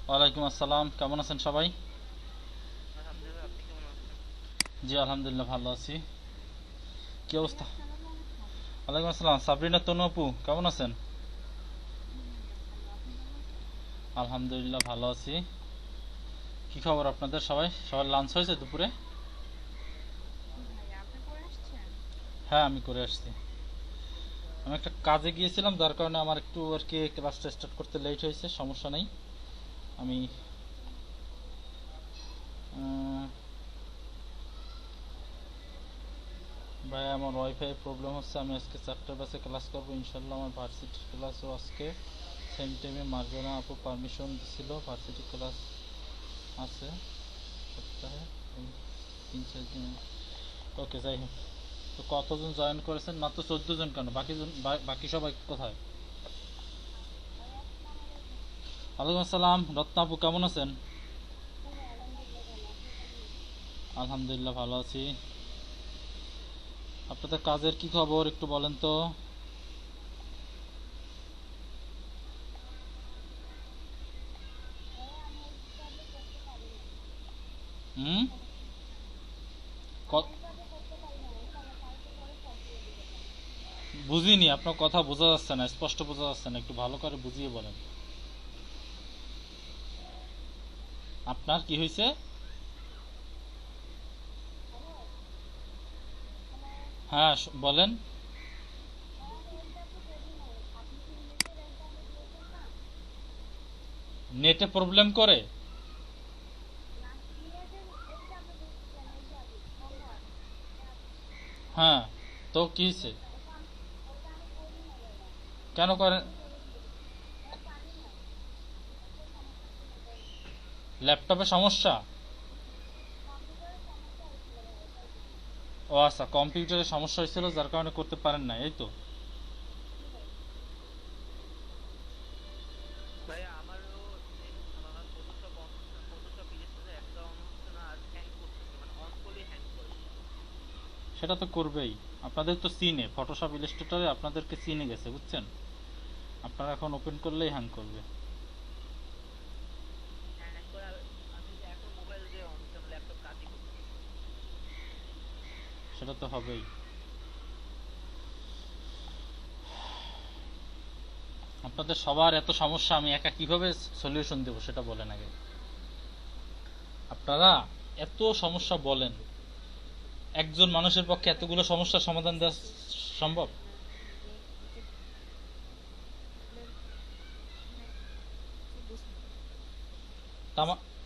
ওয়ালাইকুম আসসালাম, কেমন আছেন সবাই? আলহামদুলিল্লাহ, আপনি কেমন আছেন? জি আলহামদুলিল্লাহ ভালো আছি। কি অবস্থা? ওয়ালাইকুম আসসালাম, সাবরিনা তনু আপু কেমন আছেন? আলহামদুলিল্লাহ ভালো আছি। কি খবর আপনাদের? সবার লাঞ্চ হয়েছে দুপুরে? হ্যাঁ আমি করে আসছি। আমি একটা কাজে গিয়েছিলাম, যার কারণে আমার একটু আর কি ক্লাসটা স্টার্ট করতে লেট হয়েছে, সমস্যা নেই। আমি ভাই আমার ওয়াইফাই প্রবলেম হচ্ছে, আমি আজকে 4টা ব্যাচে ক্লাস করবো ইনশাল্লাহ। আমার ভার্সিটির ক্লাসও আজকে সেম টাইমে মার্জানা আপু পারমিশন দিছিল, ভার্সিটি ক্লাস আছে সপ্তাহে এই 3-4 দিন। ওকে যাই হোক, তো কতজন জয়েন করেছেন? মাত্র 14 জন? কেন বাকি সবাই কোথায়? ওয়ালাইকুম আসসালাম, রত্না আপু কেমন আছেন? আলহামদুলিল্লাহ ভালো আছি। আপনাদের কাজের কি খবর একটু বলেন তো। হুম। ক- বুঝিনি, আপনার কথা বোঝা যাচ্ছে না, স্পষ্ট বোঝা যাচ্ছে না, একটু ভালো করে বুঝিয়ে বলেন। আপনার কি হয়েছে? হ্যাঁ বলেন। নেটে প্রবলেম করে? হ্যাঁ, তো কি হয়েছে? কেন করেন? ল্যাপটপে সমস্যা? ও আচ্ছা, কম্পিউটারে সমস্যা হয়েছিল যার কারণে করতে পারেন না, এই তো। ভাইয়া, আমারও সেম। আমার ফটোশপ অন হচ্ছে না, ফটোশপ ইলাস্ট্রেটর একটা অন হচ্ছে না, আর হ্যাং করতেছে, মানে অন করলেই হ্যাং করে। সেটা তো করবেই। আপনাদের তো সিনে ফটোশপ ইলাস্ট্রেটরে আপনাদেরকে সিনে গেছে, বুঝছেন? আপনারা এখন ওপেন করলেই হ্যাং করবে। হ্যাং করে। আর আমি এখন মোবাইল দিয়ে অন হচ্ছে, আমার ল্যাপটপ কাজই করতেছে না। সেটা তো হবেই। আপনাদের সবার এত সমস্যা, আমি একা কিভাবে সলিউশন দেবো সেটা বলেন আগে। আপনারা এত সমস্যা বলেন, একজন মানুষের পক্ষে এতগুলো সমস্যার সমাধান দেওয়া সম্ভব?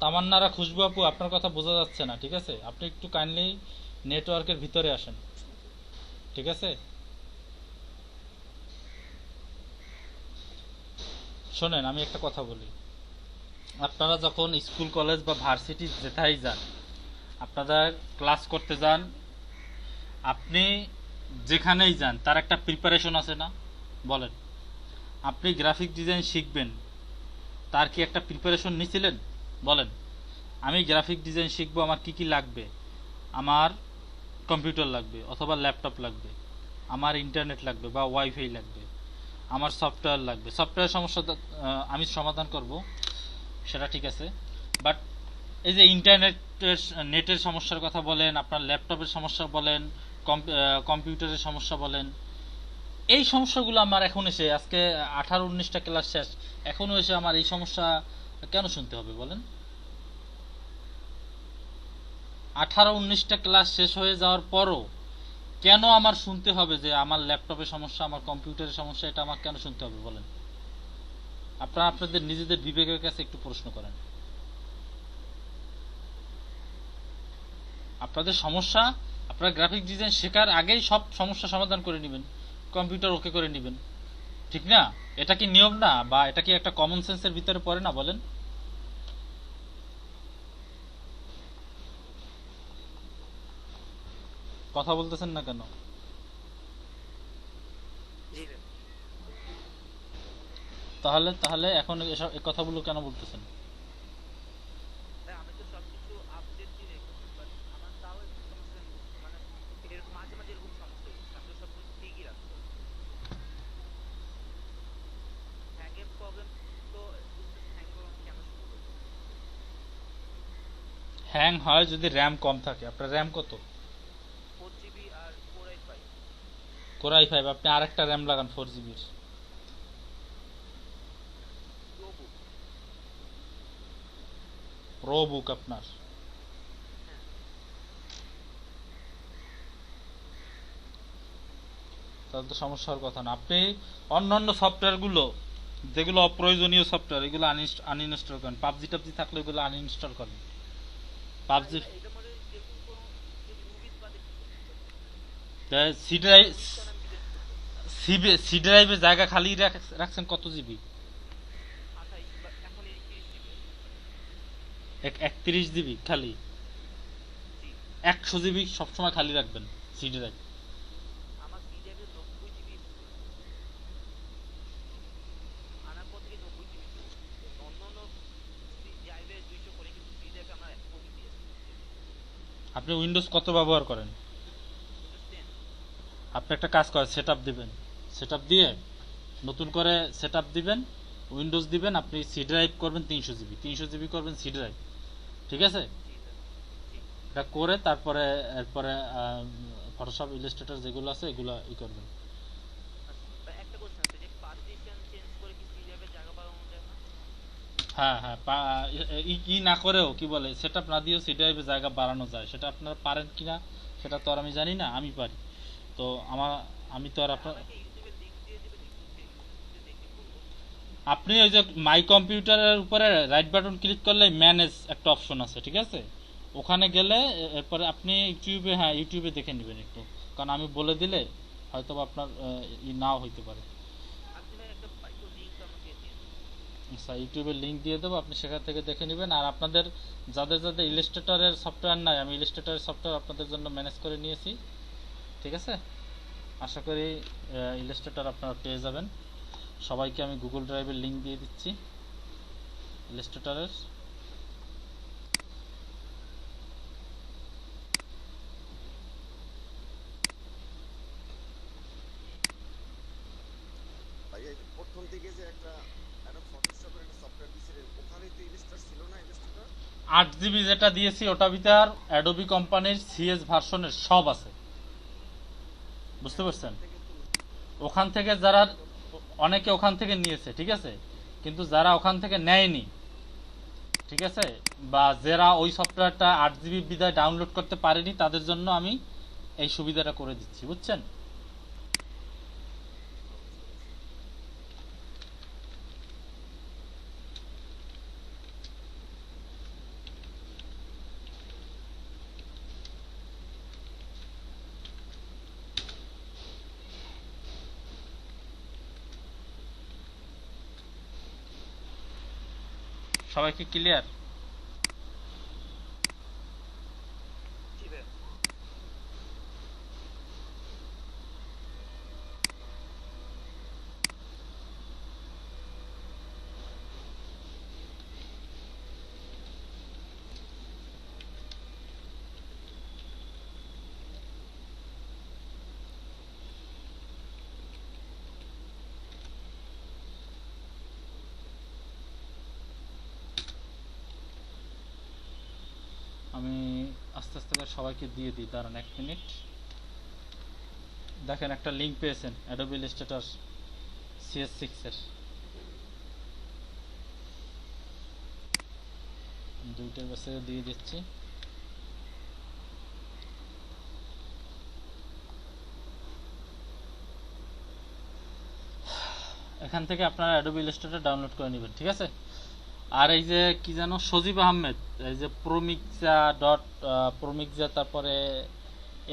তামান্নারা, খুশবু আপু, আপনার কথা বোঝা যাচ্ছে না, ঠিক আছে? আপনি একটু কাইন্ডলি নেটওয়ার্কের ভিতরে আসেন, ঠিক আছে? শোনেন, আমি একটা কথা বলি। আপনারা যখন স্কুল কলেজ বা ভার্সিটি যেথায় যান, আপনারা ক্লাস করতে যান, আপনি যেখানেই যান তার একটা প্রিপারেশন আছে না? বলেন। আপনি গ্রাফিক ডিজাইন শিখবেন, তার কি একটা প্রিপারেশন নিছিলেন? বলেন। আমি গ্রাফিক ডিজাইন শিখবো, আমার কি কি লাগবে? আমার কম্পিউটার লাগবে অথবা ল্যাপটপ লাগবে, আমার ইন্টারনেট লাগবে বা ওয়াইফাই লাগবে, আমার সফটওয়্যার লাগবে। সফটওয়্যার সমস্যা আমি সমাধান করব, সেটা ঠিক আছে। বাট এই যে ইন্টারনেটের নেটের সমস্যার কথা বলেন, আপনার ল্যাপটপের সমস্যা বলেন, কম্পিউটারের সমস্যা বলেন, এই সমস্যাগুলো আমার এখন এসে আজকে 18-19টা ক্লাস শেষ, এখনো এসে আমার এই সমস্যা কেন শুনতে হবে বলেন? 18-19টা ক্লাস শেষ হয়ে যাওয়ার পরও কেন আমার শুনতে হবে যে আমার ল্যাপটপের সমস্যা, আমার কম্পিউটারের সমস্যা? এটা আমার কেন শুনতে হবে বলেন? আপনারা আপনাদের নিজেদের বিবেকের কাছে একটু প্রশ্ন করেন। আপনাদের সমস্যা, আপনারা গ্রাফিক ডিজাইন শেখার আগেই সব সমস্যা সমাধান করে নেবেন, কম্পিউটার ওকে করে নেবেন, ঠিক না? এটা কি নিয়ম না, বা এটা কি একটা কমন সেন্সের ভিতরে পড়ে না বলেন? কথা বলতেছেন না কেন? জি ভাই। তাহলে তাহলে এখন এসব এই কথাগুলো কেন বলতেছেন? ভাই, আমি তো সবকিছু আপডেটই রেখেছি, বাট আমার তাও একটু সমস্যা মানে এরকম মাঝে মাঝে এরকম সমস্যা হচ্ছে, আসলে সবকিছু ঠিকই রাখতে হবে। হ্যাং এর প্রবলেম তো বুঝতেছি, হ্যাং প্রবলেম কেন শুরু হলো। হ্যাং হয় যদি র্যাম কম থাকে। আপনার র্যাম কত? 4 GB আর 4i5। কোর i5, আপনি আরেকটা র্যাম লাগান 4 জিবির। প্রোবুক। প্রো বুক আপনার, হ্যাঁ। তাহলে তো সমস্যা হওয়ার কথা না। আপনি অন্যান্য সফটওয়্যারগুলো যেগুলো অপ্রয়োজনীয় সফটওয়্যার এগুলো আনইনস্টল করেন। পাবজি টাবজি থাকলে ওগুলো আনইনস্টল করেন। ভাই পাবজি এটার মধ্যে যেরকম কোনো মুভিজ বাদে কি করতে পারি? সি ড্রাইভ, মুভিজ তো আমি ডিলিট করবো। সি ড্রাইভে জায়গা খালি রাখছেন কত জিবি? 28 বা এখন 31 GB আছে। 31 জিবি খালি? জি। 100 জিবি সবসময় খালি রাখবেন সি ড্রাইভ। আমার সি ড্রাইভে 90 GB স্টোরেজ। আনার পর থেকে 90 GB স্টোরেজ। অন্য অন্য সি ড্রাইভে 200 করে, কিন্তু সি ড্রাইভে আমার কমই আছে। আপনি উইন্ডোজ কত ব্যবহার করেন? উইন্ডোজ 10। আপনি একটা কাজ করেন, সেট আপ দিবেন, সেট আপ দিয়ে নতুন করে সেট আপ দিবেন, উইন্ডোজ দিবেন, আপনি সি ড্রাইভ করবেন 300 জিবি, 300 জিবি করবেন সি ড্রাইভ, ঠিক আছে? জি স্যার। জি। এটা করে তারপরে এরপরে ফটোশপ ইলাস্ট্রেটর যেগুলো আছে এগুলো করবেন। আচ্ছা ভাই, একটা কোশ্চেন আছে যে পার্টিশন চেঞ্জ করে কি সি ড্রাইভে জায়গা বাড়ানো যায় না? হ্যাঁ হ্যাঁ, ই না করেও কি বলে সেট আপ না দিয়েও সি ড্রাইভে জায়গা বাড়ানো যায়। সেটা আপনারা পারেন কিনা সেটা তো আর আমি জানি না, আমি পারি। তো আমার, আমি তো আর ভাই আপনার, আমাকে ইউটিউবে লিংক দিয়ে দিবেন, ইউটিউবে দেখে করবো। আপনি ওই যে মাই কম্পিউটারের উপরে রাইট বাটন ক্লিক করলে ম্যানেজ একটা অপশন আছে, ঠিক আছে? ওখানে গেলে এরপরে আপনি ইউটিউবে, হ্যাঁ ইউটিউবে দেখে নেবেন একটু, কারণ আমি বলে দিলে হয়তো বা আপনার নাও হইতে পারে। আপনি ভাই একটা একটু লিংক আমাকে দিয়ে দিন। আচ্ছা, ইউটিউবের লিংক দিয়ে দেবো, আপনি সেখান থেকে দেখে নেবেন। আর আপনাদের যাদের যাদের ইলাস্ট্রেটরের সফটওয়্যার নাই, আমি ইলাস্ট্রেটরের সফটওয়্যার আপনাদের জন্য ম্যানেজ করে নিয়েছি, ঠিক আছে? আশা করি ইলাস্ট্রেটর আপনারা পেয়ে যাবেন। সবাইকে আমি গুগল ড্রাইভের লিংক দিয়ে দিচ্ছি ইলাস্ট্রেটরের। ভাই এই যে প্রথম দিকে যে একটা একটা ফটোশপের একটা সফটওয়্যার দিছিলেন, ওখানেই তো ইলিস্টার ছিল না, ইলিস্ট্রেটর? 8 জিবি যেটা দিয়েছি ওটা ভিতর অ্যাডোবি কোম্পানির সিএস ভার্সনের সব আছে, বুঝতে হ্যাঁ, পারছেন? ওখান থেকে তো ওখান থেকে যারা, ওখান থেকে অনেকে ওখান থেকে নিয়েছে, ঠিক আছে, কিন্তু যারা ওখান থেকে নেয়নি, ঠিক আছে, বা যারা ওই সফটওয়্যারটা 8 জিবি বিদায় ডাউনলোড করতে পারেনি, তাদের জন্য আমি এই সুবিধাটা করে দিচ্ছি, বুঝছেন? বুঝতে পারছি। সবাইকে ক্লিয়ার? জি ভাই। আমি আস্তে আস্তে করে সবাইকে দিয়ে দিই, দাঁড়ান 1 মিনিট। দেখেন একটা লিংক পেয়েছেন অ্যাডোবি ইলাস্ট্রেটর CS6 এর, দুইটার কাছে দিয়ে দিচ্ছি। এখান থেকে আপনারা অ্যাডোবি ইলাস্ট্রেটর ডাউনলোড করে নেবেন, ঠিক আছে? আর এই যে কি জানো সজীব আহমেদ, এই যে প্রমিকজা তারপরে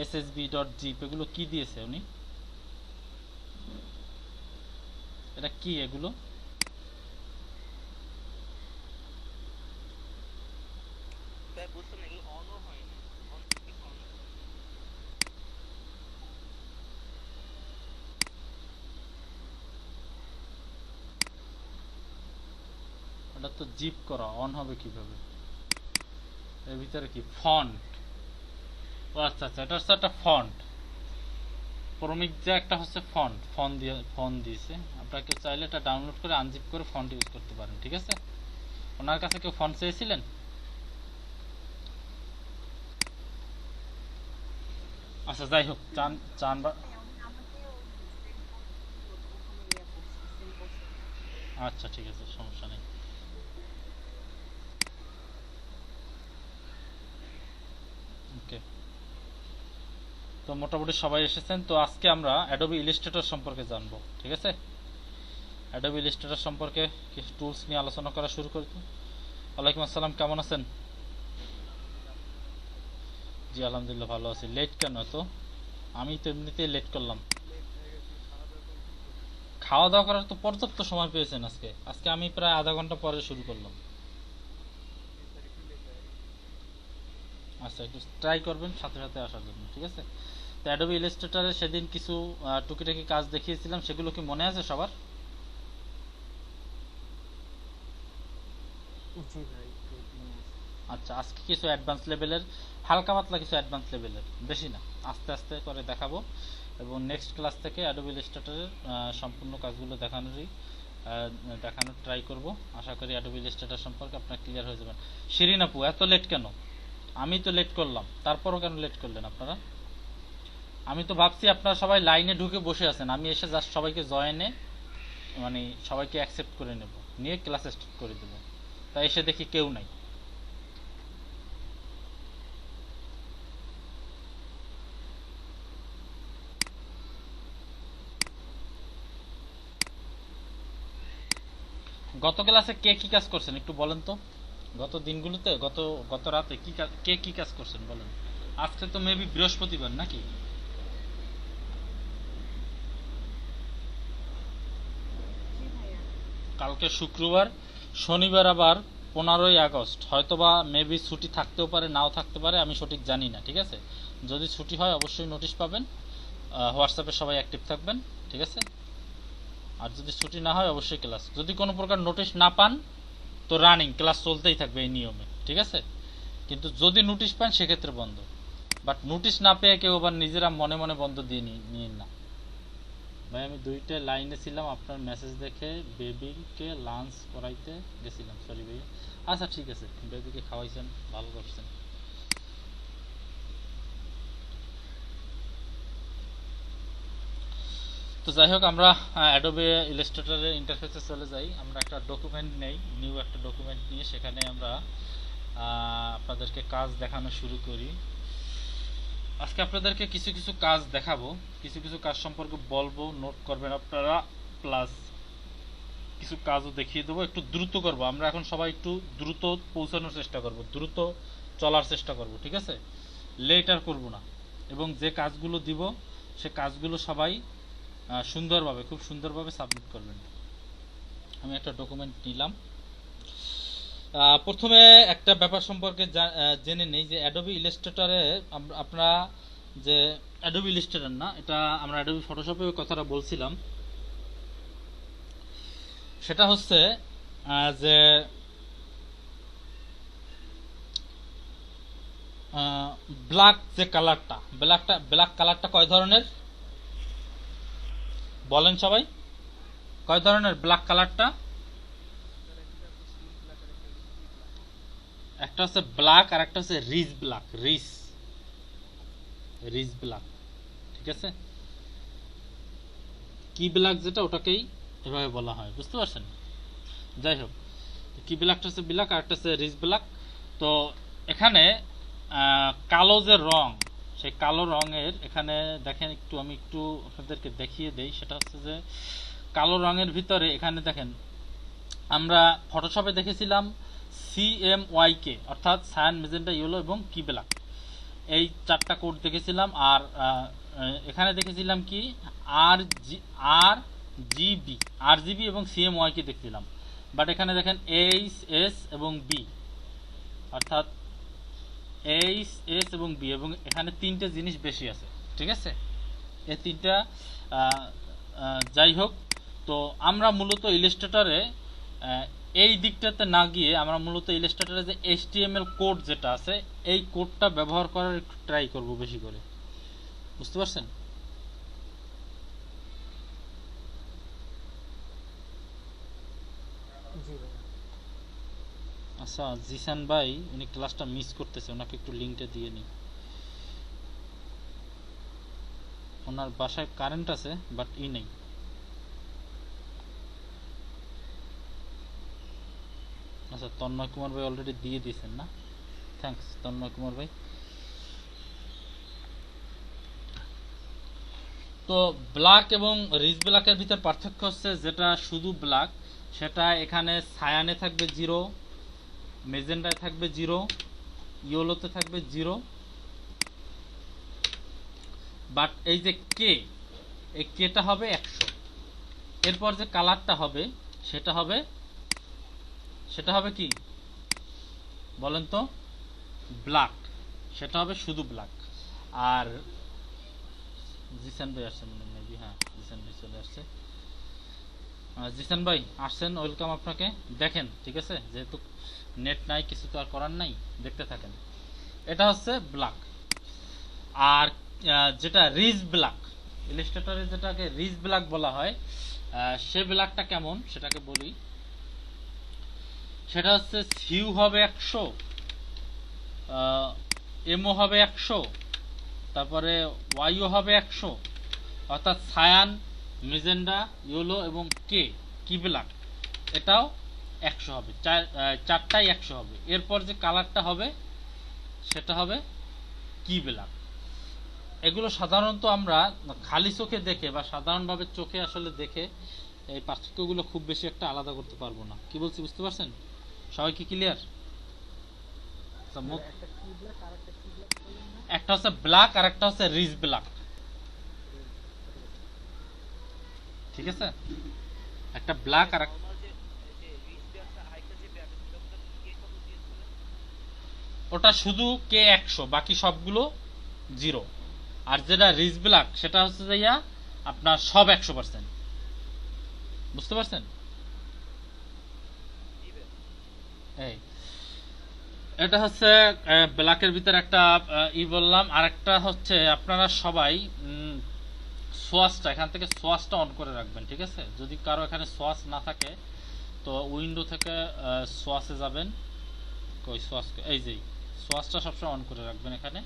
SSB.zip এগুলো কি দিয়েছে উনি? এটা কি এগুলো? ভাই বুঝতাম না, এগুলো অনও হয়নি। অন কি অন? ওটা তো জিপ করা, অন হবে কিভাবে? এর ভিতরে কি ফন্ট? ও আচ্ছা আচ্ছা, এটা হচ্ছে একটা ফন্ট। প্রমিকজা একটা হচ্ছে ফন্ট, ফোন দিয়েছে। আপনাকে চাইলে এটা ডাউনলোড করে আনজিপ করে ফন্ট ইউজ করতে পারেন, ঠিক আছে? ওনার কাছে কেউ ফন্ট চেয়েছিলেন? আচ্ছা যাই হোক, চান চান আচ্ছা ঠিক আছে, সমস্যা নেই। ওকে, তো মোটামুটি সবাই এসেছেন। তো আজকে আমরা অ্যাডোবি ইলাস্ট্রেটর সম্পর্কে জানবো, ঠিক আছে? অ্যাডোবি ইলাস্ট্রেটর সম্পর্কে কিছু টুলস নিয়ে আলোচনা করা শুরু করি। তো ওয়ালাইকুম আসসালাম, কেমন আছেন? জি আলহামদুলিল্লাহ ভালো আছি। লেট কেন তো? আমি তো এমনিতেই লেট করলাম। খাওয়া দাওয়া করার তো পর্যাপ্ত সময় পেয়েছেন আজকে। আজকে আমি প্রায় আধা ঘন্টা পরে শুরু করলাম। আচ্ছা, একটু ট্রাই করবেন সাথে সাথে আসার জন্য, ঠিক আছে? তো অ্যাডোবি ইলাস্ট্রেটরে সেদিন কিছু টুকিটাকি কাজ দেখিয়েছিলাম, সেগুলো কি মনে আছে সবার? আচ্ছা, আজকে কিছু অ্যাডভান্স লেভেলের, হালকা পাতলা কিছু অ্যাডভান্স লেভেলের, বেশি না, আস্তে আস্তে করে দেখাবো। এবং নেক্সট ক্লাস থেকে অ্যাডোবি ইলাস্ট্রেটরের সম্পূর্ণ কাজগুলো দেখানোর ট্রাই করব। আশা করি অ্যাডোবি ইলাস্ট্রেটর সম্পর্কে আপনার ক্লিয়ার হয়ে যাবেন। শিরিন আপু, এত লেট কেন? আমি তো লেট করলাম, তারপরও কেন লেট করলেন আপনারা? আমি তো ভাবছি আপনারা সবাই লাইনে ঢুকে বসে আছেন, আমি এসে জাস্ট সবাইকে জয়েনে, মানে সবাইকে অ্যাকসেপ্ট করে নেব, নিয়ে ক্লাস স্টার্ট করে দেবো। তাই এসে দেখি কেউ নাই। গত ক্লাসে কে কি কাজ করছেন একটু বলেন তো? গত দিনগুলোতে, গত গত রাতে কে কি কাজ করছেন বলেন? আজকে তো মেবি বৃহস্পতিবার নাকি? কালকে শুক্রবার, শনিবার আবার 15ই আগস্ট, হয়তোবা মেবি ছুটি থাকতেও পারে নাও থাকতে পারে, আমি সঠিক জানি না, ঠিক আছে? যদি ছুটি হয় অবশ্যই নোটিশ পাবেন। হোয়াটসঅ্যাপে সবাই অ্যাক্টিভ থাকবেন, ঠিক আছে? আর যদি ছুটি না হয় অবশ্যই ক্লাস, যদি কোনো প্রকার নোটিশ না পান তো রানিং ক্লাস চলতেই থাকবে এই নিয়মে, ঠিক আছে? কিন্তু যদি নোটিশ পান সেক্ষেত্রে বন্ধ। বাট নোটিশ না পেয়ে কেউ আবার নিজেরা মনে মনে বন্ধ দিয়ে নিন না। ভাই আমি 2টা লাইনে ছিলাম, আপনার মেসেজ দেখে বেবিকে লাঞ্চ করাইতে গেছিলাম, সরি ভাই। আচ্ছা ঠিক আছে, বেবিকে খাওয়াইছেন, ভালো করছেন। তো যাই হোক, আমরা অ্যাডোবে ইলাস্ট্রেটরের ইন্টারফেসে চলে যাই। আমরা একটা ডকুমেন্ট নেই, নিউ একটা ডকুমেন্ট নিয়ে সেখানে আমরা আপনাদেরকে কাজ দেখানো শুরু করি। আজকে আপনাদেরকে কিছু কিছু কাজ দেখাবো, কিছু কিছু কাজ সম্পর্কে বলবো, নোট করবেন আপনারা, প্লাস কিছু কাজও দেখিয়ে দেবো। একটু দ্রুত করব, আমরা এখন সবাই একটু দ্রুত পৌঁছানোর চেষ্টা করব, দ্রুত চলার চেষ্টা করব, ঠিক আছে? লেট আর করবো না। এবং যে কাজগুলো দিব সে কাজগুলো সবাই সুন্দরভাবে, খুব সুন্দরভাবে সাবমিট করবেন। আমি একটা ডকুমেন্ট নিলাম। প্রথমে একটা ব্যাপার সম্পর্কে জেনে নেই যে অ্যাডোবি ইলাস্ট্রেটরে আপনারা, যে অ্যাডোবি ইলাস্ট্রেটর না, এটা আমরা অ্যাডোবি ফটোশপে ওই কথাটা বলছিলাম। সেটা হচ্ছে যে ব্ল্যাক, যে কালারটা, ব্ল্যাক কালারটা কয় ধরনের বলেন সবাই? কয় ধরনের ব্ল্যাক কালারটা? একটা হচ্ছে ব্ল্যাক আর একটা হচ্ছে রিচ ব্ল্যাক, রিচ ব্ল্যাক, ঠিক আছে? কি ব্ল্যাক যেটা, ওটাকেই এভাবে বলা হয়, বুঝতে পারছেন? যাই হোক, কি ব্ল্যাকটা হচ্ছে ব্ল্যাক আর একটা হচ্ছে রিচ ব্ল্যাক। তো এখানে কালো যে রং, সেই কালো রঙের, এখানে দেখেন একটু, আমি একটু আপনাদেরকে দেখিয়ে দেই। সেটা হচ্ছে যে কালো রঙের ভিতরে এখানে দেখেন, আমরা ফটোশপে দেখেছিলাম CMYK, অর্থাৎ সায়ান, মেজেন্টা, ইয়েলো এবং কি ব্ল্যাক, এই 4টা কোড দেখেছিলাম। আর এখানে দেখেছিলাম কি RGB এবং CMYK দেখছিলাম। বাট এখানে দেখেন HS এবং B, অর্থাৎ HS এবং B, এবং এখানে 3টে জিনিস বেশি আছে, ঠিক আছে? এই 3টা, যাই হোক। তো আমরা মূলত ইলাস্ট্রেটরে এই দিকটাতে না গিয়ে আমরা মূলত ইলাস্ট্রেটরে যে HTML কোড যেটা আছে, এই কোডটা ব্যবহার করার একটু ট্রাই করব বেশি করে, বুঝতে পারছেন? আচ্ছা, জিসান ভাই উনি ক্লাসটা মিস করতেছে, ওনাকে একটু লিঙ্কটা দিয়ে নিই। ওনার বাসায় কারেন্ট আছে বাট নেই। আচ্ছা, তন্ময় কুমার ভাই অলরেডি দিয়ে দিয়েছেন না? থ্যাঙ্কস তন্ময় কুমার ভাই। তো ব্ল্যাক এবং রিচ ব্ল্যাকের ভিতর পার্থক্য হচ্ছে, যেটা শুধু ব্ল্যাক সেটা এখানে সায়ানে থাকবে 0, মেজেন্ডায় থাকবে 0, ইয়েলোতে থাকবে 0। বাট এই যে কে, এই কেটা হবে 100। এরপর যে কালারটা হবে সেটা হবে কি বলেন তো? ব্ল্যাক। সেটা হবে শুধু ব্ল্যাক। আর জিসান ভাই আসছেন মেবি, হ্যাঁ জিসান ভাই চলে আসছে। জিসান ভাই আসছেন, ওয়েলকাম আপনাকে। দেখেন ঠিক আছে, যেহেতু নেট নাই কিছু তো আর করার নাই, দেখতে থাকেন। এটা হচ্ছে ব্ল্যাক। আর যেটা রিচ ব্ল্যাক, ইলাস্ট্রেটরে যেটাকে রিচ ব্ল্যাক বলা হয়, সে ব্ল্যাকটা কেমন সেটাকে বলি। সেটা হচ্ছে হিউ হবে 100, এমও হবে 100, তারপরে ওয়াইও হবে 100, অর্থাৎ সায়ান, মেজেন্ডা, ইয়েলো এবং কি ব্ল্যাক এটাও 100 হবে। চারটাই 100 হবে। এরপর যে কালারটা হবে সেটা হবে কি ব্ল্যাক। এগুলো সাধারণত আমরা খালি চোখে দেখে বা সাধারণভাবে চোখে আসলে দেখে এই পার্থক্যগুলো খুব বেশি একটা আলাদা করতে পারবো না। কি বলছি বুঝতে পারছেন? সবাই কি ক্লিয়ার? একটা হচ্ছে ব্ল্যাক আর একটা হচ্ছে রিচ ব্ল্যাক, ঠিক আছে? একটা ব্ল্যাক আর নরমাল যে রিচ ব্যাগটা আরেকটা যে ব্যাগ আছে ওটা কে কত দিয়েছিলেন? ওটা শুধু কে 100, বাকি সবগুলো 0। আর যেটা রিচ ব্ল্যাক সেটা হচ্ছে যাইয়া আপনার সব 100%। বুঝতে পারছেন? দিবেন এই এটা হচ্ছে ব্ল্যাকের ভিতরে একটা বললাম। আর একটা হচ্ছে আপনারা সবাই সোয়াসটা, এখান থেকে সোয়াসটা অন করে রাখবেন, ঠিক আছে? যদি কারো এখানে সোয়াস না থাকে তো উইন্ডো থেকে সোয়াসে যাবেন। কই সোয়াস, এই যে সোয়াসটা সবসময় অন করে রাখবেন। এখানে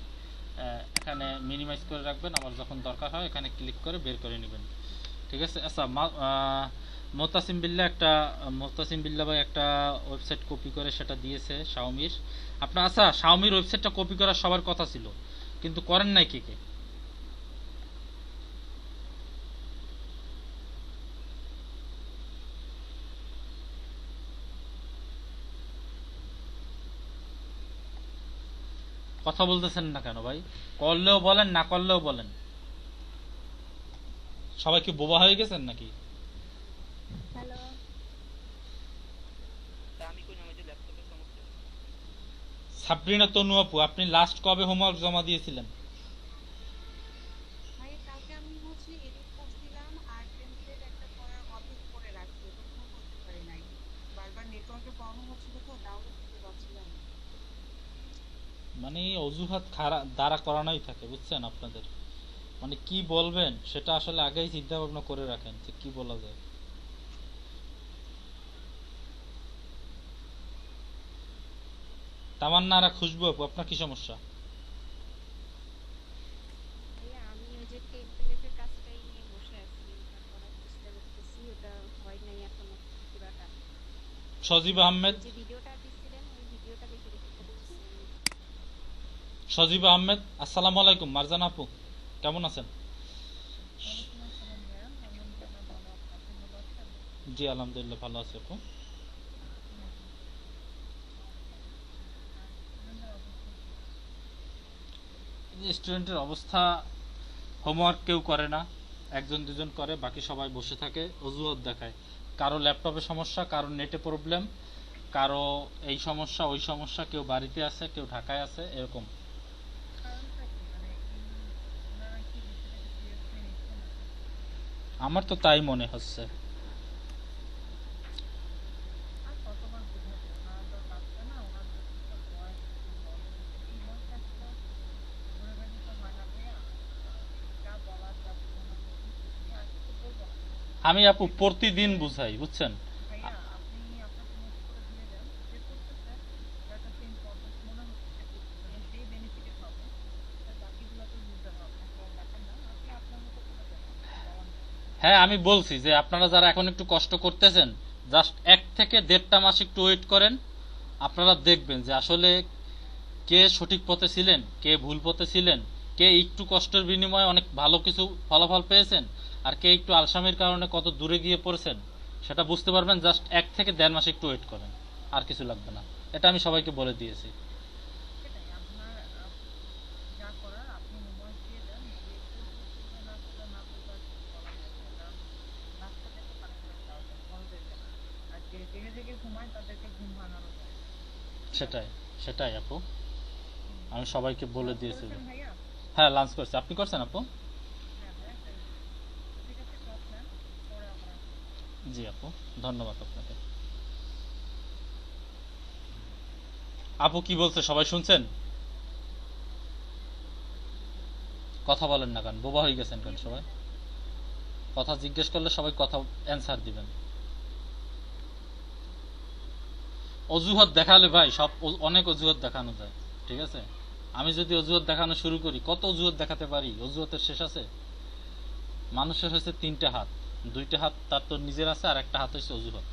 মিনিমাইজ করে রাখবেন, আবার যখন দরকার হয় এখানে ক্লিক করে বের করে নেবেন, ঠিক আছে? আচ্ছা, মোহতাসিম বিল্লাহ ভাই একটা ওয়েবসাইট কপি করে সেটা দিয়েছে শাওমির। আপনার আচ্ছা, শাওমির ওয়েবসাইটটা কপি করার সবার কথা ছিল, কিন্তু করেন নাই কে? কথা বলতেছেন না কেন ভাই? করলেও বলেন, না করলেও বলেন। সবাই কি বোবা হয়ে গেছেন নাকি? হ্যালো তা আমি কই আমার যে ল্যাপটপের সমস্যা। সাবরিনা তনু আপু, আপনি লাস্ট কবে হোমওয়ার্ক জমা দিয়েছিলেন? ভাই, কালকে আমি এডিট করছিলাম আর টেমপ্লেট একটা করার অর্ধেক করে রাখছি, ওটা করতে পারি নাই। বারবার নেটওয়ার্কের প্রবলেম হচ্ছিল, তো ডাউনলোড করতে পারছিলাম না। মানে অজুহাত খারাপ দ্বারা করানোই থাকে, বুঝছেন? আপনাদের মানে কি বলবেন সেটা আসলে আগেই চিন্তা ভাবনা করে রাখেন যে কি বলা যায়। তামান্না আর খুশবু আপু, আপনার কি সমস্যা? ভাইয়া, আমি ওই যে টেমপ্লেটের কাজটাই নিয়ে বসে আছি, ওটা করার চেষ্টা করতেছি, ওটা হয় নাই এখনো পুরাটা। সজীব আহমেদ, যে ভিডিওটা দিছিলেন ওই ভিডিওটা দেখে দেখে করতেছি আমি। সজীব আহমেদ আসসালামু আলাইকুম। মারজানা আপু কেমন আছেন? জি আলহামদুলিল্লাহ ভালো আছি আপু। স্টুডেন্টের অবস্থা, হোমওয়ার্ক কেউ করে না, একজন দুজন করে, বাকি সবাই বসে থাকে, অজুহাত দেখায়। কারো ল্যাপটপে সমস্যা, কারো নেটে প্রবলেম, কারো এই সমস্যা ওই সমস্যা, কেউ বাড়িতে আছে, কেউ ঢাকায় আছে, এরকম। আমার তো তাই মনে হচ্ছে। আমি আপু প্রতিদিন বুঝাই, বুঝছেন? হ্যাঁ আমি বলছি যে আপনারা যারা এখন একটু কষ্ট করতেছেন, জাস্ট 1 থেকে 1.5 মাস একটু ওয়েট করেন। আপনারা দেখবেন যে আসলে কে সঠিক পথে ছিলেন, কে ভুল পথে ছিলেন, কে একটু কষ্টের বিনিময়ে অনেক ভালো কিছু ফলাফল পেয়েছেন, আর কে একটু আলসামির কারণে কত দূরে গিয়ে পড়েছেন, সেটা বুঝতে পারবেন। জাস্ট 1 থেকে 1.5 মাস একটু ওয়েট করেন, আর কিছু লাগবে না। এটা আমি সবাইকে বলে দিয়েছি। সেটাই আপনার যা করার আপনি হোমওয়ার্ক দিয়ে দেন, যে করবে না করবে না করবে আর কিছু বলার থাকে না, কারণ বাচ্চাদের তো পানিশমেন্ট দেওয়া যায় বড়দেরকে না। আর যে জেগে জেগে ঘুমায় তাদেরকে ঘুম ভাঙানো যায় না। সেটাই, সেটাই আপু, আমি সবাইকে বলে লাঞ্চ দিয়েছি। করেছেন ভাইয়া? হ্যাঁ লাঞ্চ করছি, আপনি করছেন আপু? হ্যাঁ ভাইয়া thank you. ঠিক আছে, ক্লাস নেন, পরে আবার আসবো। জি আপু, ধন্যবাদ আপনাকে। আপু কি বলছে সবাই শুনছেন? কথা বলেন না কেন, বোবা হয়ে গেছেন কেন সবাই? কথা জিজ্ঞেস করলে সবাই কথা অ্যান্সার দিবেন। অজুহাত দেখালে ভাই সব অনেক অজুহাত দেখানো যায়, ঠিক আছে? আমি যদি অজুহাত দেখানো শুরু করি, কত অজুহাত দেখাতে পারি? অজুহাতের শেষ আছে? মানুষের হচ্ছে 3টে হাত, 2টে হাত তার তো নিজের আছে, আর একটা হাত হচ্ছে অজুহাত।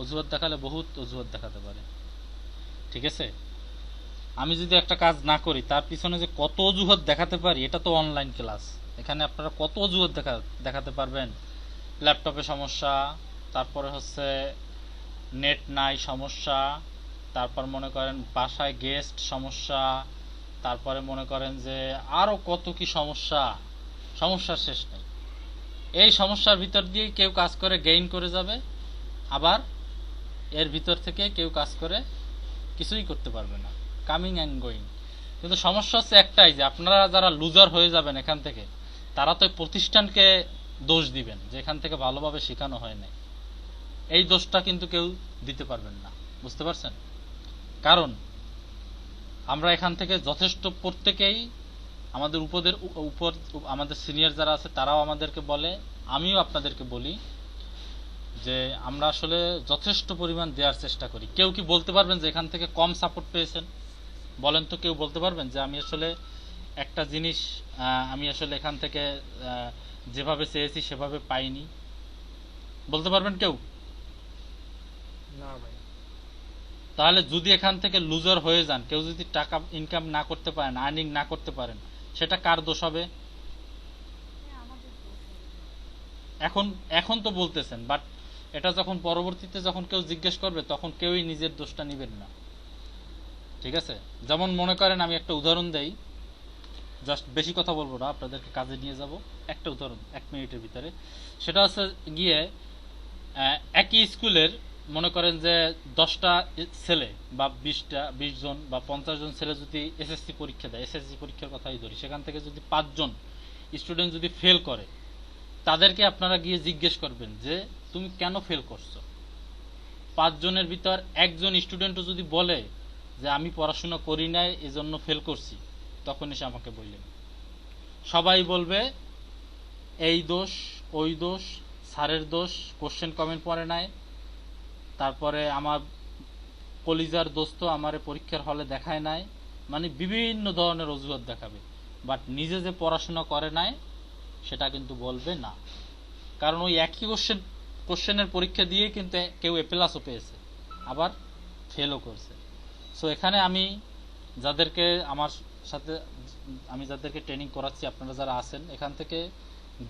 অজুহাত দেখালে বহুত অজুহাত দেখাতে পারে, ঠিক আছে? আমি যদি একটা কাজ না করি, তার পিছনে যে কত অজুহাত দেখাতে পারি, এটা তো অনলাইন ক্লাস। এখানে আপনারা কত অজুহাত দেখাতে পারবেন? ল্যাপটপে সমস্যা, তারপরে হচ্ছে নেট নাই সমস্যা, তারপর মনে করেন বাসায় গেস্ট সমস্যা, তারপরে মনে করেন যে আরো কত কি সমস্যা, সমস্যার শেষ নেই। এই সমস্যার ভিতর দিয়ে কেউ কাজ করে গেইন করে যাবে, আবার এর ভিতর থেকে কেউ কাজ করে কিছুই করতে পারবে না, কামিং অ্যান্ড গোয়িং। কিন্তু সমস্যা হচ্ছে একটাই, যে আপনারা যারা লুজার হয়ে যাবেন এখান থেকে, তারা তো প্রতিষ্ঠানকে দোষ দিবেন যে এখান থেকে ভালোভাবে শেখানো হয় নাই। এই দোষটা কিন্তু কেউ দিতে পারবেন না, বুঝতে পারছেন? কারণ আমরা এখান থেকে যথেষ্ট, প্রত্যেকেই আমাদের উপর আমাদের সিনিয়র যারা আছে তারাও আমাদেরকে বলে, আমিও আপনাদেরকে বলি যে আমরা আসলে যথেষ্ট পরিমাণ দেওয়ার চেষ্টা করি। কেউ কি বলতে পারবেন যে এখান থেকে কম সাপোর্ট পেয়েছেন? বলেন তো, কেউ বলতে পারবেন যে আমি আসলে একটা জিনিস আমি আসলে এখান থেকে যেভাবে চেয়েছি সেভাবে পাইনি? বলতে পারবেন কেউ? না ভাই। তাহলে যদি এখান থেকে লুজার হয়ে যান, কেউ যদি টাকা ইনকাম না করতে পারেন, আর্নিং না করতে পারেন, সেটা কার দোষ হবে? হ্যাঁ, আমাদের দোষ হবে। এখন এখন তো বলতেছেন, বাট এটা যখন পরবর্তীতে যখন কেউ জিজ্ঞেস করবে, তখন কেউই নিজের দোষটা নেবেন না, ঠিক আছে? যেমন মনে করেন, আমি একটা উদাহরণ দেই, জাস্ট বেশি কথা বলবো না, আপনাদেরকে কাজে নিয়ে যাব। একটা উদাহরণ 1 মিনিটের ভিতরে। সেটা হচ্ছে গিয়ে একই স্কুলের মনে করেন যে 10টা ছেলে বা 20 জন বা 50 জন ছেলে যদি এসএসসি পরীক্ষা দেয়, এসএসসি পরীক্ষার কথাই ধরি, সেখান থেকে যদি 5 জন স্টুডেন্ট যদি ফেল করে, তাদেরকে আপনারা গিয়ে জিজ্ঞেস করবেন যে তুমি কেন ফেল করছো? 5 জনের ভিতর একজন স্টুডেন্টও যদি বলে যে আমি পড়াশোনা করি নাই এজন্য ফেল করছি, তখন এসে আমাকে বললেন। সবাই বলবে এই দোষ, ওই দোষ, স্যারের দোষ, কোশ্চেন কমেন্ট পড়ে নাই, তারপরে আমার কলিজার দোস্ত আমারে পরীক্ষার হলে দেখায় নাই, মানে বিভিন্ন ধরনের অজুহাত দেখাবে। বাট নিজে যে পড়াশোনা করে নাই সেটা কিন্তু বলবে না। কারণ ওই একই কোশ্চেনের পরীক্ষা দিয়ে কিন্তু কেউ এ প্লাসও পেয়েছে, আবার ফেলও করছে। সো এখানে আমি যাদেরকে আমার সাথে আমি যাদেরকে ট্রেনিং করাচ্ছি, আপনারা যারা আছেন, এখান থেকে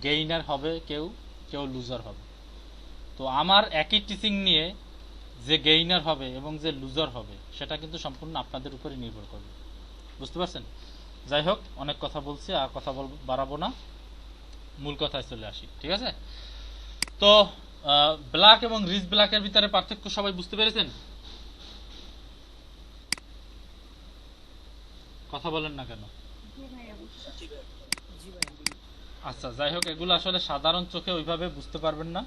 গেইনার হবে কেউ, কেউ লুজার হবে। তো আমার একই টিচিং নিয়ে যে গেইনার হবে এবং যে লুজার হবে, সেটা কিন্তু সম্পূর্ণ আপনাদের উপরে নির্ভর করবে, বুঝতে পারছেন? যাই হোক, অনেক কথা বলছি, আর কথা বাড়াবো না, মূল কথায় চলে আসি, ঠিক আছে? তো ব্ল্যাক এবং রিচ ব্ল্যাকের ভিতরে পার্থক্য সবাই বুঝতে পেরেছেন? কথা বলেন না কেন? জি ভাইয়া, বুঝতে আচ্ছা, যাই হোক, এগুলো আসলে সাধারণ চোখে ওইভাবে বুঝতে পারবেন না।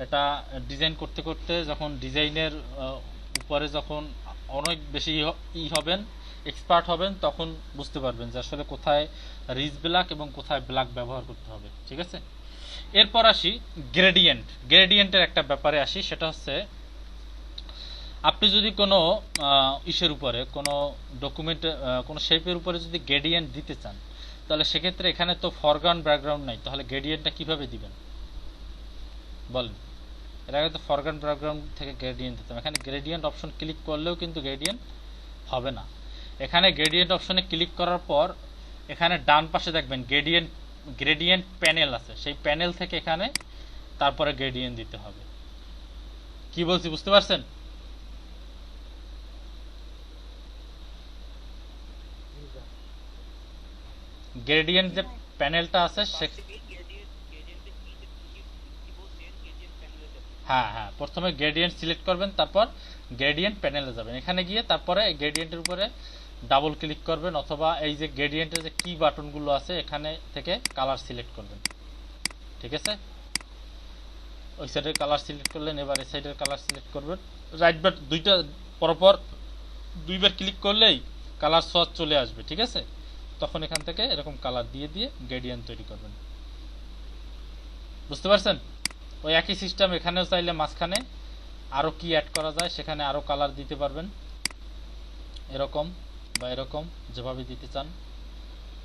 এটা ডিজাইন করতে করতে যখন ডিজাইনের উপরে যখন অনেক বেশি হবেন, এক্সপার্ট হবেন, তখন বুঝতে পারবেন যে আসলে কোথায় রিচ ব্ল্যাক এবং কোথায় ব্ল্যাক ব্যবহার করতে হবে, ঠিক আছে? এরপর আসি গ্রেডিয়েন্টের একটা ব্যাপারে আসি। সেটা হচ্ছে, আপনি যদি কোনো ইসের উপরে, কোনো ডকুমেন্টে, কোনো শেপের উপরে যদি গ্রেডিয়েন্ট দিতে চান, তাহলে সেক্ষেত্রে এখানে তো ফরগ্রাউন্ড ব্যাকগ্রাউন্ড নাই, তাহলে গ্রেডিয়েন্টটা কিভাবে দিবেন? বলেন, এর আগে তো ফরগ্রাউন্ড ব্যাকগ্রাউন্ড থেকে গ্রেডিয়েন্ট দিতাম, এখানে গ্রেডিয়েন্ট অপশন ক্লিক করলেও কিন্তু গ্রেডিয়েন্ট হবে না। এখানে গ্রেডিয়েন্ট অপশনে ক্লিক করার পর এখানে ডান পাশে দেখবেন গ্রেডিয়েন্ট প্যানেল আছে, সেই প্যানেল থেকে এখানে তারপরে গ্রেডিয়েন্ট দিতে হবে। কি বলছি বুঝতে পারছেন? গ্রেডিয়েন্ট যে প্যানেলটা আছে সে ফার্স্টে কি গ্রেডিয়েন্টে কি বলছেন, গ্রেডিয়েন্ট প্যানেলে যাবেন। হ্যাঁ হ্যাঁ, প্রথমে গ্রেডিয়েন্ট সিলেক্ট করবেন, তারপর গ্রেডিয়েন্ট প্যানেলে যাবেন, এখানে গিয়ে তারপরে গ্রেডিয়েন্টের উপরে ডাবল ক্লিক করবেন, অথবা এই যে গ্রেডিয়েন্টের যে কি বাটনগুলো আছে এখানে থেকে কালার সিলেক্ট করবেন। ঠিক আছে, ওই সাইডের কালার সিলেক্ট করলেন, এবার এই সাইডের কালার সিলেক্ট করবেন, রাইট বাট দুইটা পরপর দুইবার ক্লিক করলেই কালার সোয়াচ চলে আসবে। ঠিক আছে, তখন এখান থেকে এরকম কালার দিয়ে দিয়ে গ্রেডিয়েন্ট তৈরি করবেন। বুঝতে পারছেন? ওই একই সিস্টেম এখানেও চাইলে মাঝখানে আরো কি অ্যাড করা যায়, সেখানে আরো কালার দিতে পারবেন, এরকম বা এরকম যেভাবে দিতে চান,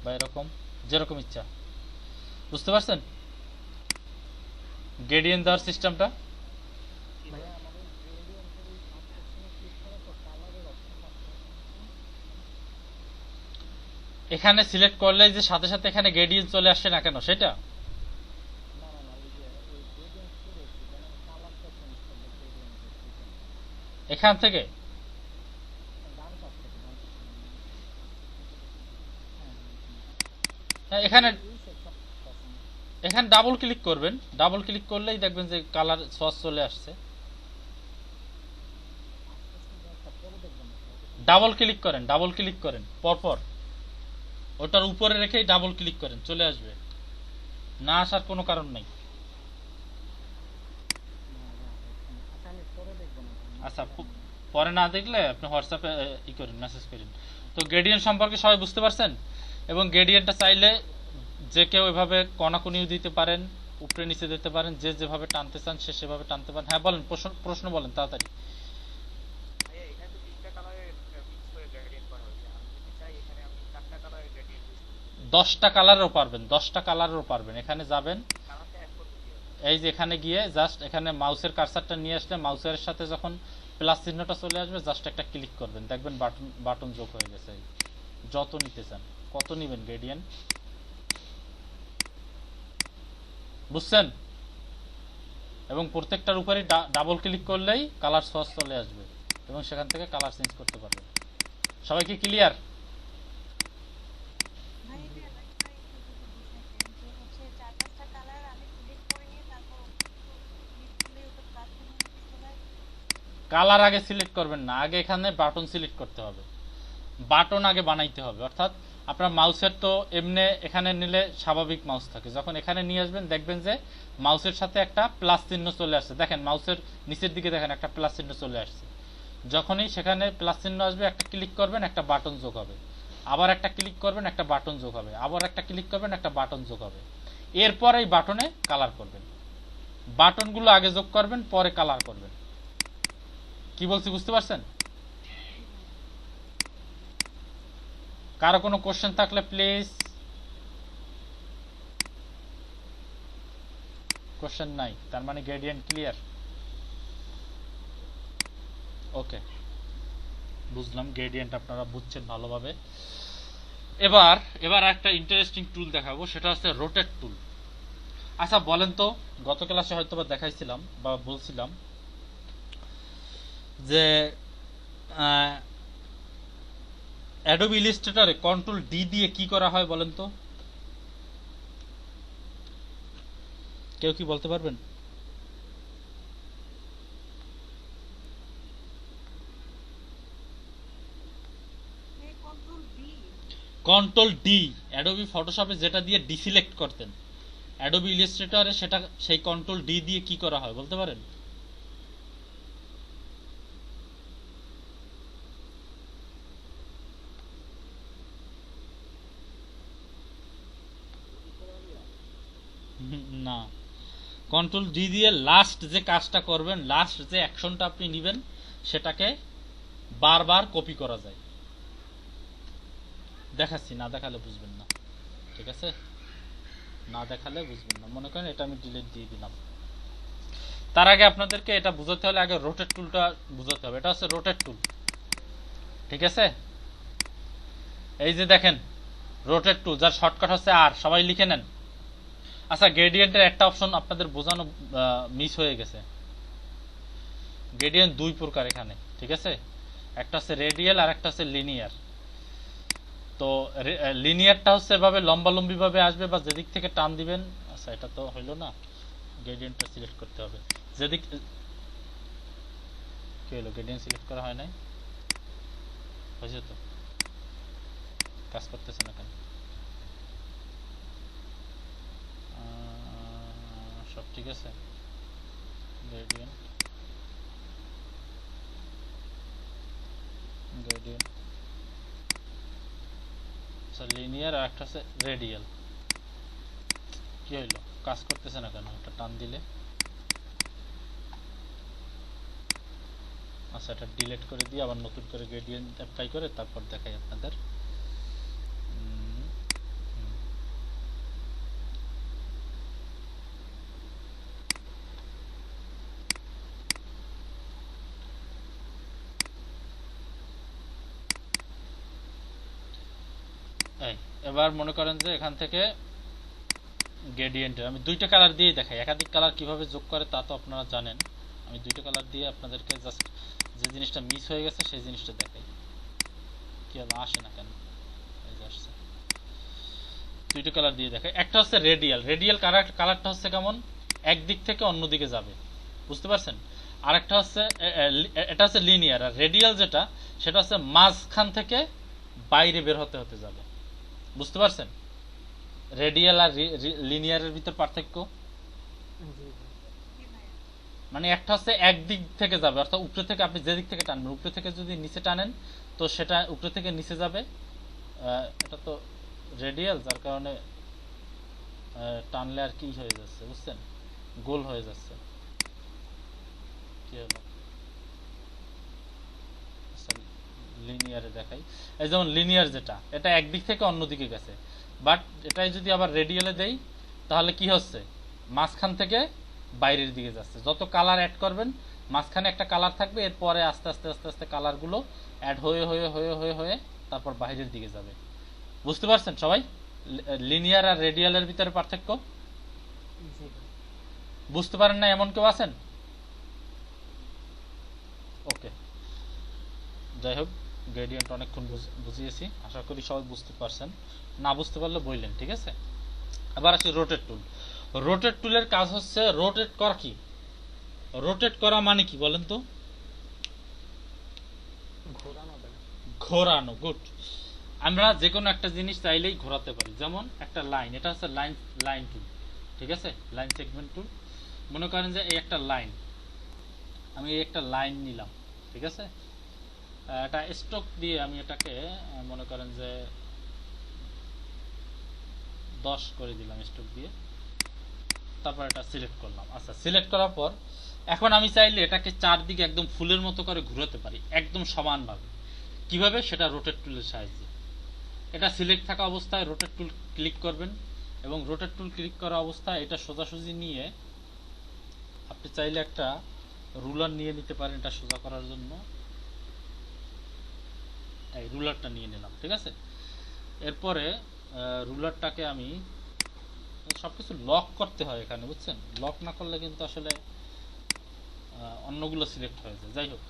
বা এরকম যেরকম ইচ্ছা। বুঝতে পারছেন গ্রেডিয়েন্ট দেওয়ার সিস্টেমটা? এখানে সিলেক্ট করলে যে সাথে সাথে এখানে গ্রেডিয়েন্ট চলে আসছে না কেন সেটা? এখান থেকে হ্যাঁ, এখানে ডাবল ক্লিক করবেন, ডাবল ক্লিক করলেই দেখবেন যে কালার সস চলে আসছে। ডাবল ক্লিক করেন পরপর, ওটার উপরে রেখেই ডাবল ক্লিক করেন, চলে আসবে, না আসার কোনো কারণ নাই। আচ্ছা, পরে না দেখলে আপনি হোয়াটসঅ্যাপে ই করেন, মেসেজ করেন। তো গ্রেডিয়েন্ট সম্পর্কে সবাই বুঝতে পারছেন? এবং গ্রেডিয়েন্টটা চাইলে যে কেউ এভাবে কণাকুনিও দিতে পারেন, উপরে নিচে দিতে পারেন, যে যেভাবে টানতে চান সে সেভাবে টানতে পারেন। হ্যাঁ বলেন, প্রশ্ন বলেন তাড়াতাড়ি। ভাইয়া এখানে তো 3টা কালারের মিক্স করে গ্রেডিয়েন্ট করা হয়েছে, আমি যদি চাই এখানে আমি 4টা কালারের গ্রেডিয়েন্ট ইউজ করব। 10টা কালারেরও পারবেন, 10টা কালারেরও পারবেন। এখানে যাবেন, কালারটা অ্যাড করতে কি হবে? এই যে এখানে গিয়ে জাস্ট এখানে মাউসের কার্সারটা নিয়ে আসলে মাউসের সাথে যখন প্লাস চিহ্নটা চলে আসবে জাস্ট একটা ক্লিক করবেন, দেখবেন বাটন যোগ হয়ে গেছে। যত নিতে চান, কত নিবেন গ্রেডিয়েন্ট, বুঝছেন? এবং প্রত্যেকটার উপরে ডাবল ক্লিক করলেই কালার সস চলে আসবে এবং সেখান থেকে কালার চেঞ্জ করতে পারবেন। সবাই কি ক্লিয়ার? ভাই এটা আরেকটা একটু যদি বুঝাইতেন যে হচ্ছে 4-5টা কালার আমি সিলেক্ট করে নিয়ে তারপর ক্লিক করলে ওটা প্লাস চিহ্ন নিচে চলে আসবে। কালার আগে সিলেক্ট করবেন না, আগে এখানে বাটন সিলেক্ট করতে হবে, বাটন আগে বানাইতে হবে। অর্থাৎ আপনার মাউসের তো এমনি এখানে নিলে স্বাভাবিক মাউস থাকে, যখন এখানে নিয়ে আসবেন দেখবেন যে মাউসের সাথে একটা প্লাস চিহ্ন চলে আসছে। দেখেন মাউসের নিচের দিকে দেখেন একটা প্লাস চিহ্ন চলে আসছে। যখনই সেখানে প্লাস চিহ্ন আসবে একটা ক্লিক করবেন, একটা বাটন যোগ হবে, আবার একটা ক্লিক করবেন, একটা বাটন যোগ হবে, আবার একটা ক্লিক করবেন, একটা বাটন যোগ হবে। এরপর এই বাটনে কালার করবেন, বাটনগুলো আগে যোগ করবেন, পরে কালার করবেন। কি বলছি বুঝতে পারছেন? কারো কোনো কোশ্চেন থাকলে প্লিজ। কোশ্চেন নাই, তার মানে গ্রেডিয়েন্ট ক্লিয়ার। ওকে, বুঝলাম গ্রেডিয়েন্ট আপনারা বুঝছেন ভালোভাবে। এবার একটা ইন্টারেস্টিং টুল দেখাবো, সেটা হচ্ছে রোটেট টুল। আচ্ছা বলেন তো, গত ক্লাসে হয়তো বা দেখাইছিলাম বা বলছিলাম যে অ্যাডোবি ইলাস্ট্রেটরে কন্ট্রোল ডি দিয়ে কি করা হয় বলেন তো? কেউ কি বলতে পারবেন? এই control B. Control D, Adobe ফটোশপে যেটা দিয়ে ডিসিলেক্ট করতেন, অ্যাডোবি ইলাস্ট্রেটরে সেটা সেই কন্ট্রোল ডি দিয়ে কি করা হয় বলতে পারেন? না, কন্ট্রোল ডি দিয়ে লাস্ট যে কাজটা করবেন, লাস্ট যে অ্যাকশনটা আপনি নেবেন সেটাকে বারবার কপি করা যায়। দেখাচ্ছি, না দেখালে বুঝবেন না, ঠিক আছে? না দেখালে বুঝবেন না। মনে করেন এটা আমি ডিলিট দিয়ে দিলাম, তার আগে আপনাদেরকে এটা বুঝাতে হলে আগে রোটেট টুলটা বুঝাতে হবে। এটা হচ্ছে রোটেট টুল, ঠিক আছে? এই যে দেখেন রোটেট টুল, যার শর্টকাট হচ্ছে আর, সবাই লিখে নেন। আচ্ছা, গ্রেডিয়েন্টের একটা অপশন আপনাদের বোঝানো মিস হয়ে গেছে। গ্রেডিয়েন্ট দুই প্রকার এখানে, ঠিক আছে? একটা হচ্ছে রেডিয়াল আর একটা হচ্ছে লিনিয়ার। তো লিনিয়ারটা হচ্ছে এভাবে লম্বালম্বি ভাবে আসবে বা যেদিক থেকে টান দিবেন। আচ্ছা, এটা তো হইলো না, গ্রেডিয়েন্টটা সিলেক্ট করতে হবে। যেদিক কি হলো, গ্রেডিয়েন্ট সিলেক্ট করা হয় নাই, হয়েছে তো, কাজ করতেছে না কেন? সব ঠিক আছে। গ্রেডিয়েন্ট গ্রেডিয়েন্ট আচ্ছা, লিনিয়ার আর একটা হচ্ছে রেডিয়াল। কি হইলো, কাজ করতেছে না কেন? এটা টান দিলে, আচ্ছা এটা ডিলিট করে দিয়ে আবার নতুন করে গ্রেডিয়েন্ট অ্যাপ্লাই করে তারপর দেখাই আপনাদের। এবার মনে করেন যে এখান থেকে গ্রেডিয়েন্টের আমি দুইটা কালার দিয়ে দেখাই। একাধিক কালার কিভাবে যোগ করে তা তো আপনারা জানেন। আমি দুইটা কালার দিয়ে আপনাদেরকে জাস্ট যে জিনিসটা মিস হয়ে গেছে সেই জিনিসটা দেখাই। কি হলো, আসে না কেন? এই যে আসছে। দুইটা কালার দিয়ে দেখাই। একটা হচ্ছে রেডিয়াল। রেডিয়াল কালারটা হচ্ছে কেমন, একদিক থেকে অন্যদিকে যাবে, বুঝতে পারছেন? আর একটা হচ্ছে এটা হচ্ছে লিনিয়ার। আর রেডিয়াল যেটা, সেটা হচ্ছে মাঝখান থেকে বাইরে বের হতে হতে যাবে, বুঝতে পারছেন? রেডিয়াল আর লিনিয়ারের ভিতর পার্থক্য মানে একটা হচ্ছে একদিক থেকে যাবে, অর্থাৎ উপরে থেকে আপনি যেদিক থেকে টানবেন, উপরে থেকে যদি নিচে টানেন তো সেটা উপরে থেকে নিচে যাবে। এটা তো রেডিয়াল, যার কারণে টানলে আর কি হয়ে যাচ্ছে, বুঝছেন? গোল হয়ে যাচ্ছে। কি হলো, লিনিয়ারে দেখাই। এই যেমন লিনিয়ার যেটা, এটা একদিক থেকে অন্যদিকে গেছে, বাট এটাই যদি আবার রেডিয়ালে দেই তাহলে কি হচ্ছে, মাঝখান থেকে বাইরের দিকে যাচ্ছে। যত কালার অ্যাড করবেন মাঝখানে একটা কালার থাকবে, এরপরে আস্তে আস্তে আস্তে আস্তে কালারগুলো অ্যাড হয়ে হয়ে হয়ে হয়ে হয়ে তারপর বাইরের দিকে যাবে, বুঝতে পারছেন সবাই? লিনিয়ার আর রেডিয়ালের ভিতরে পার্থক্য বুঝতে পারেন না এমন কেউ আছেন? ওকে, যাই হোক, গ্রেডিয়েন্ট অনেকক্ষণ বুঝিয়েছি, আশা করি সবাই বুঝতে পারছেন। না বুঝতে পারলে বললেন, ঠিক আছে? আবার আছে রোটেট টুল। রোটেট টুলের কাজ হচ্ছে রোটেট করা। কি রোটেট করা মানে কি বলেন তো? ঘোরানো। গুড। আমরা যে কোনো একটা জিনিস চাইলেই ঘোরাতে পারি। যেমন একটা লাইন, এটা হচ্ছে লাইন টুল, ঠিক আছে? লাইন সেগমেন্ট টুল। মনে করেন যে এই একটা লাইন, আমি এই একটা লাইন নিলাম, ঠিক আছে? এটা স্ট্রোক দিয়ে আমি এটাকে মনে করেন যে 10 করে দিলাম স্ট্রোক দিয়ে, তারপর এটা সিলেক্ট করলাম। আচ্ছা, সিলেক্ট করার পর এখন আমি চাইলে এটাকে চারদিকে একদম ফুলের মতো করে ঘুরাতে পারি, একদম সমানভাবে। কিভাবে? সেটা রোটেট টুলের সাহায্যে। এটা সিলেক্ট থাকা অবস্থায় রোটেট টুল ক্লিক করবেন, এবং রোটেট টুল ক্লিক করা অবস্থায় এটা সোজাসুজি নিয়ে আপনি চাইলে একটা রুলার নিয়ে নিতে পারেন এটা সোজা করার জন্য। এই রুলারটা নিয়ে নিলাম, ঠিক আছে? এরপরে রুলারটাকে আমি সবকিছু লক করতে হয় এখানে, বুঝছেন? লক না করলে কিন্তু আসলে অন্যগুলো সিলেক্ট হয়ে যায়। যাই হোক,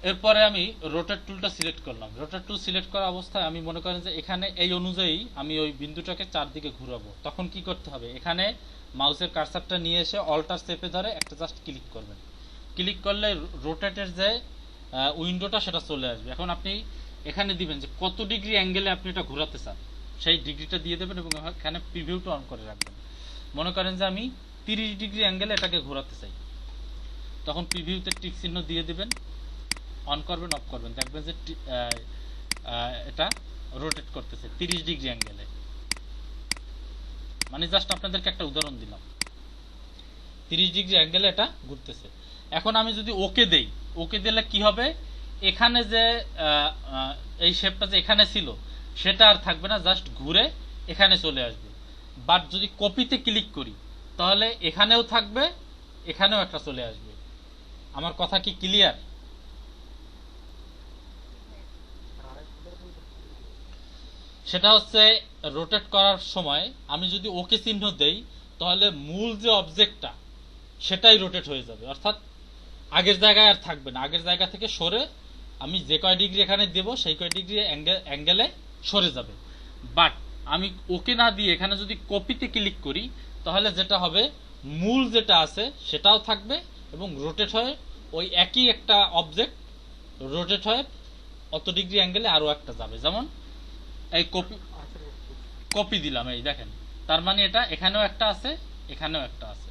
এরপরে আমি রোটেট টুলটা সিলেক্ট করলাম। রোটেট টুল সিলেক্ট করা অবস্থায় আমি মনে করেন যে এখানে এই অনুযায়ী আমি ওই বিন্দুটাকে চারদিকে ঘুরাবো। তখন কি করতে হবে, এখানে মাউসের কার্সারটা নিয়ে এসে অল্টার চেপে ধরে একটা জাস্ট ক্লিক করবেন। ক্লিক করলে রোটেটের যে উইন্ডোটা সেটা চলে আসবে। এখন আপনি এখানে দিবেন যে কত ডিগ্রি অ্যাঙ্গেলে আপনি এটা ঘোরাতে চান, সেই ডিগ্রিটা দিয়ে দেবেন এবং এখানে প্রিভিউটা অন করে রাখবেন। মনে করেন যে আমি 30 ডিগ্রি অ্যাঙ্গেলে এটাকে ঘোরাতে চাই, তখন প্রিভিউতে টিক চিহ্ন দিয়ে দিবেন, অন করবেন, অফ করবেন, দেখবেন যে এটা রোটেট করতেছে 30 ডিগ্রি অ্যাঙ্গেলে। মানে জাস্ট আপনাদেরকে একটা উদাহরণ দিলাম, 30 ডিগ্রি অ্যাঙ্গেলে এটা ঘুরতেছে। এখন আমি যদি ওকে দেই, ওকে দিলে কি হবে, এখানে যে এই শেপটা যে এখানে ছিল সেটা আর থাকবে না, জাস্ট ঘুরে এখানে চলে আসবে। বাট যদি কপিতে ক্লিক করি তাহলে এখানেও থাকবে এখানেও একটা চলে আসবে। আমার কথা কি ক্লিয়ার? সেটা হচ্ছে রোটেট করার সময় আমি যদি ওকে চিহ্ন দেই, তাহলে মূল যে অবজেক্টটা সেটাই রোটেট হয়ে যাবে, অর্থাৎ আগের জায়গায় আর থাকবে না। আগের জায়গা থেকে সরে আমি যে কয় ডিগ্রি এখানে দেব সেই কয় ডিগ্রি অ্যাঙ্গেলে সরে যাবে। বাট আমি ওকে না দিয়ে এখানে যদি কপিতে ক্লিক করি, তাহলে যেটা হবে, মূল যেটা আছে সেটাও থাকবে এবং রোটেট হয়ে ওই একই একটা অবজেক্ট রোটেট হয়ে অত ডিগ্রি অ্যাঙ্গেলে আরও একটা যাবে। যেমন এই কপি কপি দিলাম, এই দেখেন, তার মানে এটা এখানেও একটা আছে, এখানেও একটা আছে।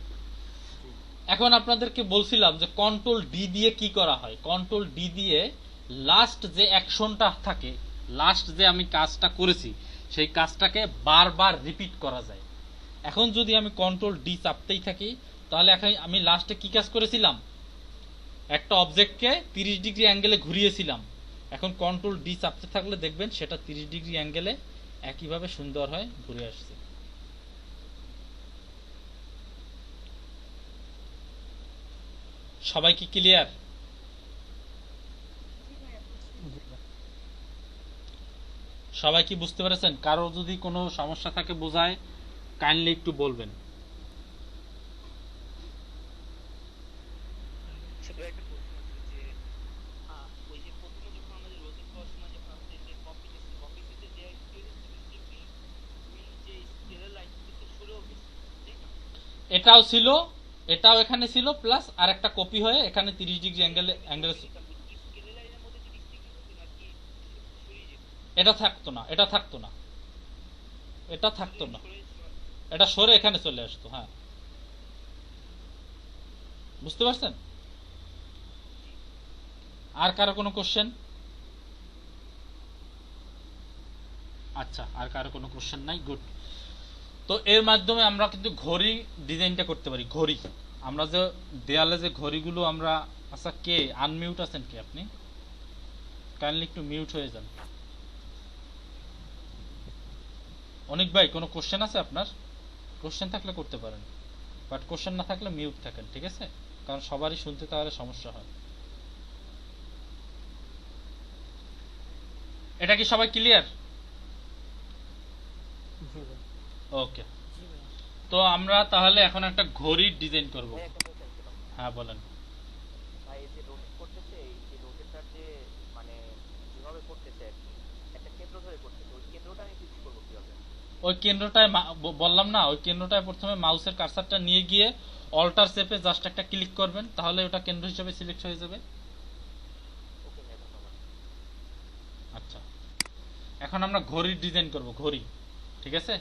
এখন আপনাদেরকে বলছিলাম যে কন্ট্রোল ডি দিয়ে কি করা হয়। কন্ট্রোল ডি দিয়ে লাস্ট যে অ্যাকশনটা থাকে, লাস্ট যে আমি কাজটা করেছি সেই কাজটাকে বারবার রিপিট করা যায়। এখন যদি আমি কন্ট্রোল ডি চাপতেই থাকি, তাহলে এখন আমি লাস্টে কি কাজ করেছিলাম, একটা অবজেক্টকে 30 ডিগ্রি অ্যাঙ্গেলে ঘুরিয়েছিলাম। এখন কন্ট্রোল ডি চাপতে থাকলে দেখবেন সেটা 30 ডিগ্রি অ্যাঙ্গেলে একইভাবে সুন্দর হয় ঘুরে আসছে। সবাই কি ক্লিয়ার? সবাই কি বুঝতে পেরেছেন? কারো যদি কোনো সমস্যা থাকে বোঝায়, কাইন্ডলি একটু বলবেন। ছোট একটা প্রশ্ন আছে যে ওই যে প্রথমে যখন আমাদের রোটেট করার সময় যখন আমাদের যে কপি দিচ্ছে, কপি দিতে যে ডিপি উইল যে স্কেলের লাইন থেকে সরেও গেছে, তাই না? এটাও ছিল, এটাও এখানে ছিল, প্লাস আর একটা কপি হয়ে এখানে 30 ডিগ্রি অ্যাঙ্গেলে স্কেলের লাইনের মধ্যে কি ডিস্ট্রিক্ট হতো নাকি সরিয়ে যেত? এটা থাকতো না, এটা থাকতো না, এটা থাকতো না, সরে এটা সরে এখানে চলে আসতো। হ্যাঁ, বুঝতে পারছেন? আর কারো কোনো কোশ্চেন? আচ্ছা, আর কারো কোনো কোশ্চেন নাই, গুড। তো এর মাধ্যমে আমরা কিন্তু ঘড়ি ডিজাইনটা করতে পারি। ঘড়ি আমরা যে দেয়ালে যে ঘড়িগুলো আমরা, আচ্ছা কে আনমিউট আছেন কি আপনি? কাইন্ডলি একটু মিউট হয়ে যান। অনিক ভাই, কোনো কোশ্চেন আছে আপনার? কোশ্চেন থাকলে করতে পারেন, বাট কোশ্চেন না থাকলে মিউট থাকেন, ঠিক আছে? কারণ সবারই শুনতে তাহলে সমস্যা হয়। এটা কি সবাই ক্লিয়ার? ওকে, তো আমরা তাহলে এখন একটা ঘড়ির ডিজাইন করব। ভাই একটা কোশ্চেন ছিল। হ্যাঁ বলেন। ভাই এই যে রোটেট করতেছে, এই যে রোটেটটার যে মানে যেভাবে করতেছে আর কি, একটা কেন্দ্র ধরে করতেছে, ওই কেন্দ্রটা আমি ফিক্স করবো কিভাবে? ওই কেন্দ্রটায় বললাম না, ওই কেন্দ্রটায় প্রথমে মাউসের কার্সারটা নিয়ে গিয়ে অল্টার শেপে জাস্ট একটা ক্লিক করবেন, তাহলে ওটা কেন্দ্র হিসেবে সিলেক্ট হয়ে যাবে। ওকে ভাই, ধন্যবাদ। আচ্ছা, এখন আমরা ঘড়ির ডিজাইন করব, ঘড়ি, ঠিক আছে?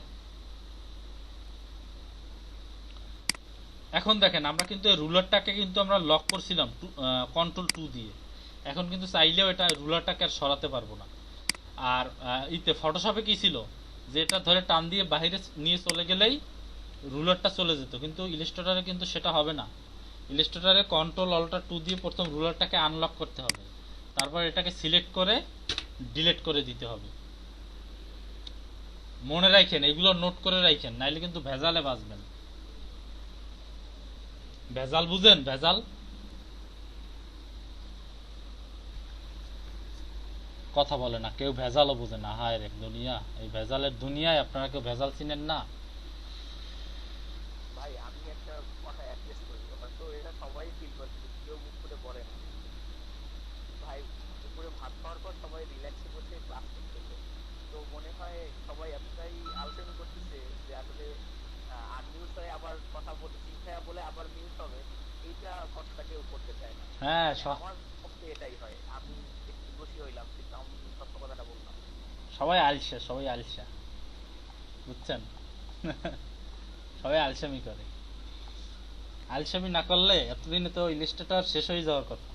এখন দেখেন, আমরা কিন্তু এই রুলারটাকে কিন্তু আমরা লক করছিলাম কন্ট্রোল 2 দিয়ে। এখন কিন্তু চাইলেও এটা রুলারটাকে আর সরাতে পারবো না। আর ইতে ফটোশপে কি ছিল, যে এটা ধরে টান দিয়ে বাইরে নিয়ে চলে গেলেই রুলারটা চলে যেত, কিন্তু ইলাস্ট্রেটরে কিন্তু সেটা হবে না। ইলাস্ট্রেটরে কন্ট্রোল অল্টার 2 দিয়ে প্রথম রুলারটাকে আনলক করতে হবে, তারপর এটাকে সিলেক্ট করে ডিলিট করে দিতে হবে। মনে রাখেন, এগুলো নোট করে রাখেন, নাইলে কিন্তু ভেজালে বাঁচবেন। ভেজাল বুঝেন? ভেজাল কথা বলে না কেউ, ভেজালও বুঝে না। হায় রে দুনিয়া, এই ভেজালের দুনিয়ায় আপনারা কেউ ভেজাল চিনেন না। ভাই আমি একটা কথা অ্যাড্রেস করি, হয়তো এটা সবাই ফিল করছে, কেউ মুখ ফুটে পড়ে না। ভাই দুপুরে ভাত খাওয়ার পর সবাই রিল্যাক্সে বসে ক্লাস করতেছে, তো মনে হয় সবাই এতটাই আলোচনা করতেছে যে আসলে আনমিউট হয়ে আবার কথা বলে চিন্তা বলে আবার মিউট হবে, এইটা কথাটা কেউ করতে চায় না। হ্যাঁ, আমার পক্ষে এটাই হয়, আমি একটু দোষী হইলাম, কিন্তু আমি সত্য কথাটা বললাম। সবাই আলসা, সবাই আলসা, বুঝছেন? সবাই আলসামি করে। আলসামি না করলে এতদিনে তো ইলাস্ট্রেটর শেষ হয়ে যাওয়ার কথা।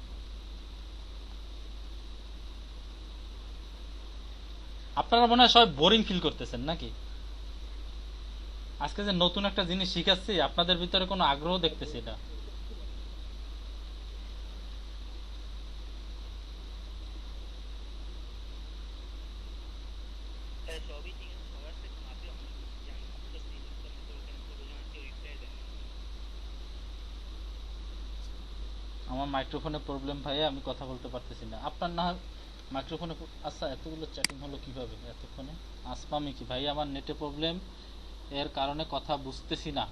আপনারা মনে হয় সবাই বোরিং ফিল করতেছেন নাকি? আজকে যে নতুন একটা জিনিস শিখাচ্ছি, আপনাদের ভিতরে কোনো আগ্রহ দেখতেছি এটা। সবই ঠিক আছে, সবার সাথে মাপে অনেক যে আমি বুঝতেছি, কিন্তু আমি তো ওখানে তো ওখানে কেউ রিপ্লাই দেয় না। আমার মাইক্রোফোনে প্রবলেম ভাইয়া, আমি কথা বলতে পারতেছি না। আপনার না হয় মাইক্রোফোনে আচ্ছা, এতগুলো চ্যাটিং হলো কিভাবে এতক্ষণে? আসমামি কি ভাই, আমার নেটে প্রবলেম, এর কারণে কথা বুঝতেছি না।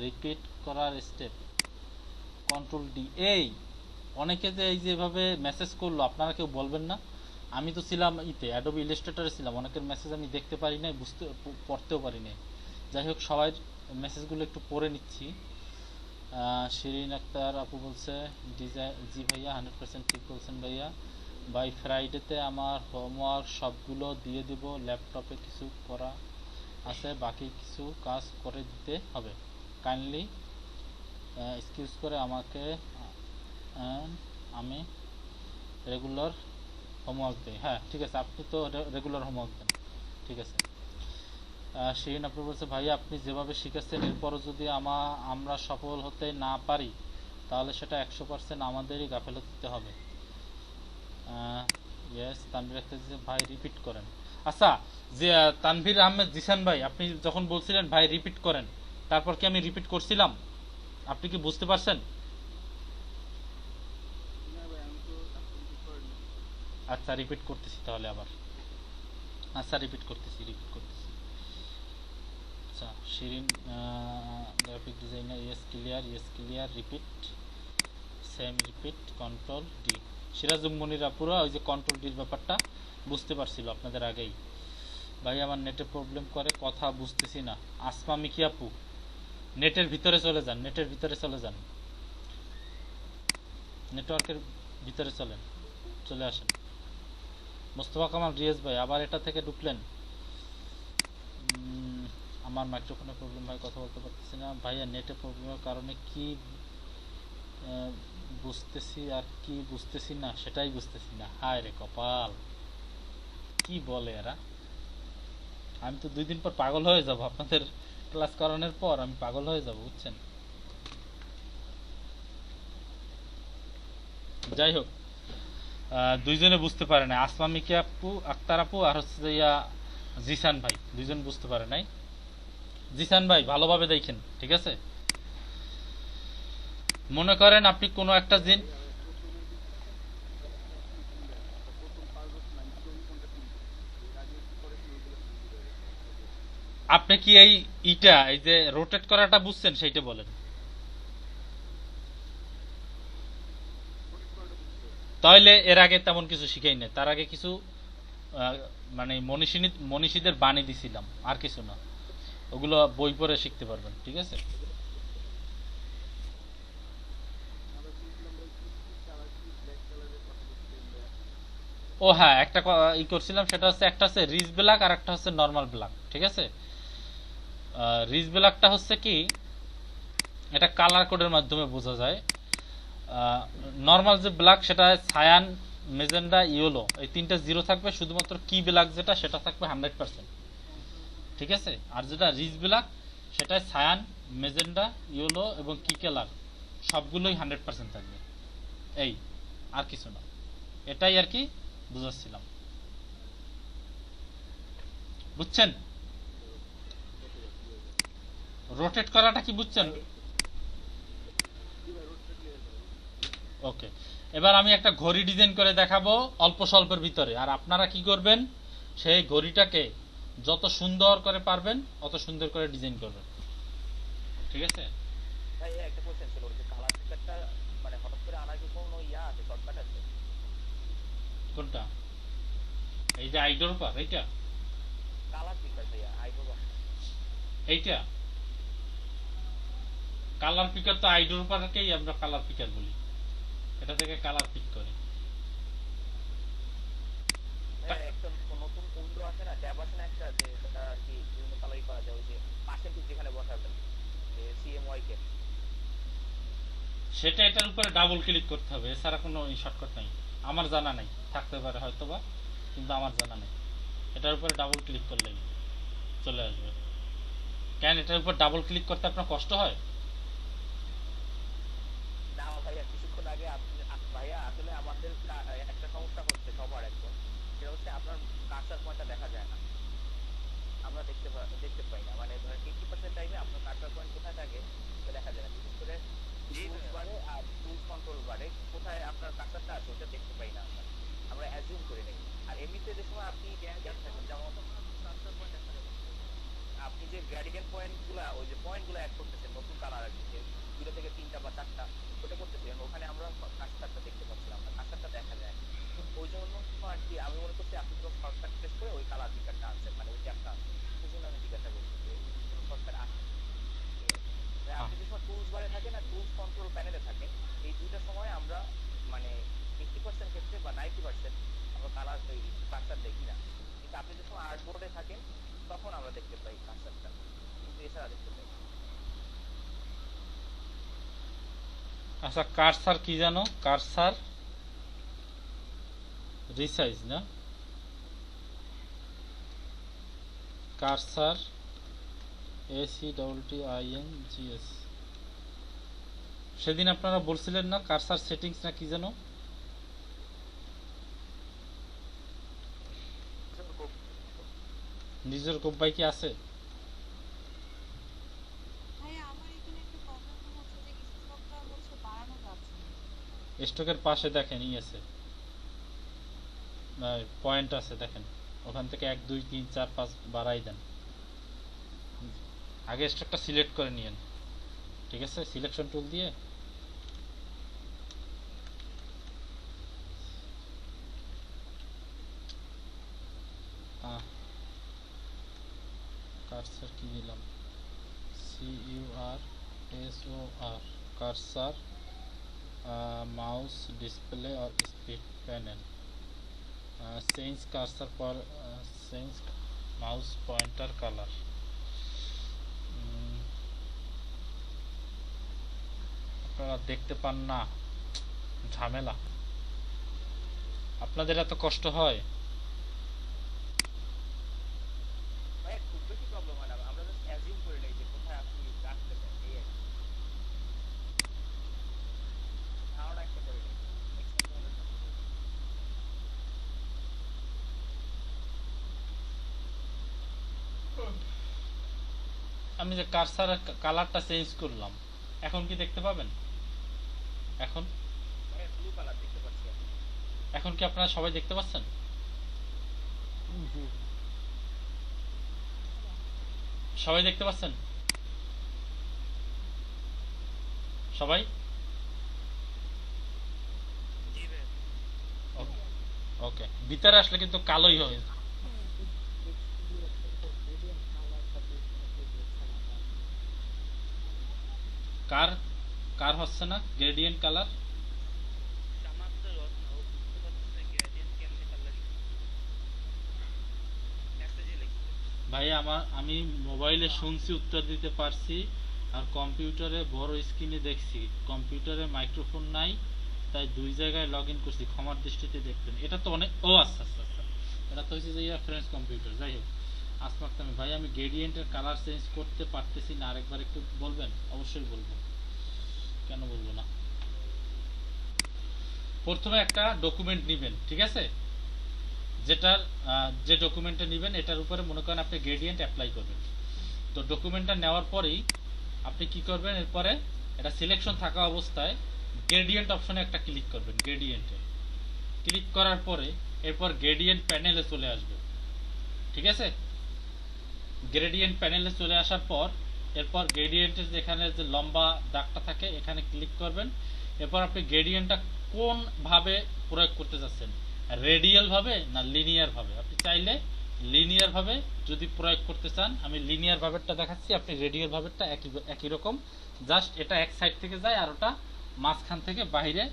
রিপিট করার স্টেপ কন্ট্রোল ডি। এই অনেকে যে এই যেভাবে মেসেজ করলো, আপনারা কেউ বলবেন না? আমি তো ছিলাম ইতে অ্যাডোবি ইলাস্ট্রেটরে ছিলাম, অনেকের মেসেজ আমি দেখতে পারি নাই, পড়তেও পারি নাই। যাই হোক, সবাই মেসেজগুলো একটু পড়ে নিচ্ছি। শিরিন আক্তার আপু বলছে জি ভাইয়া 100% ঠিক বলছেন ভাইয়া, বাই ফ্রাইডেতে আমার হোমওয়ার্ক সবগুলো দিয়ে দেব, ল্যাপটপে কিছু করা আছে, বাকি কিছু কাজ করে দিতে হবে, কাইন্ডলি এক্সকিউজ করে আমাকে, আমি রেগুলার হোমওয়ার্ক দিই। হ্যাঁ ঠিক আছে, আপনি তো রেগুলার হোমওয়ার্ক দেন, ঠিক আছে। শিরিন আপু বলছে ভাইয়া আপনি যেভাবে শিখেছেন এরপরও যদি আমরা সফল হতে না পারি তাহলে সেটা 100% আমাদেরই গাফেলতিতে হবে। ইয়েস, তানভীর আখতার ভাই রিপিট করেন। আচ্ছা, যে তানভীর আহমেদ জিসান ভাই, আপনি যখন বলছিলেন ভাই রিপিট করেন, তারপর কি আমি রিপিট করছিলাম? আপনি কি বুঝতে পারছেন? আচ্ছা, রিপিট করতেছি তাহলে আবার। আচ্ছা, রিপিট করতেছি। আচ্ছা, Shirin graphic designer, yes clear, repeat, same repeat, control D. Sirajum Monir আপুরা ওই যে কন্ট্রোল ডির ব্যাপারটা বুঝতে পারছিল আপনাদের আগেই। ভাই আমার নেটে প্রবলেম করে, কথা বুঝতেছি না। আসমা মিকি আপু, নেটের ভিতরে চলে যান, নেটওয়ার্কের ভিতরে চলে আসেন। মোস্তফা কামাল রিয়াজ ভাই, আবার এটা থেকে ঢুকলেন। আমার মাইক্রোফোনের প্রবলেম ভাই, কথা বলতে পারতেছি না ভাইয়া, নেটে প্রবলেমের কারণে কি বুঝতেছি আর কি বুঝতেছি না সেটাই বুঝতেছি না। হায় রে কপাল, কি বলে এরা! আমি তো 2 দিন পর পাগল হয়ে যাব, আপনাদের ক্লাস করানোর পর আমি পাগল হয়ে যাব, বুঝছেন? যাই হোক, দুইজনে বুঝতে পারে নাই, আসমা মিকি আপু, আক্তার আপু আর হচ্ছে জিসান ভাই, দুইজন বুঝতে পারে নাই। জিসান ভাই ভালোভাবে দেখেন, ঠিক আছে? মনে করেন আপনি কোনো একটা আপনি কি এই যে রোটেট করাটা বুঝছেন, সেইটা বলেন। তাহলে এর আগে তেমন কিছু শিখাই নাই, তার আগে কিছু মানে মনীষীদের বাণী দিছিলাম, আর কিছু না। ওগুলো বই পড়ে শিখতে পারবেন, ঠিক আছে? ও হ্যাঁ, একটা করছিলাম, সেটা হচ্ছে একটা হচ্ছে রিচ ব্ল্যাক আর একটা হচ্ছে নর্মাল ব্ল্যাক, ঠিক আছে? রিচ ব্ল্যাকটা হচ্ছে কি, এটা কালার কোডের মাধ্যমে বোঝা যায়। নর্মাল যে ব্ল্যাক সেটা সায়ান, মেজেন্ডা, ইয়েলো, এই 3টা জিরো থাকবে, শুধুমাত্র কি ব্ল্যাক যেটা সেটা থাকবে 100%, ঠিক আছে? আর যেটা রিচ ব্ল্যাক সেটা সায়ান, মেজেন্ডা, ইয়েলো এবং কি কালার সবগুলোই 100% থাকবে। এই, আর কিছু না, এটাই আর কি বুঝাচ্ছিলাম, বুঝছেন? রোটেট করাটা কি বুঝছেন? ওকে, এবার আমি একটা ঘড়ি ডিজাইন করে দেখাবো অল্প স্বল্পের ভিতরে, আর আপনারা কি করবেন, সেই ঘড়িটাকে যত সুন্দর করে পারবেন অত সুন্দর করে ডিজাইন করবেন, ঠিক আছে? ভাই একটা কোশ্চেন ছিল, ওই যে কালার পিকারটা মানে হঠাৎ করে আনার কি কোনো আছে, শর্টকাট আছে? কোনটা? এই যে আইডোর পার, এইটা? কালার পিকার ভাইয়া, আইড্রো এইটা কালার পিকার তো আইডোর পারকেই আমরা কালার পিকার বলি, এটা থেকে কালার পিক করে। একটা নতুন উইন্ডো আছে না, ট্যাব আছে না একটা, যে সেটা আর কি বিভিন্ন কালারই করা যায়, ওই যে পার্সেন্টেজ যেখানে বসাবেন, যে সিএমওয়াই কে, সেটা এটার উপরে ডাবল ক্লিক করতে হবে, এছাড়া কোনো শর্টকাট নাই, আমার জানা নাই, থাকতে পারে হয়তো বা, কিন্তু আমার জানা নেই। এটার উপরে ডাবল ক্লিক করলেই চলে আসবে। কেন এটার উপর ডাবল ক্লিক করতে আপনার কষ্ট হয়? না ভাইয়া কিছুক্ষণ আগে ভাইয়া আসলে আমাদের একটা সমস্যা হচ্ছে সবার একদম, সেটা হচ্ছে আপনার কার্সার পয়েন্টটা দেখা যায় না, আমরা দেখতে পাই না, মানে ধরেন 80% টাইমে আপনার কার্সার পয়েন্ট কোথায় থাকে সেটা দেখা যায় না, বিশেষ করে নিউজ বারে সেক্ষেত্রে যে সময় আপনি গ্রেডিয়েন্ট থাকেন, যেমন আপনি যে গ্রেডিয়েন্ট পয়েন্ট গুলা, ওই যে পয়েন্ট গুলো অ্যাড করতেছেন নতুন কালার আর কি, যে 0 থেকে 3টা বা 4টা ওটা করতেছিলেন, ওখানে আমরা কাস্টারটা দেখতে পাচ্ছিলাম না, কাস্টারটা দেখা যায়। ওই জন্য আর কি আমি মনে করছি আপনি কোনো শর্টকাট প্রেস করে ওই কালার জিকারটা আছে, মানে ওই ট্যাবটা আছে, সেই জন্য আমি জিজ্ঞাসা করছি যে কোনো শর্টকাট আছে। আপনি যে সময় টুলস বারে থাকেন আর টুলস কন্ট্রোল প্যানেলে থাকেন, এই দুইটা সময় আমরা মানে 80% ক্ষেত্রে বা 90% আমরা কালার ওই কার্সার দেখি না। কিন্তু আপনি যে সময় আর্টবোর্ডে থাকেন তখন আমরা দেখতে পাই কার্সারটা, কিন্তু এছাড়া দেখতে পাই না। আচ্ছা, কারসার কি জানো? কারসার রিসাইজ না, কারসার ACTTINGS। সেদিন আপনারা বলছিলেন না কারসার সেটিংস না কি জানো? নিজের কোম্পাই কি আছে? ভাইয়া আমার এখানে একটা প্রবলেম হচ্ছে যে স্টকটা হচ্ছে বাড়ানো যাচ্ছে না। স্টকের পাশে দেখেন ই আছে, পয়েন্ট আছে দেখেন, ওখান থেকে 1 2 3 4 5 বাড়াই দেন। আগে স্টকটা সিলেক্ট করে নিয়েন, ঠিক আছে? সিলেকশন টুল দিয়ে কারসার কি দিলাম, CURSOR, কারসার, মাউস ডিসপ্লে और speed panel, change cursor for change mouse pointer colour. আপনারা দেখতে পান না, ঝামেলা। আপনাদের এত কষ্ট হয়? ভাই খুব বেশি প্রবলেম হয় না, আমরা জাস্ট অ্যাজিউম করে নেই যে কোথায় আপনি রাখতেছেন, এই আর কি। ধারণা একটা করে নেই। আমি যে কারসারের কালারটা চেঞ্জ করলাম, এখন কি দেখতে পাবেন? এখন ব্লু কালার দেখতে পাচ্ছি আমি। এখন কি আপনারা সবাই দেখতে পাচ্ছেন? সবাই দেখতে পাচ্ছেন? সবাই ওকে। ভিতরে আসলে কিন্তু কালোই হয়। কার কার হচ্ছে না গ্রেডিয়েন্ট কালার? ভাই আমি মোবাইলে শুনছি, উত্তর দিতে পারছি, আর কম্পিউটারে বড় স্ক্রিনে দেখছি। কম্পিউটারে মাইক্রোফোন নাই, তাই 2 জায়গায় লগ ইন করছি, ক্ষমার দৃষ্টিতে দেখবেন। এটা তো অনেক, ও আচ্ছা আচ্ছা আচ্ছা, এটা তো হচ্ছে যে ফ্রেন্ডস কম্পিউটার। যাই হোক, আসমাক আমি ভাই, আমি গ্রেডিয়েন্টের কালার চেঞ্জ করতে পারতেছি না, আরেকবার একটু বলবেন? অবশ্যই বলবো, কেন বলবো না। প্রথমে একটা ডকুমেন্ট নেবেন, ঠিক আছে? যেটার যে ডকুমেন্টটা নেবেন এটার উপরে মনে করেন আপনি গ্রেডিয়েন্ট অ্যাপ্লাই করবেন। তো ডকুমেন্টটা নেওয়ার পরেই আপনি কি করবেন, এরপরে এটা সিলেকশন থাকা অবস্থায় গ্রেডিয়েন্ট অপশনে একটা ক্লিক করবেন। গ্রেডিয়েন্টে ক্লিক করার পরে এরপর গ্রেডিয়েন্ট প্যানেলে চলে আসবে, ঠিক আছে? গ্রেডিয়েন্ট প্যানেলে চলে আসার পর এরপর গ্রেডিয়েন্টের যেখানে যে লম্বা দাগটা থাকে এখানে ক্লিক করবেন। এরপর আপনি গ্রেডিয়েন্টটা কোন ভাবে প্রয়োগ করতে যাচ্ছেন, রেডিয়াল ভাবে না লিনিয়ার ভাবে? আপনি চাইলে লিনিয়ার ভাবে যদি প্রয়োগ করতে চান, আমি লিনিয়ার ভাবেরটা দেখাচ্ছি, আপনি রেডিয়াল ভাবেরটা একই রকম, জাস্ট এটা এক সাইড থেকে যায় আর ওটা মাঝখান থেকে বাইরে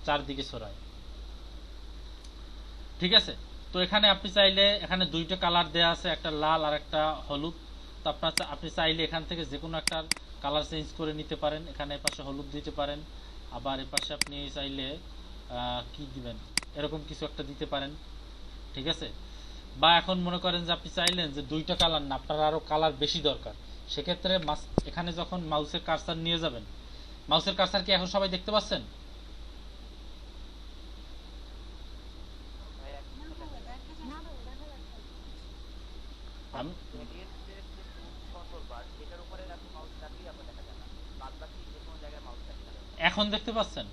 চারদিকে ছড়ায়, ঠিক আছে? তো এখানে আপনি চাইলে, এখানে 2টা কালার দেয়া আছে, একটা লাল আর একটা হলুদ। তো আপনি চাইলে এখান থেকে যে কোনো একটা কালার চেঞ্জ করে নিতে পারেন। এখানে এপাশে হলুদ দিতে পারেন, আবার এপাশে আপনি চাইলে কি দিবেন, এরকম কিছু একটা দিতে পারেন, ঠিক আছে? বা এখন মনে করেন যে আপনি চাইলেন যে 2টা কালার না, আপনার আরো কালার বেশি দরকার, সেক্ষেত্রে এখানে যখন মাউসের কার্সার নিয়ে যাবেন, মাউসের কার্সার কি এখন সবাই দেখতে পাচ্ছেন? ভাই এখন না তো ভাইয়া দেখা দেখা যাচ্ছে আমি গ্রেডিয়েন্টের যে টুলস কন্ট্রোল বার, এটার উপরে আপনি মাউস রাখলেই আপনার দেখা যায় না, বাদ বাকি যে কোনো জায়গায় মাউস রাখতে হবে। এখন দেখতে পাচ্ছেন?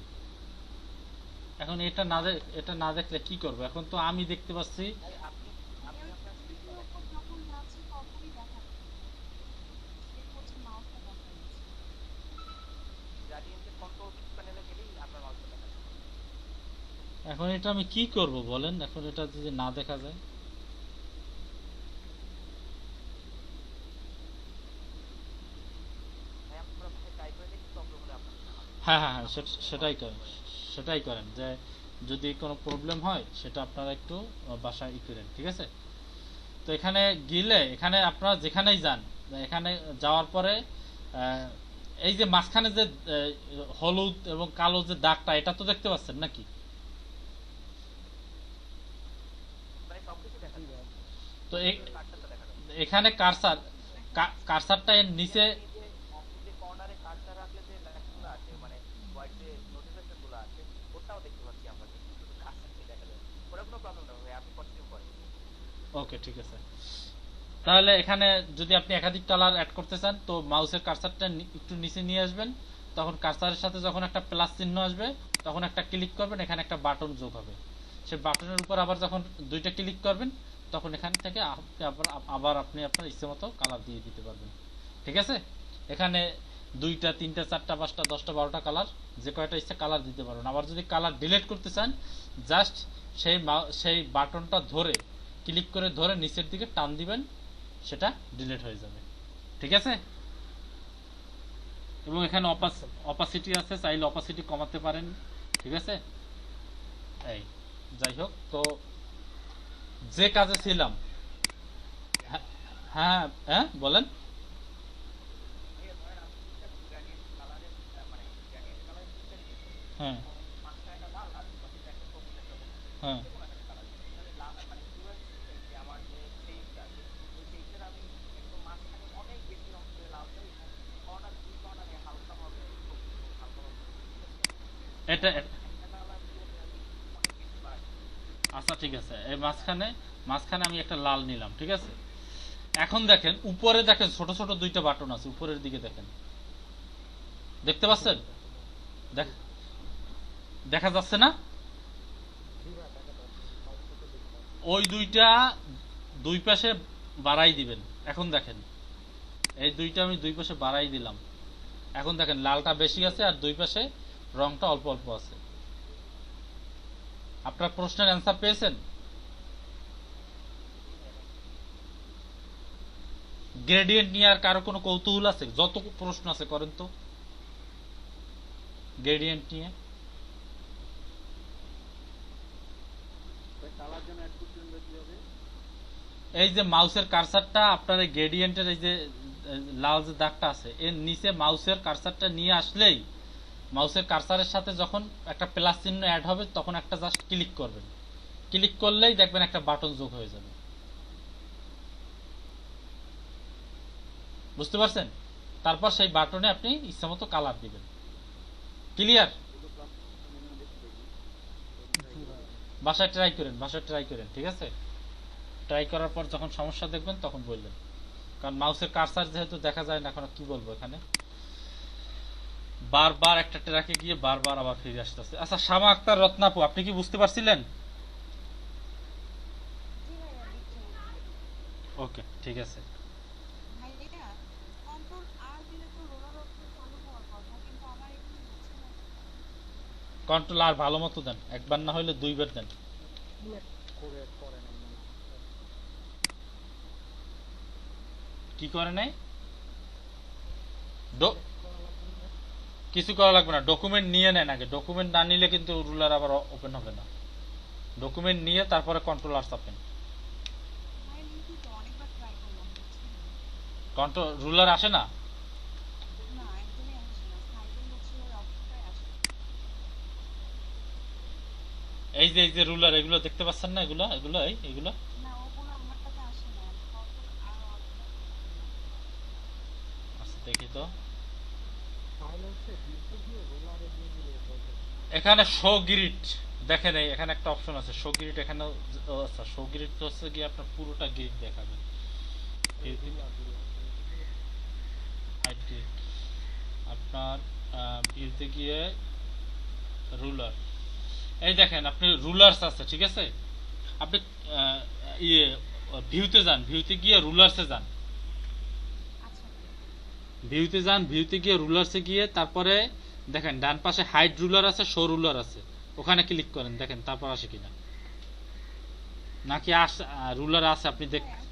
এখন এটা না দেখলে কি করব? এখন তো আমি দেখতে পাচ্ছি। ভাই আপনি আপনি এর আপনার স্ক্রিন এর উপর যখন যাচ্ছে তখনই দেখা যাচ্ছে। এই হচ্ছে মাউসটা দেখা যাচ্ছে। গ্রেডিয়েন্টের কন্ট্রোল প্যানেলে গেলেই আপনার মাউসটা দেখা যাবে। এখন এটা আমি কি করব বলেন? এখন এটা যদি না দেখা যায়? ভাই আমরা ভাই ট্রাই করে দেখি, প্রবলেম হলে আপনাকে জানাবো। হ্যাঁ হ্যাঁ হ্যাঁ, আমার সেটাই করেন। সেটাই করেন যে যদি কোনো প্রবলেম হয় সেটা আপনারা একটু বাসায় করেন, ঠিক আছে? তো এখানে গেলে, এখানে আপনারা যেখানেই যান, এখানে যাওয়ার পরে এই যে মাঝখানে যে হলুদ এবং কালো যে দাগটা, এটা তো দেখতে পাচ্ছেন নাকি? ভাই সবকিছু দেখা যাবে, তো কার্সারটা দেখা যাবে। এখানে কারসারটা এর নিচে। আপনি যে কর্নারে কার্সার রাখলে যে লেখাগুলো আছে, মানে হোয়াইট যে নোটিফিকেশন গুলো আছে, ওটাও দেখতে পাচ্ছি আমরা, কিন্তু শুধু কার্সারটাই দেখা যায়। ওটা কোনো প্রবলেম না ভাই, আপনি কন্টিনিউ করেন। ওকে, ঠিক আছে। তাহলে এখানে যদি আপনি একাধিক কালার অ্যাড করতে চান, তো মাউসের কারসারটা একটু নিচে নিয়ে আসবেন। তখন কারসারের সাথে যখন একটা প্লাস চিহ্ন আসবে, তখন একটা ক্লিক করবেন, এখানে একটা বাটন যোগ হবে। সেই বাটনের উপর আবার যখন দুইটা ক্লিক করবেন, তখন এখান থেকে আবার আপনি আপনার ইচ্ছে মতো কালার দিয়ে দিতে পারবেন, ঠিক আছে? এখানে 2টা 3টা 4টা 5টা 10টা 12টা কালার, যে কয়টা ইচ্ছে কালার দিতে পারবেন। আবার যদি কালার ডিলিট করতে চান, জাস্ট সেই বাটনটা ধরে ক্লিক করে ধরে নিচের দিকে টান দিবেন, সেটা ডিলিট হয়ে যাবে, ঠিক আছে? এবং এখানে অপাসিটি আছে, চাইলে অপাসিটি কমাতে পারেন, ঠিক আছে? এই যাই হোক, তো যে কাজে ছিলাম। হ্যাঁ হ্যাঁ হ্যাঁ, বলেন। এই ধরেন আপনি গ্রেডিয়েন্ট কালারের, মানে গ্রেডিয়েন্ট কালারের তিনটা নিয়েছেন, হ্যাঁ মাঝখানে একটা লাল আর পাশে একটা সবুজ একটা হলুদ, হ্যাঁ যে কোনো একটা কালার। তাহলে মানে কিভাবে বুঝবেন যে আমার যে শেপটা, ওই শেপটার আমি একদম মাঝখানে অনেক বেশি অংশে লাল চাই, এবং দুই কর্নারে হালকাভাবে সবুজ এবং হালকাভাবে হলুদ, ঠিক আছে? এটা মানে একটা কালার দিয়ে আমি অনেক বেশি বাড়াই। আচ্ছা, ঠিক আছে। এই মাঝখানে মাঝখানে আমি একটা লাল নিলাম, ঠিক আছে? এখন দেখেন উপরে, দেখেন ছোট ছোট 2টা বাটন আছে উপরের দিকে, দেখেন, দেখতে পাচ্ছেন? দেখা যাচ্ছে না? ওই দুই পাশে বাড়াই দিবেন। এখন দেখেন এই দুইটা আমি দুই পাশে বাড়াই দিলাম। এখন দেখেন লালটা বেশি আছে আর দুই পাশে রংটা অল্প অল্প আছে। আপনার প্রশ্নের অ্যান্সার পেয়েছেন? গ্রেডিয়েন্ট নিয়ে আর কারো কোনো কৌতূহল আছে? যত প্রশ্ন আছে করেন তো গ্রেডিয়েন্ট নিয়ে। কালার যেন অ্যাড করতে হলে কি হবে? এই যে মাউসের কারসারটা আপনার এই গ্রেডিয়েন্টের এই যে লাল যে দাগটা আছে, এর নিচে মাউসের কারসারটা নিয়ে আসলেই, মাউসের কারসারের সাথে যখন একটা প্লাস চিহ্ন অ্যাড হবে, তখন একটা জাস্ট ক্লিক করবেন। ক্লিক করলেই দেখবেন একটা বাটন যোগ হয়ে যাবে। বুঝতে পারছেন? তারপর সেই বাটনে আপনি ইচ্ছামতো কালার দিবেন। ক্লিয়ার? বাসায় ট্রাই করেন, ঠিক আছে? ট্রাই করার পর যখন সমস্যা দেখবেন তখন বলবেন, কারণ মাউসের কারসার যেহেতু দেখা যায় না, এখন কি বলবো, এখানে বারবার একটা ট্র্যাকে গিয়ে বারবার আবার ফিরে আসতেছে। আচ্ছা, শামা আক্তার রত্নাপু, আপনি কি বুঝতে পারছিলেন? জি ভাইয়া, বুঝতে পারছি। ওকে, ঠিক আছে। ভাইয়া, কন্ট্রোল আর দিলে তো রোলার চালু হওয়ার কথা, কিন্তু আমার এখানে হচ্ছে না। কন্ট্রোল আর ভালো মতো দেন, একবার না হইলে 2বার দেন। কি করে নাই? কিছু করা লাগবে না, ডকুমেন্ট নিয়ে নেন আগে। ডকুমেন্ট না নিলে কিন্তু রুলার আবার ওপেন হবে না। ডকুমেন্ট নিয়ে তারপরে কন্ট্রোল আর চাপেন। ভাই নিয়েছি তো, অনেকবার ট্রাই করলাম, হচ্ছে না। কন্ট্রোল রুলার আসে না। না, একদমই আসছে না, সাইডের হচ্ছে ওই অপশনটাই আসে না। এই যে রুলার, এগুলো দেখতে পাচ্ছেন না? এগুলো এগুলো এইগুলো না, ওগুলো আমারটাতে আসে না, আমি কন্ট্রোল আর অল প্রেস করছি। আচ্ছা, দেখি তো। এখানে শো গ্রিড দেখেন, এখানে একটা অপশন আছে শো গ্রিড। এখানে আচ্ছা, শো গ্রিড তো হচ্ছে গিয়ে আপনার পুরোটা গ্রিড দেখাবে। হাইট গ্রিড আপনার ভিউতে গিয়ে রুলার, এই দেখেন আপনি রুলার্স আছে, ঠিক আছে? আপনি আহ, ইয়ে ভিউতে যান, ভিউতে গিয়ে রুলার্সে যান, আচ্ছা ভিউতে যান, ভিউতে গিয়ে রুলার্সে গিয়ে তারপরে দেখেন ডান পাশে হাইট রুলার আছে, শো রুলার আছে, ওখানে ক্লিক করেন, দেখেন তারপর আসে কিনা, নাকি রুলার আছে আপনি দেখ। হ্যাঁ,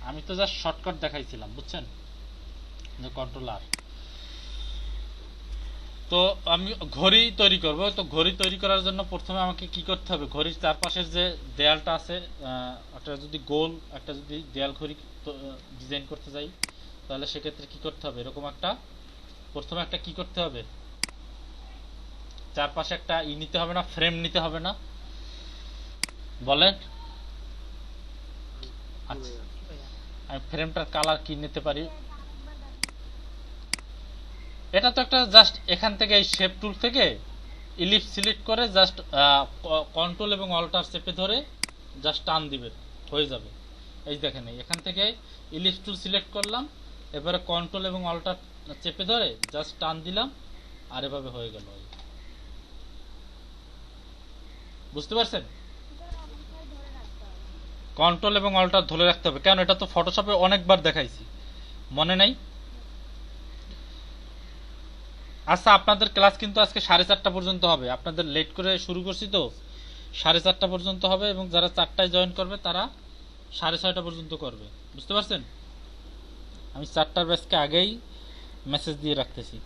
আমি তো জাস্ট শর্টকাট দেখাইছিলাম, বুঝছেন, যে কন্ট্রোলার। তো আমি ঘড়ি তৈরি করব। তো ঘড়ি তৈরি করার জন্য প্রথমে আমাকে কি করতে হবে, ঘড়ির চারপাশের যে দেয়ালটা আছে, একটা যদি গোল একটা যদি দেয়াল ঘড়ি ডিজাইন করতে যাই, তাহলে সেক্ষেত্রে কি করতে হবে, এরকম একটা প্রথমে একটা কি করতে হবে, চারপাশে একটা নিতে হবে না, ফ্রেম নিতে হবে না, বলেন? আচ্ছা, আমি ফ্রেমটার কালার কি নিতে পারি? এটা তো একটা জাস্ট এখান থেকে এই শেপ টুল থেকে ইলিপস সিলেক্ট করে জাস্ট কন্ট্রোল এবং অল্টার চেপে ধরে জাস্ট টান দিবেন, হয়ে যাবে। এই দেখেন এখান থেকে ইলিপস টুল সিলেক্ট করলাম, এবারে কন্ট্রোল এবং অল্টার চেপে ধরে জাস্ট টান দিলাম, আর এভাবে হয়ে গেল। বুঝতে পারছেন? এটা আমাকে ধরে রাখতে হবে। কন্ট্রোল এবং অল্টার ধরে রাখতে হবে, কেন এটা তো ফটোশপে অনেকবার দেখাইছি, মনে নাই? আচ্ছা, আপনাদের ক্লাস কিন্তু আজকে 4:30 পর্যন্ত হবে, আপনাদের লেট করে শুরু করছি তো, 4:30 পর্যন্ত হবে, এবং যারা 4টায় জয়েন করবে তারা 6:30 পর্যন্ত করবে, বুঝতে পারছেন? আমি 4টার ব্যাচকে আগেই মেসেজ দিয়ে রাখতেছি।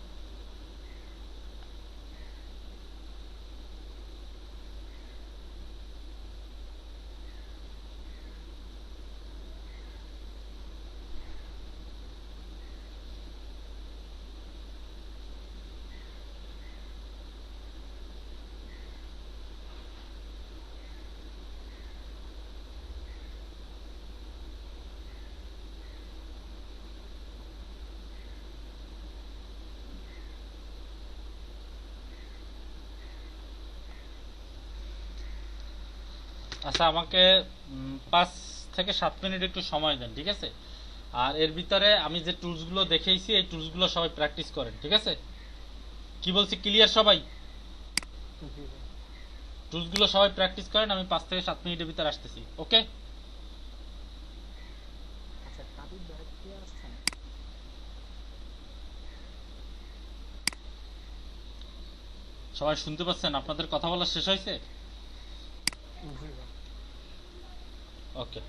আচ্ছা, আমাকে 5 থেকে 7 মিনিট একটু সময় দেন, ঠিক আছে? আর এর ভিতরে আমি যে টুলসগুলো দেখাইছি এই টুলসগুলো সবাই প্র্যাকটিস করেন, ঠিক আছে? কি বলছি ক্লিয়ার সবাই? টুলসগুলো সবাই প্র্যাকটিস করেন, আমি 5 থেকে 7 মিনিটের ভিতরে আসতেছি, ওকে? সবাই শুনতে পাচ্ছেন? আপনাদের কথা বলা শেষ হয়েছে? ওকে,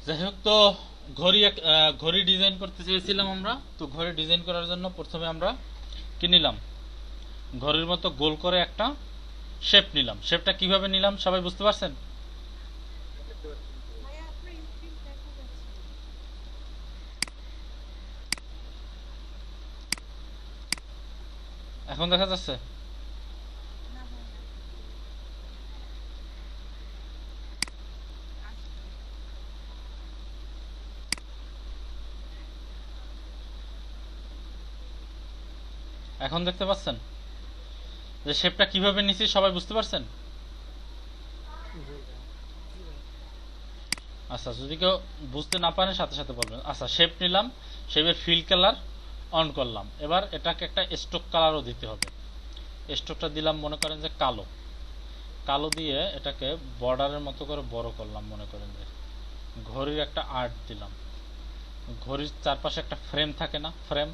যাই হোক, তো ঘড়ি ডিজাইন করতে চেয়েছিলাম আমরা। তো ঘড়ি ডিজাইন করার জন্য প্রথমে আমরা কি নিলাম, ঘড়ির মতো গোল করে একটা শেপ নিলাম। শেপটা কিভাবে নিলাম সবাই বুঝতে পারছেন? ভাইয়া আপনার স্ক্রিন দেখা যাচ্ছে এখন দেখা যাচ্ছে? না ভাইয়া, আসছে। এখন দেখতে পাচ্ছেন যে শেপটা কিভাবে নিছি সবাই বুঝতে পারছেন? আচ্ছা, যদি কেউ বুঝতে না পারেন সাথে সাথে বলবেন। আচ্ছা, শেপ নিলাম, শেপের ফিল কালার অন করলাম, এবার এটাকে একটা স্ট্রোক কালারও দিতে হবে। স্ট্রোকটা দিলাম মনে করেন যে কালো, কালো দিয়ে এটাকে বর্ডারের মতো করে বড় করলাম, মনে করেন যে ঘড়ির একটা আর্ট দিলাম, ঘড়ির চারপাশে একটা ফ্রেম থাকে না, ফ্রেম,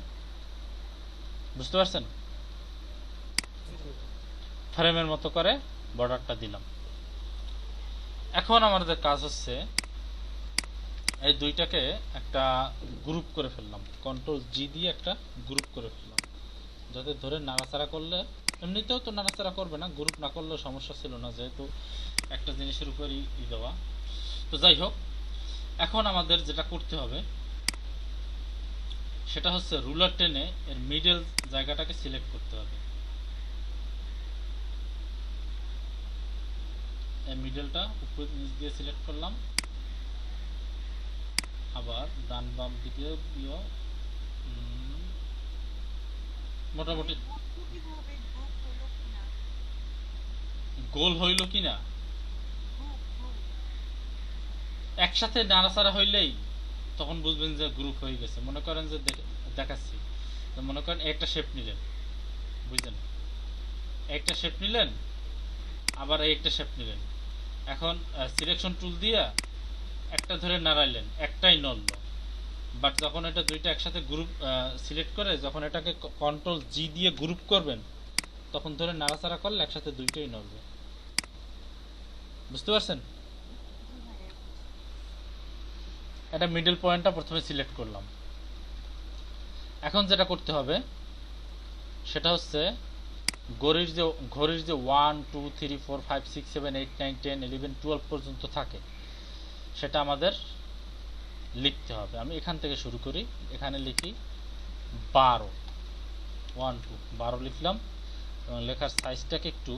বুঝতে পারছেন? ফ্রেমের মতো করে বর্ডারটা দিলাম। এখন আমাদের কাজ হচ্ছে এই দুইটাকে একটা গ্রুপ করে ফেললাম, কন্ট্রোল জি দিয়ে একটা গ্রুপ করে ফেললাম, যাতে ধরে নাড়াচাড়া করলে, এমনিতেও তো নাড়াচাড়া করবে না, গ্রুপ না করলেও সমস্যা ছিল না, যেহেতু একটা জিনিসের উপরই দেওয়া। তো যাই হোক, এখন আমাদের যেটা করতে হবে সেটা হচ্ছে রুলার টেনে এর মিডল জায়গাটাকে সিলেক্ট করতে হবে। এই মিডলটা উপর নিচ দিয়ে সিলেক্ট করলাম, আবার ডান বাম দিকে দিয়েও মোটামুটি কিভাবে গ্রুপ হলো কিনা, গোল হইল কিনা গ্রুপ গ্রুপ একসাথে নাড়াচাড়া হইলেই তখন বুঝবেন যে গ্রুপ হয়ে গেছে। মনে করেন যে দেখাচ্ছি, মনে করেন একটা শেপ নিলেন, বুঝলেন, একটা শেপ নিলেন, আবার এই একটা শেপ নিলেন। এখন সিলেকশন টুল দিয়ে একটা ধরে নাড়াইলেন, একটাই নড়লো। বাট যখন এটা দুইটা একসাথে গ্রুপ সিলেক্ট করে যখন এটাকে কন্ট্রোল জি দিয়ে গ্রুপ করবেন, তখন ধরে নাড়াচাড়া করলে একসাথে দুইটাই নড়বে। বুঝতে পারছেন? জি ভাইয়া এটা মিডল পয়েন্টটা প্রথমে সিলেক্ট করলাম। এখন যেটা করতে হবে সেটা হচ্ছে ঘড়ির যে 1 2 3 4 5 6 7 8 9 10 11 12 পর্যন্ত থাকে, সেটা আমাদের লিখতে হবে। আমি এখান থেকে শুরু করি, এখানে লিখি 12, 1 2 12 লিখলাম এবং লেখার সাইজটাকে একটু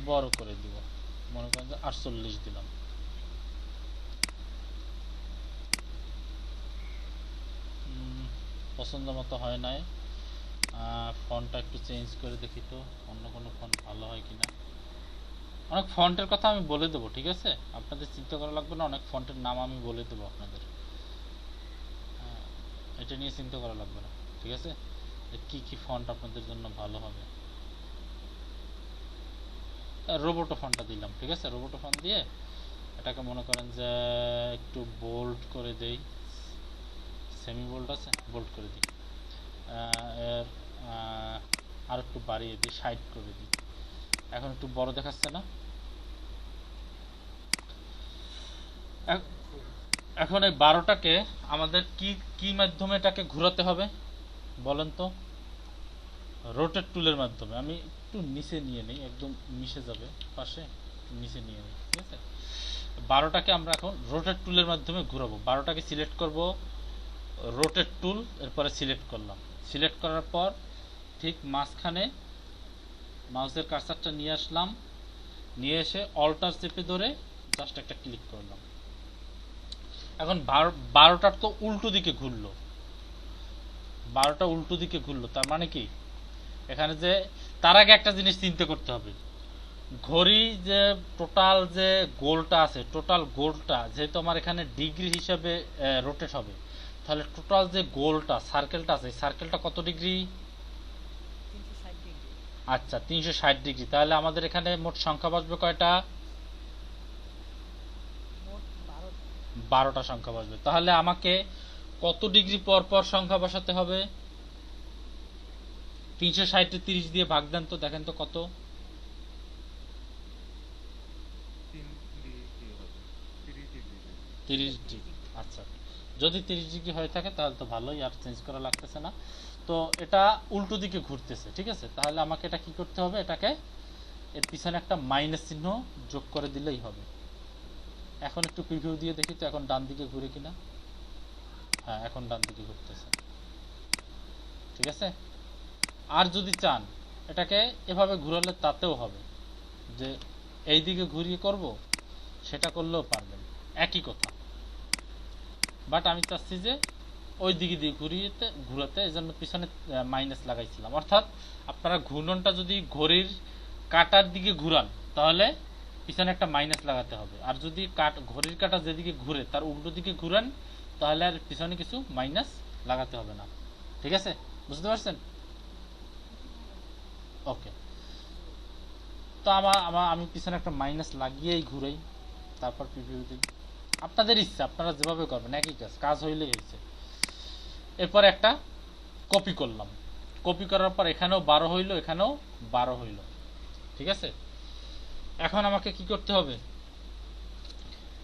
বড় করে দিব, মনে করেন যে 48 দিলাম। পছন্দ মতো হয় নাই, ফন্টটা একটু চেঞ্জ করে দেখি তো অন্য কোনো ফন্ট ভালো হয় কিনা। অনেক ফন্টের কথা আমি বলে দেবো, ঠিক আছে, আপনাদের চিন্তা করা লাগবে না, অনেক ফন্টের নাম আমি বলে দেবো আপনাদের, এটা নিয়ে চিন্তা করা লাগবে না, ঠিক আছে, যে কি কি ফন্ট আপনাদের জন্য ভালো হবে। রোবোটো ফন্টটা দিলাম, ঠিক আছে, রোবোটো ফন্ট দিয়ে এটাকে মনে করেন যে একটু বোল্ড করে দেই, সেমি বোল্ড আছে, বোল্ড করে দিই, এর আর একটু বাড়িয়ে দিই, 60 করে দিই। এখন একটু বড় দেখাচ্ছে না? এখন এই 12টাকে আমাদের কি মাধ্যমে এটাকে ঘোরাতে হবে বলেন তো? রোটেট টুলের মাধ্যমে। আমি একটু নিচে নিয়ে নিই, একদম মিশে যাবে পাশে, নিচে নিয়ে নিই, ঠিক আছে। 12টাকে আমরা এখন রোটেট টুলের মাধ্যমে ঘোরাবো। 12টাকে সিলেক্ট করব, রোটেট টুল, এরপরে সিলেক্ট করলাম। সিলেক্ট করার পর ঠিক মাঝখানে মাউসের কার্সারটা নিয়ে আসলাম, নিয়ে এসে অল্টার চেপে ধরে জাস্ট একটা ক্লিক করলাম। এখন 12টার তো উল্টো দিকে ঘুরলো, 12টা উল্টো দিকে ঘুরলো, তার মানে কি এখানে যে, তার আগে একটা জিনিস চিন্তা করতে হবে, ঘড়ি যে টোটাল যে গোলটা আছে, টোটাল গোলটা যেহেতু আমার এখানে ডিগ্রি হিসাবে রোটেট হবে, তাহলে টোটাল যে গোলটা সার্কেলটা আছে, সার্কেলটা কত ডিগ্রি? 360 ডিগ্রি। আচ্ছা 360 ডিগ্রি। তাহলে আমাদের এখানে মোট সংখ্যা বসবে কয়টা? মোট 12টা। 12টা সংখ্যা বসবে। তাহলে আমাকে কত ডিগ্রি পর পর সংখ্যা বসাতে হবে? 360 30 দিয়ে ভাগ দেন তো, দেখেন তো কত? 30 ডিগ্রি। আচ্ছা, যদি 30 ডিগ্রি হয়ে থাকে তাহলে তো ভালোই, আর চেঞ্জ করা লাগতেছে না। তো এটা উল্টো দিকে ঘুরতেছে, ঠিক আছে, তাহলে আমাকে এটা কি করতে হবে, এটাকে এর পিছনে একটা মাইনাস চিহ্ন যোগ করে দিলেই হবে। এখন একটু প্রিভিউ দিয়ে দেখি তো এখন ডান দিকে ঘুরে কিনা। হ্যাঁ, এখন ডান দিকে ঘুরতেছে, ঠিক আছে। আর যদি চান এটাকে এভাবে ঘুরালে তাতেও হবে, যে এই দিকে ঘুরিয়ে করব সেটা করলেও পারবেন, একই কথা। বাট আমি চাচ্ছি যে ওই দিকে দিয়ে ঘুরাতে, এই জন্য পিছনে মাইনাস লাগাইছিলাম। অর্থাৎ আপনারা ঘূর্ণনটা যদি ঘড়ির কাটার দিকে ঘুরান তাহলে পিছনে একটা মাইনাস লাগাতে হবে, আর যদি ঘড়ির কাটা যেদিকে ঘুরে তার উল্টো দিকে ঘুরান তাহলে আর পিছনে কিছু মাইনাস লাগাতে হবে না, ঠিক আছে, বুঝতে পারছেন? ওকে, তো আমি পিছনে একটা মাইনাস লাগিয়েই ঘুরাই, তারপর প্রিভিউ দিই। আপনাদের ইচ্ছা, আপনারা যেভাবে করবেন একই কাজ হইলেই হয়েছে। এরপর একটা কপি করলাম, কপি করার পর এখানেও 12 হইল, এখানেও 12 হইল, ঠিক আছে। এখন আমাকে কি করতে হবে,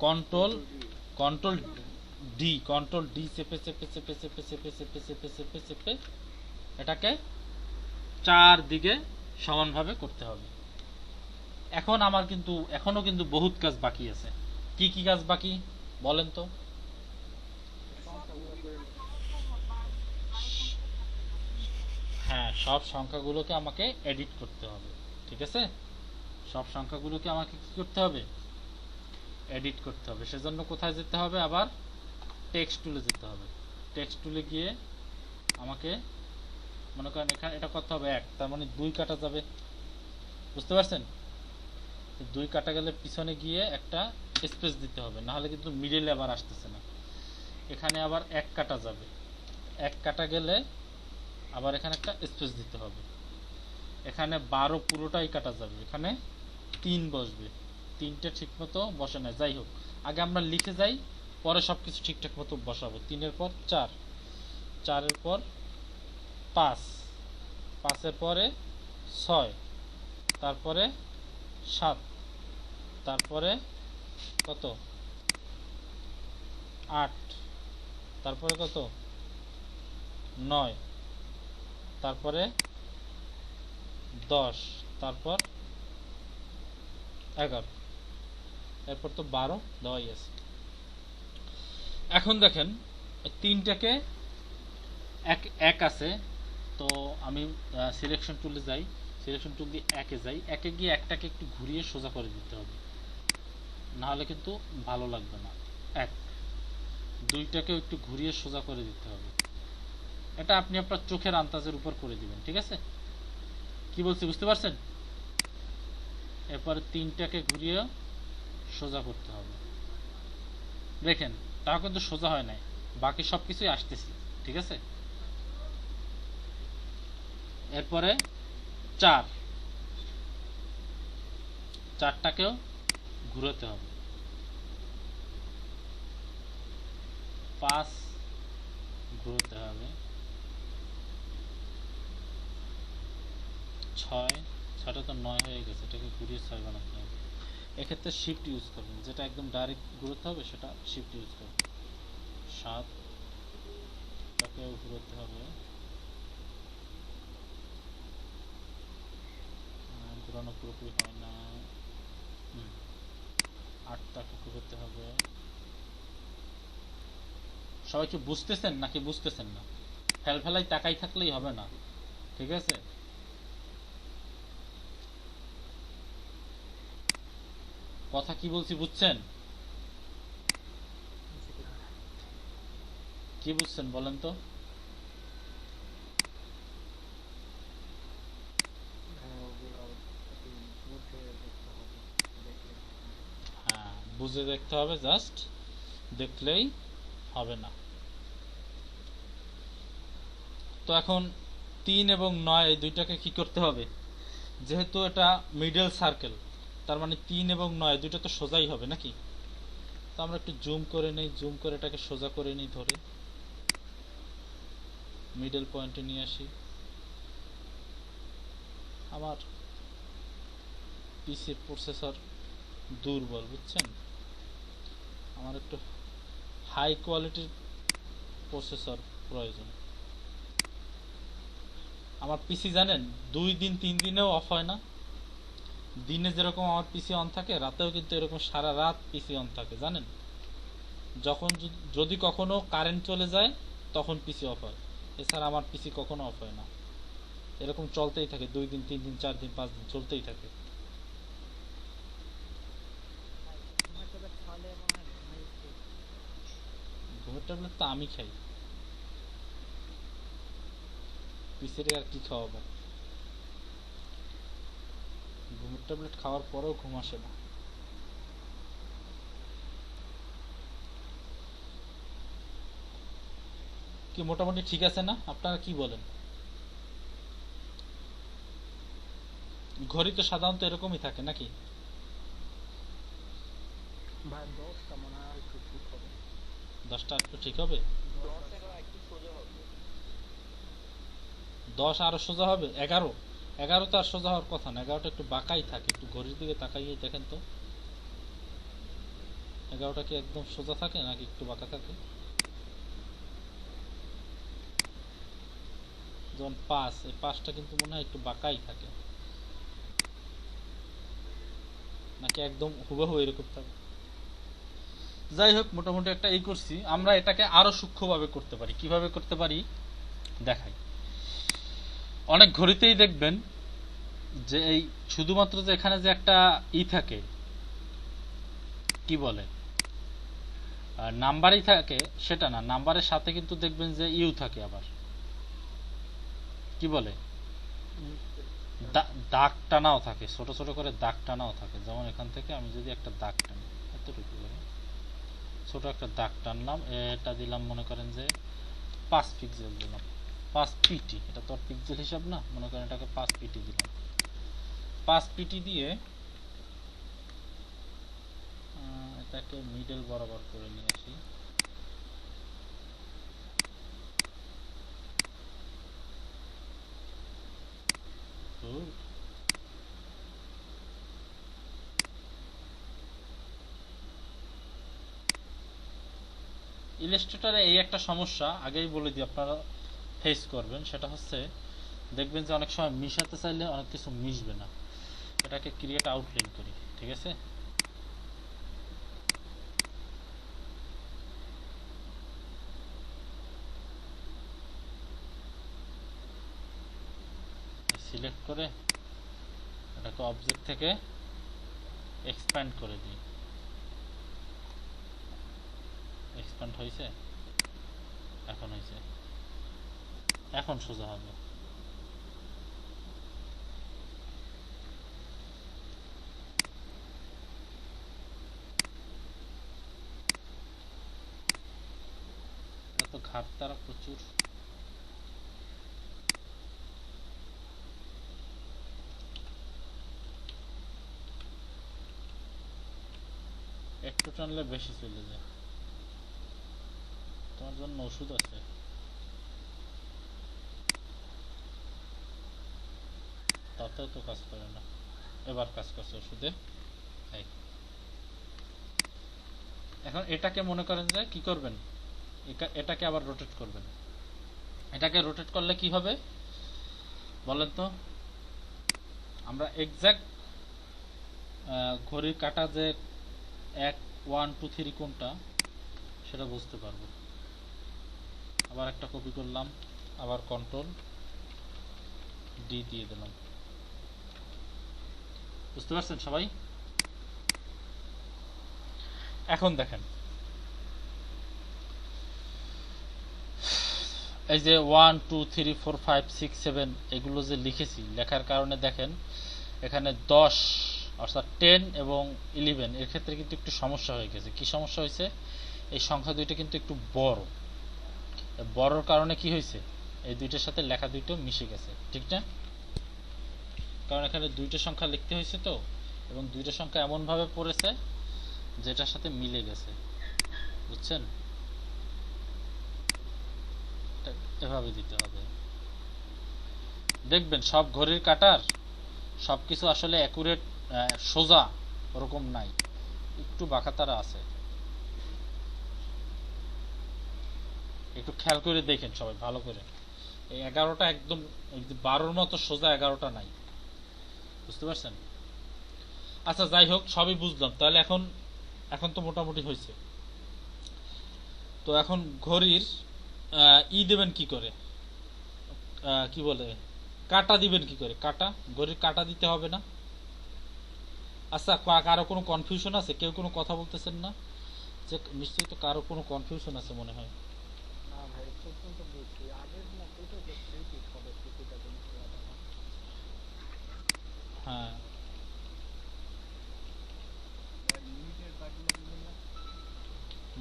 কন্ট্রোল ডি চেপে চেপে চেপে চেপে চেপে চেপে চেপে চেপে চেপে এটাকে চারদিকে সমানভাবে করতে হবে। এখন আমার কিন্তু এখনো কিন্তু বহুত কাজ বাকি আছে। কি কি কাজ বাকি বলেন তো? হ্যাঁ, সব সংখ্যাগুলোকে আমাকে এডিট করতে হবে, ঠিক আছে, সব সংখ্যাগুলোকে আমাকে কি করতে হবে, এডিট করতে হবে। সেজন্য কোথায় যেতে হবে, আবার টেক্সট টুলে যেতে হবে। টেক্সট টুলে গিয়ে আমাকে মনে করেন এখানে এটা করতে হবে 1, তার মানে 2 কাটা যাবে, বুঝতে পারছেন? 2 কাটা গেলে পিছনে গিয়ে একটা স্পেস দিতে হবে, না হলে কিন্তু মিডলে আবার আসতেছে না। এখানে আবার 1 কাটা যাবে, 1 কাটা গেলে আবার এখানে একটা স্পেস দিতে হবে, এখানে 12 পুরোটাই কাটা যাবে, এখানে 3 বসবে, 3টে ঠিক মতো বসে না। যাই হোক, আগে আমরা লিখে যাই, পরে সব কিছু ঠিকঠাক মতো বসাবো। 3-এর পর 4, 4-এর পর 5, 5-এর পরে 6, তারপরে 7, তারপরে কত 8, তারপরে কত 9, তারপরে 10, তারপর 11, এরপর তো 12 দেওয়াই আছে। এখন দেখেন তিনটাকে এক এক আছে, তো আমি সিলেকশন টুলে যাই, সিলেকশন টুল দিয়ে একে যাই, একে গিয়ে একটাকে একটু ঘুরিয়ে সোজা করে দিতে হবে, না হলে কিন্তু ভালো লাগবে না। এক, দুইটাকেও একটু ঘুরিয়ে সোজা করে দিতে হবে। এটা আপনি আপনার চোখের আন্দাজের উপর করে দিবেন, ঠিক আছে? কি বলছি বুঝতে পারছেন? এরপরে তিনটাকে ঘুরিয়ে সোজা করতে হবে। দেখেন তাও কিন্তু সোজা হয় নাই, বাকি সব কিছুই আসতেছে, ঠিক আছে? এরপরে 4, 4টাকেও ঘুরাতে হবে। 5 ঘুরাতে হবে। 6, 6টা তো 9 হয়ে গেছে, এটাকে ঘুরিয়ে 6 বানাতে হবে। এক্ষেত্রে শিফট ইউজ করবেন, যেটা একদম ডাইরেক্ট ঘুরাতে হবে সেটা শিফট ইউজ করবেন। 7টাকেও ঘুরাতে হবে, ঘুরানো পুরোপুরি হয় না। 8টাকে ঘুরাতে হবে। সবাই কি বুঝতেছেন নাকি বুঝতেছেন না? ফেলাই তাকাই থাকলেই হবে না, ঠিক আছে? কথা কি বলছি বুঝছেন? কি বুঝছেন বলেন তো? হ্যাঁ, বুঝে দেখতে হবে, জাস্ট দেখলেই হবে না। তো এখন 3 এবং 9 এই দুইটাকে কি করতে হবে? যেহেতু এটা মিডল সার্কেল, তার মানে 3 এবং 9 দুইটা তো সোজাই হবে নাকি? তো আমরা একটু জুম করে নেই, জুম করে এটাকে সোজা করে নিই, ধরে মিডল পয়েন্টে নিয়ে আসি। আমার পিসির প্রসেসর দুর্বল, বুঝছেন? আমার একটু হাই কোয়ালিটির প্রসেসর প্রয়োজন। আমার পিসি জানেন 2 দিন 3 দিনেও অফ হয় না। দিনে যেরকম আমার পিসি অন থাকে, রাতেও কিন্তু এরকম সারা রাত পিসি অন থাকে, জানেন? যখন যদি কখনো কারেন্ট চলে যায় তখন পিসি অফ হয়, এছাড়া আমার পিসি কখনো অফ হয় না। এরকম চলতেই থাকে, 2 দিন 3 দিন 4 দিন 5 দিন চলতেই থাকে। ঘুমের ট্যাবলেট তো আমি খাই, পিসির আর কি খাওয়াবো? ঘুমের ট্যাবলেট খাওয়ার পরেও ঘুম আসে না। কি মোটামুটি ঠিক আছে না? আপনারা কি বলেন? ঘড়ি তো সাধারণত এরকমই থাকে নাকি? ভাই 10টা মনে হয় একটু ঠিক হবে। 10টা একটু ঠিক হবে? 10 একটু সোজা হবে। 10 আরো সোজা হবে? 11? 11 তো আর সোজা হওয়ার কথা না, 11টা একটু বাঁকাই থাকে। একটু ঘড়ির দিকে তাকাইয়ে দেখেন তো, 11টা কি একদম সোজা থাকে নাকি একটু বাঁকা থাকে? যেমন 5, এই 5টা কিন্তু মনে হয় একটু বাঁকাই থাকে, নাকি একদম হুবহু এরকম থাকে? যাই হোক, মোটামুটি একটা এই করছি। আমরা এটাকে আরো সূক্ষ্মভাবে করতে পারি। কিভাবে করতে পারি দেখাই। অনেক ঘড়িতেই দেখবেন যে এই শুধুমাত্র যে এখানে যে একটা থাকে, কি বলে, নাম্বারই থাকে সেটা না, নাম্বারের সাথে কিন্তু দেখবেন যে ইউ থাকে, আবার কি বলে, দাগ টানাও থাকে, ছোট ছোট করে দাগ টানাও থাকে। যেমন এখান থেকে আমি যদি একটা দাগ টানি, এতটুকু করে ছোট একটা দাগ টানলাম, এটা দিলাম মনে করেন যে 5 পিক্সেল দিলাম, 5 পিটি, এটা তো পিক্সেল হিসাব না, মনে করেন এটাকে 5 পিটি দিলাম। 5 পিটি দিয়ে এটাকে মিডল বরাবর করে নিয়ে আসি। ইলাস্ট্রেটরে এই একটা সমস্যা আগেই বলে দিই আপনারা ফেস করবেন, সেটা হচ্ছে দেখবেন যে অনেক সময় মিশাতে চাইলে অনেক কিছু মিশবে না। এটাকে ক্রিয়েট আউটলাইন করি, ঠিক আছে? সিলেক্ট করে এটাকে অবজেক্ট থেকে এক্সপ্যান্ড করে দিই। এক্সপ্যান্ড হয়েছে, এখন হয়েছে, এখন সোজা হবে। এটা তো ঘাট তারা প্রচুর। একটু টানলে বেশি চলে যায়। তোমার জন্য ওষুধ আছে, তাতেও তো কাজ করে না। এবার কাজ করছে ওষুধে। এখন এটাকে মনে করেন যে কি করবেন, এটাকে আবার রোটেট করবেন। এটাকে রোটেট করলে কি হবে বলেন তো? আমরা এক্সাক্ট ঘড়ির কাঁটা যে 1 1 2 3 কোনটা সেটা বুঝতে পারবো। আবার একটা কপি করলাম, আবার কন্ট্রোল ডি দিয়ে দিলাম। বুঝতে পারছেন সবাই? এখন দেখেন এই যে 1 2 3 4 5 6 7 এগুলো যে লিখেছি, লেখার কারণে দেখেন এখানে 10 অর্থাৎ 10 এবং 11 এর ক্ষেত্রে কিন্তু একটু সমস্যা হয়ে গেছে। কি সমস্যা হয়েছে? এই সংখ্যা দুইটা কিন্তু একটু বড়। বড়র কারণে কি হয়েছে, এই দুইটার সাথে লেখা দুইটা মিশে গেছে, ঠিক না? কারণ এখানে দুইটা সংখ্যা লিখতে হয়েছে তো, এবং দুইটা সংখ্যা এমন ভাবে পড়েছে যেটার সাথে মিলে গেছে। বুঝছেন? এভাবে দিতে হবে। দেখবেন সব ঘড়ির কাঁটার সবকিছু আসলে অ্যাকুরেট সোজা ওরকম নাই, একটু বাঁকাতারা আছে। একটু খেয়াল করে দেখেন সবাই ভালো করে। এই 11টা একদম 12র মতো সোজা, 11টা নাই। বুঝতে পারছেন? আচ্ছা যাই হোক, সবই বুঝলাম। তাহলে এখন তো মোটামুটি হয়েছে। তো এখন ঘড়ির ই দেবেন কি করে, কি বলে, কাটা দিবেন কি করে? কাটা, ঘড়ির কাটা দিতে হবে না? আচ্ছা কারো কোনো কনফিউশন আছে? কেউ কোনো কথা বলতেছেন না? যে নিশ্চয়ই তো কারো কোনো কনফিউশন আছে মনে হয়। না ভাই, পর্যন্ত বুঝছি, আগের মতোই তো জাস্ট রিপিট হবে প্রতিটা জিনিস আলাদা। হ্যাঁ,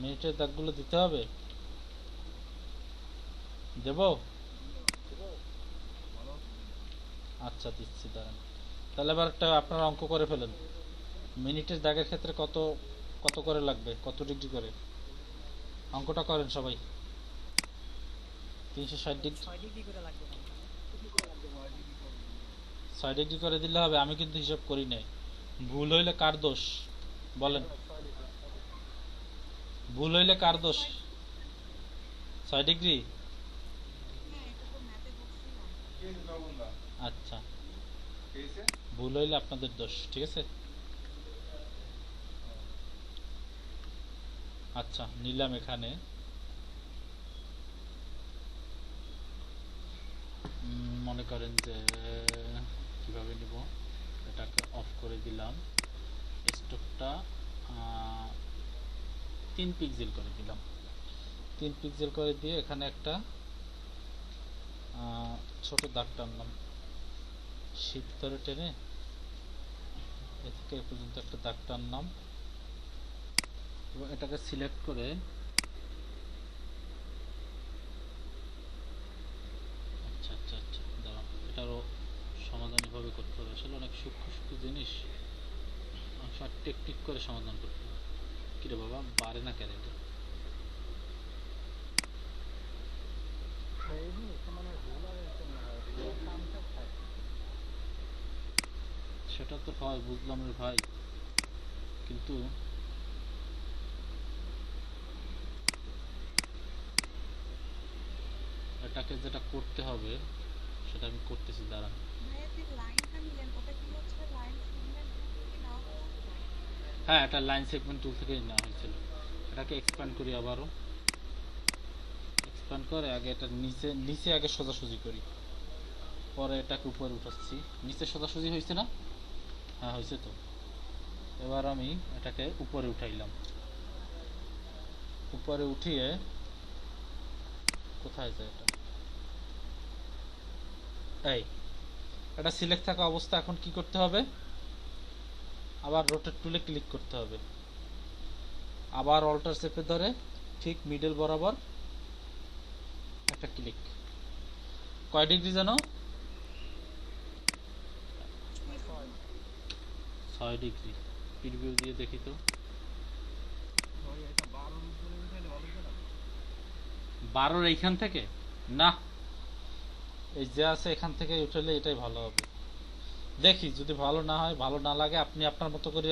মিনিটের দাগগুলো দিতে হবে। দেব? আচ্ছা দিচ্ছি, দাঁড়ান। তাহলে এবার একটা আপনারা অঙ্ক করে ফেলেন। মিনিটের দাগের ক্ষেত্রে কত কত করে লাগবে, কত ডিগ্রি করে? অঙ্কটা করেন সবাই। 360 ডিগ্রি, 6 ডিগ্রি করে লাগবে মনে হয়। 6 ডিগ্রি করে দিলে হবে। আমি কিন্তু হিসাব করি নাই। ভুল হইলে কার দোষ বলেন? ভুল হইলে কার দোষ? 6 ডিগ্রি? হ্যাঁ, এটা তো ম্যাপে বলছিলাম। আচ্ছা, ভুল হইলে আপনাদের দোষ, ঠিক আছে? আচ্ছা নিলাম। এখানে মনে করেন যে কিভাবে নিব, এটাকে অফ করে দিলাম, স্টপটা 3 পিক্সেল করে দিলাম। 3 পিক্সেল করে দিয়ে এখানে একটা ছোট দাগ টানলাম, শিফট ধরে টেনে এ থেকে এ পর্যন্ত একটা দাগ টানলাম, এবং এটাকে সিলেক্ট করে হবে, আসলে অনেক সূক্ষ্ম সূক্ষ্ম জিনিস সব টেকটিক করে সমাধান করতে হবে। কিরে বাবা বাড়ে না কেন এটা? সেটা তো হয় বুঝলাম রে ভাই, কিন্তু এটাকে যেটা করতে হবে সেটা আমি করতেছি, দাঁড়ান। ভাইয়া যে লাইনটা নিলেন ওটা কি হচ্ছে লাইন সেগমেন্ট থেকে নেওয়া হয়েছে? হ্যাঁ, এটা লাইন সেগমেন্ট টুল থেকেই নেওয়া হয়েছিল। এটাকে এক্সপ্যান্ড করি, আবারও এক্সপ্যান্ড করে আগে এটা নিচে নিচে আগে সোজাসুজি করি, পরে এটাকে উপরে উঠাচ্ছি। নিচে সোজাসুজি হয়েছে না? হ্যাঁ হয়েছে তো। এবার আমি এটাকে উপরে উঠাইলাম, উপরে উঠিয়ে কোথায় যায় এটা, এই এটা সিলেক্ট থাকা অবস্থা। এখন কি করতে হবে, আবার রোটেট টুলে ক্লিক করতে হবে, আবার অল্টার চেপে ধরে ঠিক মিডল বরাবর একটা ক্লিক। কয় ডিগ্রি যেন? 6 ডিগ্রি। প্রিভিউ দিয়ে দেখি তো। 12 এইখান থেকে না, এই যে আছে এখান থেকে উঠালে এটাই ভালো হবে। দেখি যদি ভালো না হয়, ভালো না লাগে আপনি আপনার মতো করে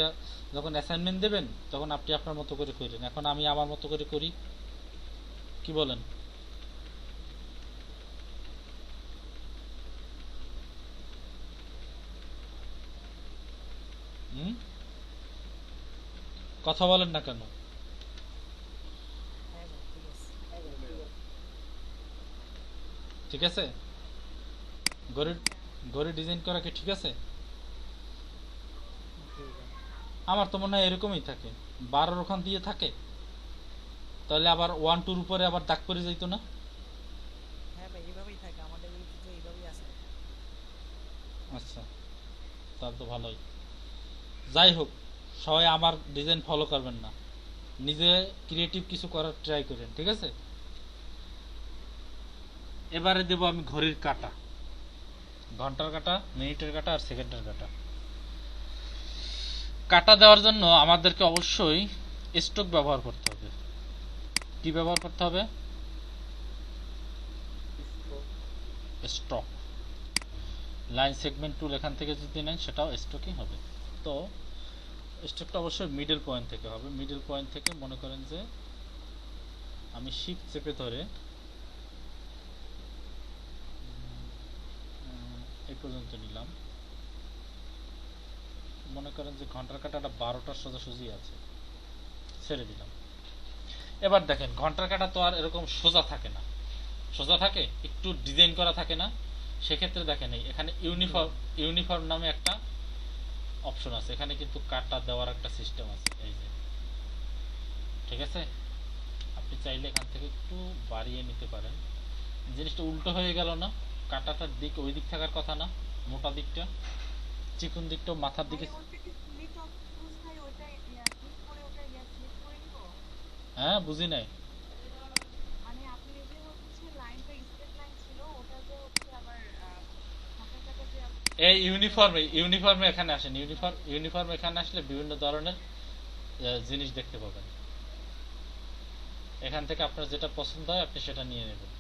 যখন অ্যাসাইনমেন্ট দেবেন তখন আপনি আপনার মতো করে করেন। এখন আমি আমার মতো করে করি, কি বলেন? হুম, কথা বলেন না কেন? ঠিক আছে, ঘড়ি ঘড়ি ডিজাইন করা কি ঠিক আছে? আমার তো মনে হয় এরকমই থাকে, 12 ওখান দিয়ে থাকে, তাহলে আবার 1 2 উপরে আবার দাগ পড়ে যাইতো না? আচ্ছা, তাহলে তো ভালোই। যাই হোক, সবাই আমার ডিজাইন ফলো করবেন না, নিজে ক্রিয়েটিভ কিছু করার ট্রাই করেন, ঠিক আছে? এবারে দেব আমি ঘড়ির কাঁটা, ঘন্টার কাঁটা, মিনিটের কাঁটা আর সেকেন্ডের কাঁটা। কাঁটা দেওয়ার জন্য আমাদেরকে অবশ্যই স্ট্রোক ব্যবহার করতে হবে। কি ব্যবহার করতে হবে? স্ট্রোক। লাইন সেগমেন্ট টুল এখান থেকে যদি নেন সেটাও স্ট্রোকই হবে। তো স্ট্রোকটা অবশ্যই মিডল পয়েন্ট থেকে হবে। মিডল পয়েন্ট থেকে মনে করেন যে আমি শিফট চেপে ধরে এই পর্যন্ত নিলাম। মনে করেন যে ঘন্টার কাঁটাটা 12টার সোজাসুজি আছে, ছেড়ে দিলাম। এবার দেখেন ঘন্টার কাঁটা তো আর এরকম সোজা থাকে না, সোজা থাকে, একটু ডিজাইন করা থাকে না। সেক্ষেত্রে দেখেন এখানে ইউনিফর্ম নামে একটা অপশন আছে, এখানে কিন্তু কাঁটা দেওয়ার একটা সিস্টেম আছে, এই যে, ঠিক আছে? আপনি চাইলে এখান থেকে একটু বাড়িয়ে নিতে পারেন। জিনিসটা উল্টো হয়ে গেল না? কাঁটাটার দিক ওই দিক থাকার কথা না, মোটা দিকটা, চিকন দিকটা মাথার দিকে। মানে ওটা কি সিলেক্ট অপশন ভাই, ওটা ক্লিক করে ওটা সিলেক্ট করে নিব? হ্যাঁ, বুঝি নাই। মানে আপনি যে হচ্ছে লাইনটা স্ট্রেট লাইন ছিল ওটা যে হচ্ছে আবার ফাঁকা কাটা যে এই ইউনিফর্মে এখানে আসেন, ইউনিফর্ম এখানে আসলে বিভিন্ন ধরনের জিনিস দেখতে পাবেন। এখান থেকে আপনার যেটা পছন্দ হয় আপনি সেটা নিয়ে নেবেন।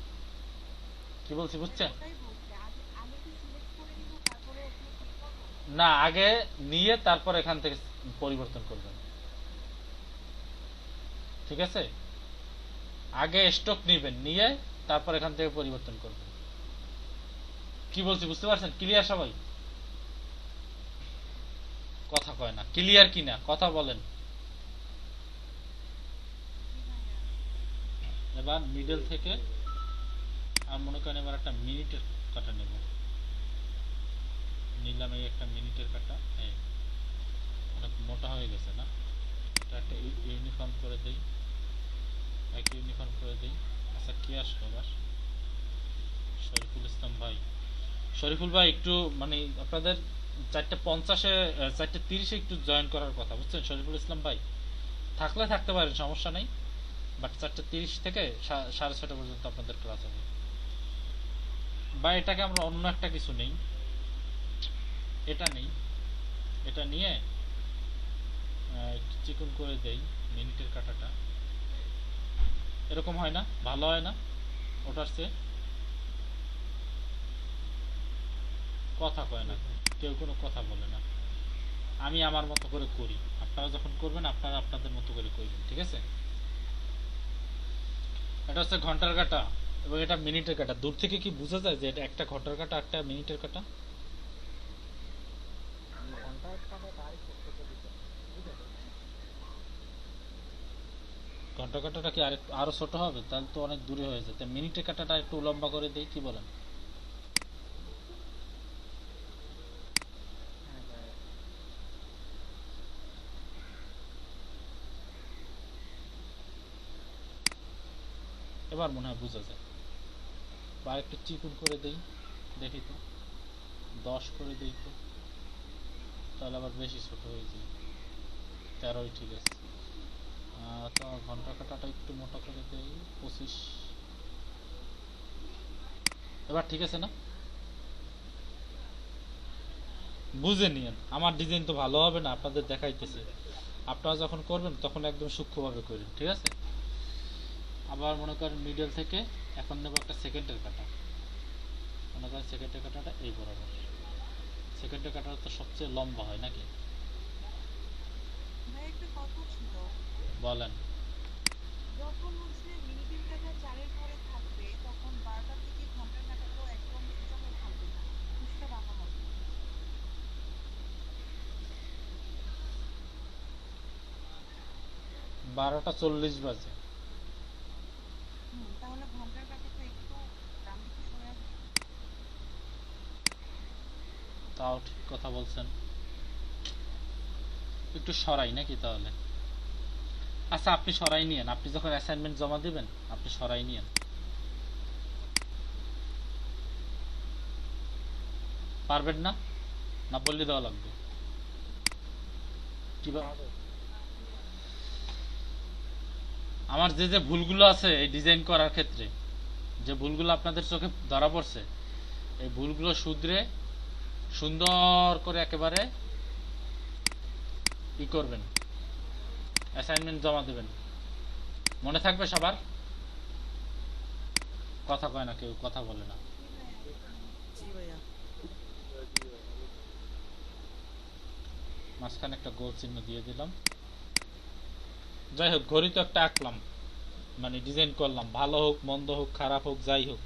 কি বলছি বুঝছেন? ওটাই বলছি, আগে আগে কি সিলেক্ট করে নিব তারপরে ওখানে ক্লিক করব? না, আগে নিয়ে তারপর এখান থেকে পরিবর্তন করবেন, ঠিক আছে? আগে স্টক নিবেন, নিয়ে তারপর এখান থেকে পরিবর্তন করবেন। কি বলছি বুঝতে পারছেন? ক্লিয়ার সবাই? কথা কয় না, ক্লিয়ার কিনা কথা বলেন। এবার মিডল থেকে আর মনে করেন এবার একটা মিনিটের কাটা নেব, নিলাম এই একটা মিনিটের কাটা। এই অনেক মোটা হয়ে গেছে না? এটা একটা ইউনিফর্ম করে দেই, এক ইউনিফর্ম করে দেই। আচ্ছা, কি আসলো এবার? শরীফুল ইসলাম ভাই, শরীফুল ভাই একটু মানে আপনাদের 4:50-এ 4:30-এ একটু জয়েন করার কথা, বুঝছেন শরীফুল ইসলাম ভাই? থাকলে থাকতে পারেন, সমস্যা নেই, বাট 4:30 থেকে 6:30 পর্যন্ত আপনাদের ক্লাস হবে। বা এটাকে আমরা অন্য একটা কিছু নেই, এটা নেই, এটা নিয়ে একটু চিকন করে দেই মিনিটের কাটাটা, এরকম হয় না? ভালো হয় না? ওটার চেয়ে কথা কয় না, কেউ কোনো কথা বলে না। আমি আমার মতো করে করি, আপনারা যখন করবেন আপনারা আপনাদের মতো করে করবেন, ঠিক আছে? এটা হচ্ছে ঘন্টার কাটা এবং এটা মিনিটের কাটা। দূর থেকে কি বোঝা যায় যে এটা একটা ঘন্টার কাটা একটা মিনিটের কাটা? ঘন্টার কাঁটাটা আরেকটু ছোট দিতে বুঝে যায়। ঘন্টার কাটাটা কি আরো ছোট হবে? তাহলে তো অনেক দূরে হয়ে যায়। তাই মিনিটের কাটাটা একটু লম্বা করে দেই, কি বলেন? হ্যাঁ ভাই, এবার মনে হয় বোঝা যায়। বা একটু চিকুন করে দেই, দেখি তো 10 করে দেই তো, তাহলে আবার বেশি ছোট হয়ে যায়। 13ই ঠিক আছে। তো ঘন্টার কাটাটা একটু মোটা করে দেই, 25। এবার ঠিক আছে না? বুঝে নিয়েন, আমার ডিজাইন তো ভালো হবে না, আপনাদের দেখাইতেছে। আপনারা যখন করবেন তখন একদম সূক্ষ্মভাবে করবেন, ঠিক আছে? আবার মনে করেন মিডল থেকে এখন নেব একটা সেকেন্ডের কাটা। মনে করেন সেকেন্ডের কাটাটা এই বরাবর। সেকেন্ডের কাটাটা তো সবচেয়ে লম্বা হয় নাকি? ভাই একটা কথা ছিল, বলেন। যখন হচ্ছে মিনিটের কাঁটা 4-এর পরে থাকবে তখন 12টার দিকে ঘন্টার কাঁটা তো একদম সোজা হয়ে থাকবে না, কিছুটা বাঁকা হবে। 12টা 40 বাজে। তাহলে ঘন্টার কাঁটা তো একটু ডান দিকে সরে আসবে। তাও ঠিক কথা বলছেন, একটু সরাই নাকি তাহলে? আচ্ছা আপনি সরাই নিয়েন, আপনি যখন অ্যাসাইনমেন্ট জমা দিবেন আপনি সরাই নিয়েন। পারবেন না? না বললে দেওয়া লাগবে? কিভাবে? পারবো। আমার যে যে ভুলগুলো আছে এই ডিজাইন করার ক্ষেত্রে, যে ভুলগুলো আপনাদের চোখে ধরা পড়ছে, এই ভুলগুলো শুধরে সুন্দর করে একেবারে ই করবেন, অ্যাসাইনমেন্ট জমা দেবেন। মনে থাকবে সবার? কথা কয় না কেউ, কথা বলে না। জি ভাইয়া। জি ভাইয়া। মাঝখানে একটা গোল চিহ্ন দিয়ে দিলাম। যাই হোক, ঘড়ি তো একটা আঁকলাম, মানে ডিজাইন করলাম, ভালো হোক মন্দ হোক খারাপ হোক যাই হোক।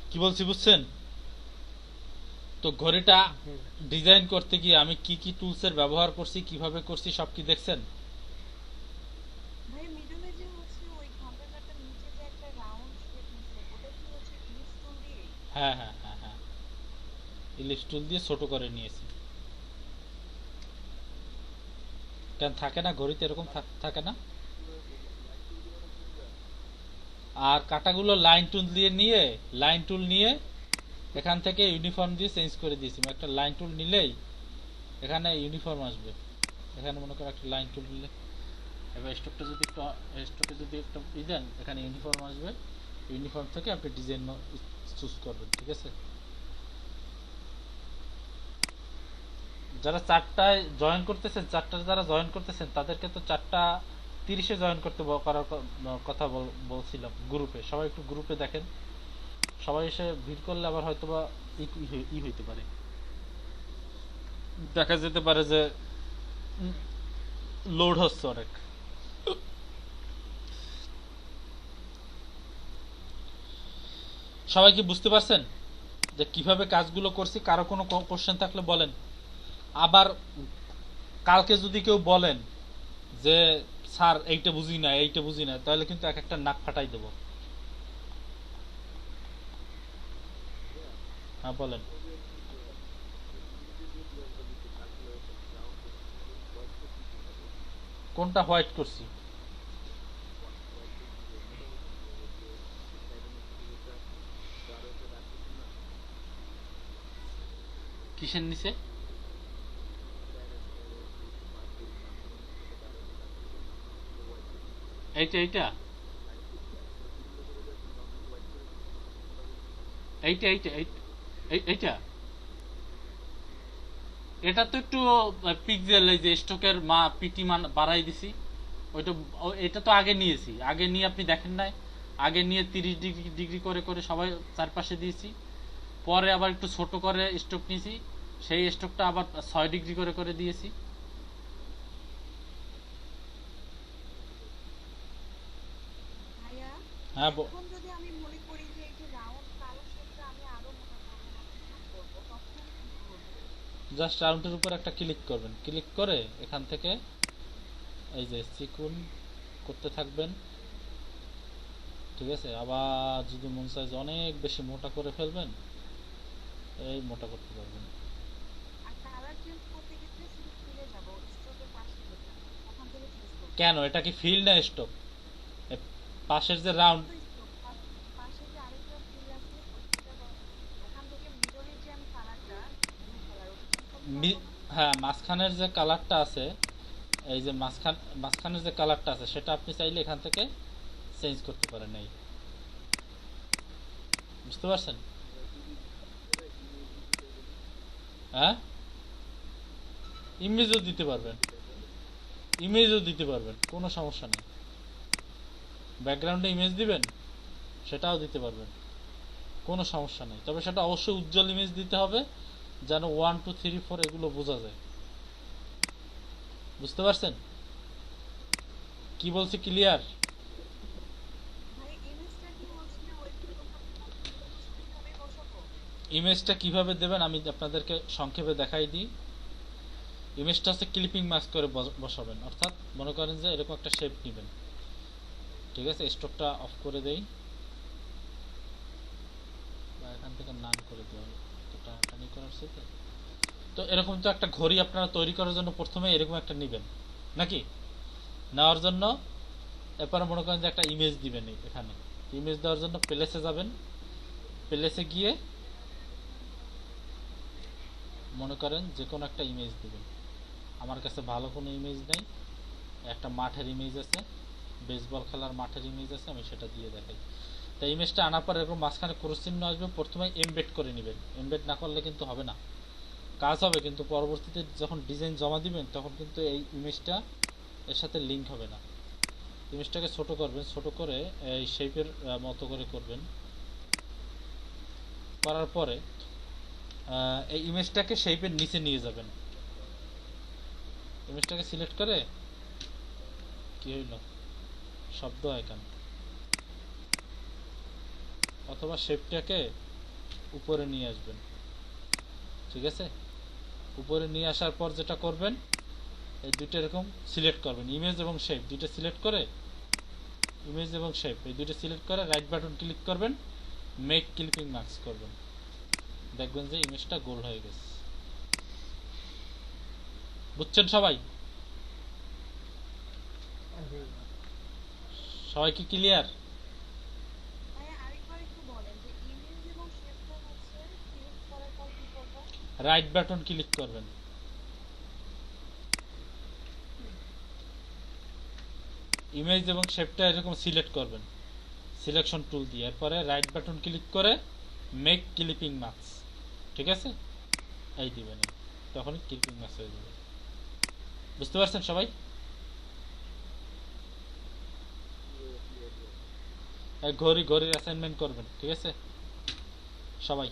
কি বলছি বুঝছেন? তো ঘড়িটা জি ডিজাইন করতে গিয়ে আমি কি কি টুলসের ব্যবহার করছি, কিভাবে করছি সব কি দেখছেন? ভাই মিডলে যে হচ্ছে ওই ঘন্টার কাঁটার নিচে যে একটা রাউন্ড শেপ নিছে ওটা কি হচ্ছে ইলিপস টুল দিয়ে? হ্যাঁ হ্যাঁ হ্যাঁ হ্যাঁ, ইলিপস টুল দিয়ে ছোট করে নিয়েছি। কেন থাকে না ঘড়িতে এরকম থাকে না? আর কাটাগুলো লাইন টুল নিয়ে এখান থেকে ইউনিফর্ম দিয়ে চেঞ্জ করে দিয়েছি। একটা লাইন টুল নিলেই এখানে ইউনিফর্ম আসবে। এখানে মনে করো একটা লাইন টুল নিলে, এবার স্টকে যদি একটু দেন এখানে ইউনিফর্ম আসবে। ইউনিফর্ম থেকে আপনি ডিজাইন চুজ করবেন, ঠিক আছে? যারা 4টায় জয়েন করতেছেন, 4টা যারা জয়েন করতেছেন তাদেরকে তো 4টা 30-এ জয়েন করতে করার কথা বলছিলাম গ্রুপে। সবাই একটু গ্রুপে দেখেন, সবাই এসে ভিড় করলে আবার হয়তোবা ই হইতে পারে, দেখা যেতে পারে যে লোড হচ্ছে অনেক। সবাই কি বুঝতে পারছেন যে কিভাবে কাজগুলো করছি? কারো কোনো কোশ্চেন থাকলে বলেন। আবার কালকে যদি কেউ বলেন যে স্যার এইটা বুঝি না, তাহলে কিন্তু এক একটা নাক ফাটাই দেবো। হ্যাঁ বলেন। কোনটা হোয়াইট করছি? কিসের নিচে? এইটা এইটা এইটা এইটা এইটা এইটা এটা তো একটু পিক্সেল, এই যে স্টকের পিটি মান বাড়াই দিছি। ওইটা এটা তো আগে নিয়েছি, আগে নিয়ে আপনি দেখেন নাই, আগে নিয়ে 30 ডিগ্রি করে করে সবাই চারপাশে দিয়েছি। পরে আবার একটু ছোট করে স্টক নিয়েছি, সেই স্টকটা আবার 6 ডিগ্রি করে করে দিয়েছি। ভাইয়া, হ্যাঁ এখন যদি আমি মনে করি যে এই যে রাউন্ড কালো শেপটা আমি আরো মোটা করবো বা চিকন করবো, তখন কি করবো? জাস্ট রাউন্ডের উপর একটা ক্লিক করবেন, ক্লিক করে এখান থেকে এই যে চিকুন করতে থাকবেন। ঠিক আছে, আবার যদি মন চায় যে অনেক বেশি মোটা করে ফেলবেন, এই মোটা করতে পারবেন। আর কালার চেঞ্জ করতে ক্ষেত্রে শুধু ফিরে যাবো, স্ট্রোকের পাশে যেটা, ওখান থেকে চেঞ্জ করবো। কেন, এটা কি ফিল না স্টক? পাশের যে রাউন্ড, তো স্ট্রোক পাশে যে আরেকটা ফিল আছে ওইটা ওখান থেকে মিডলের যে আমি কালারটা, ব্লু কালার, ওটা চেঞ্জ করতে পারবো না? হ্যাঁ মাঝখানের যে কালারটা আছে, এই যে মাঝখানের যে কালারটা আছে সেটা আপনি চাইলে এখান থেকে চেঞ্জ করতে পারেন। এই বুঝতে পারছেন? হ্যাঁ, ইমেজও দিতে পারবেন, ইমেজও দিতে পারবেন, কোনো সমস্যা নেই। ব্যাকগ্রাউন্ডে ইমেজ দিবেন, সেটাও দিতে পারবেন, কোনো সমস্যা নেই। তবে সেটা অবশ্যই উজ্জ্বল ইমেজ দিতে হবে, যেন 1 2 3 4 এগুলো বোঝা যায়। বুঝতে পারছেন কি বলছি? ক্লিয়ার? ভাই ইমেজটা কি হচ্ছে ওইখানে ওইভাবে বসাবো? ইমেজটা কিভাবে দেবেন আমি আপনাদেরকে সংক্ষেপে দেখাই দিই। ইমেজটা হচ্ছে ক্লিপিং মাস্ক করে বসাবেন, অর্থাৎ মনে করেন যে এরকম একটা শেপ নেবেন। ঠিক আছে, স্টকটা অফ করে দেই বা এখান থেকে নান করে দেওয়া হবে, তো টানাটানি করার সাথে। তো এরকম তো একটা ঘড়ি আপনারা তৈরি করার জন্য প্রথমে এরকম একটা নেবেন নাকি, নেওয়ার জন্য এরপরে মনে করেন যে একটা ইমেজ দিবেন। এখানে ইমেজ দেওয়ার জন্য প্লেসে যাবেন, প্লেসে গিয়ে মনে করেন যে কোনো একটা ইমেজ দিবেন। আমার কাছে ভালো কোনো ইমেজ নেই, একটা মাঠের ইমেজ আছে, বেসবল খেলার মাঠের ইমেজ আছে, আমি সেটা দিয়ে দেখাই। তো ইমেজটা আনার পর এরকম মাঝখানে ক্রস চিহ্ন আসবে, প্রথমে এমবেড করে নেবেন। এমবেড না করলে কিন্তু হবে না, কাজ হবে কিন্তু পরবর্তীতে যখন ডিজাইন জমা দিবেন তখন কিন্তু এই ইমেজটা এর সাথে লিঙ্ক হবে না। ইমেজটাকে ছোট করবেন, ছোট করে এই শেপের মতো করে করবেন। করার পরে এই ইমেজটাকে শেপের নিচে নিয়ে যাবেন। ইমেজটাকে সিলেক্ট করে কি হইল, শব্দ হয় কেন, অথবা শেপটাকে উপরে নিয়ে আসবেন। ঠিক আছে, উপরে নিয়ে আসার পর যেটা করবেন, এই দুটো এরকম সিলেক্ট করবেন, ইমেজ এবং শেপ দুটো সিলেক্ট করে, ইমেজ এবং শেপ এই দুটো সিলেক্ট করে রাইট বাটন ক্লিক করবেন, মেক ক্লিপিং মাস্ক করবেন। দেখবেন যে ইমেজটা গোল হয়ে গেছে। বুঝছেন সবাই? সবাই কি ক্লিয়ার? ভাইয়া আরেকবার একটু বলেন যে ইমেজ এবং শেপটা হচ্ছে সিলেক্ট করার পর কি করবো? রাইট বাটন ক্লিক করবেন, ইমেজ এবং শেপটা এরকম সিলেক্ট করবেন সিলেকশন টুল দিয়ে, এরপরে রাইট বাটন ক্লিক করে মেক ক্লিপিং মাস্ক। ঠিক আছে, এই দিবেন, তখনই ক্লিপিং মাস্ক হয়ে যাবে। বুঝতে পারছেন সবাই? ঘড়ির অ্যাসাইনমেন্ট করবেন। ঠিক আছে সবাই,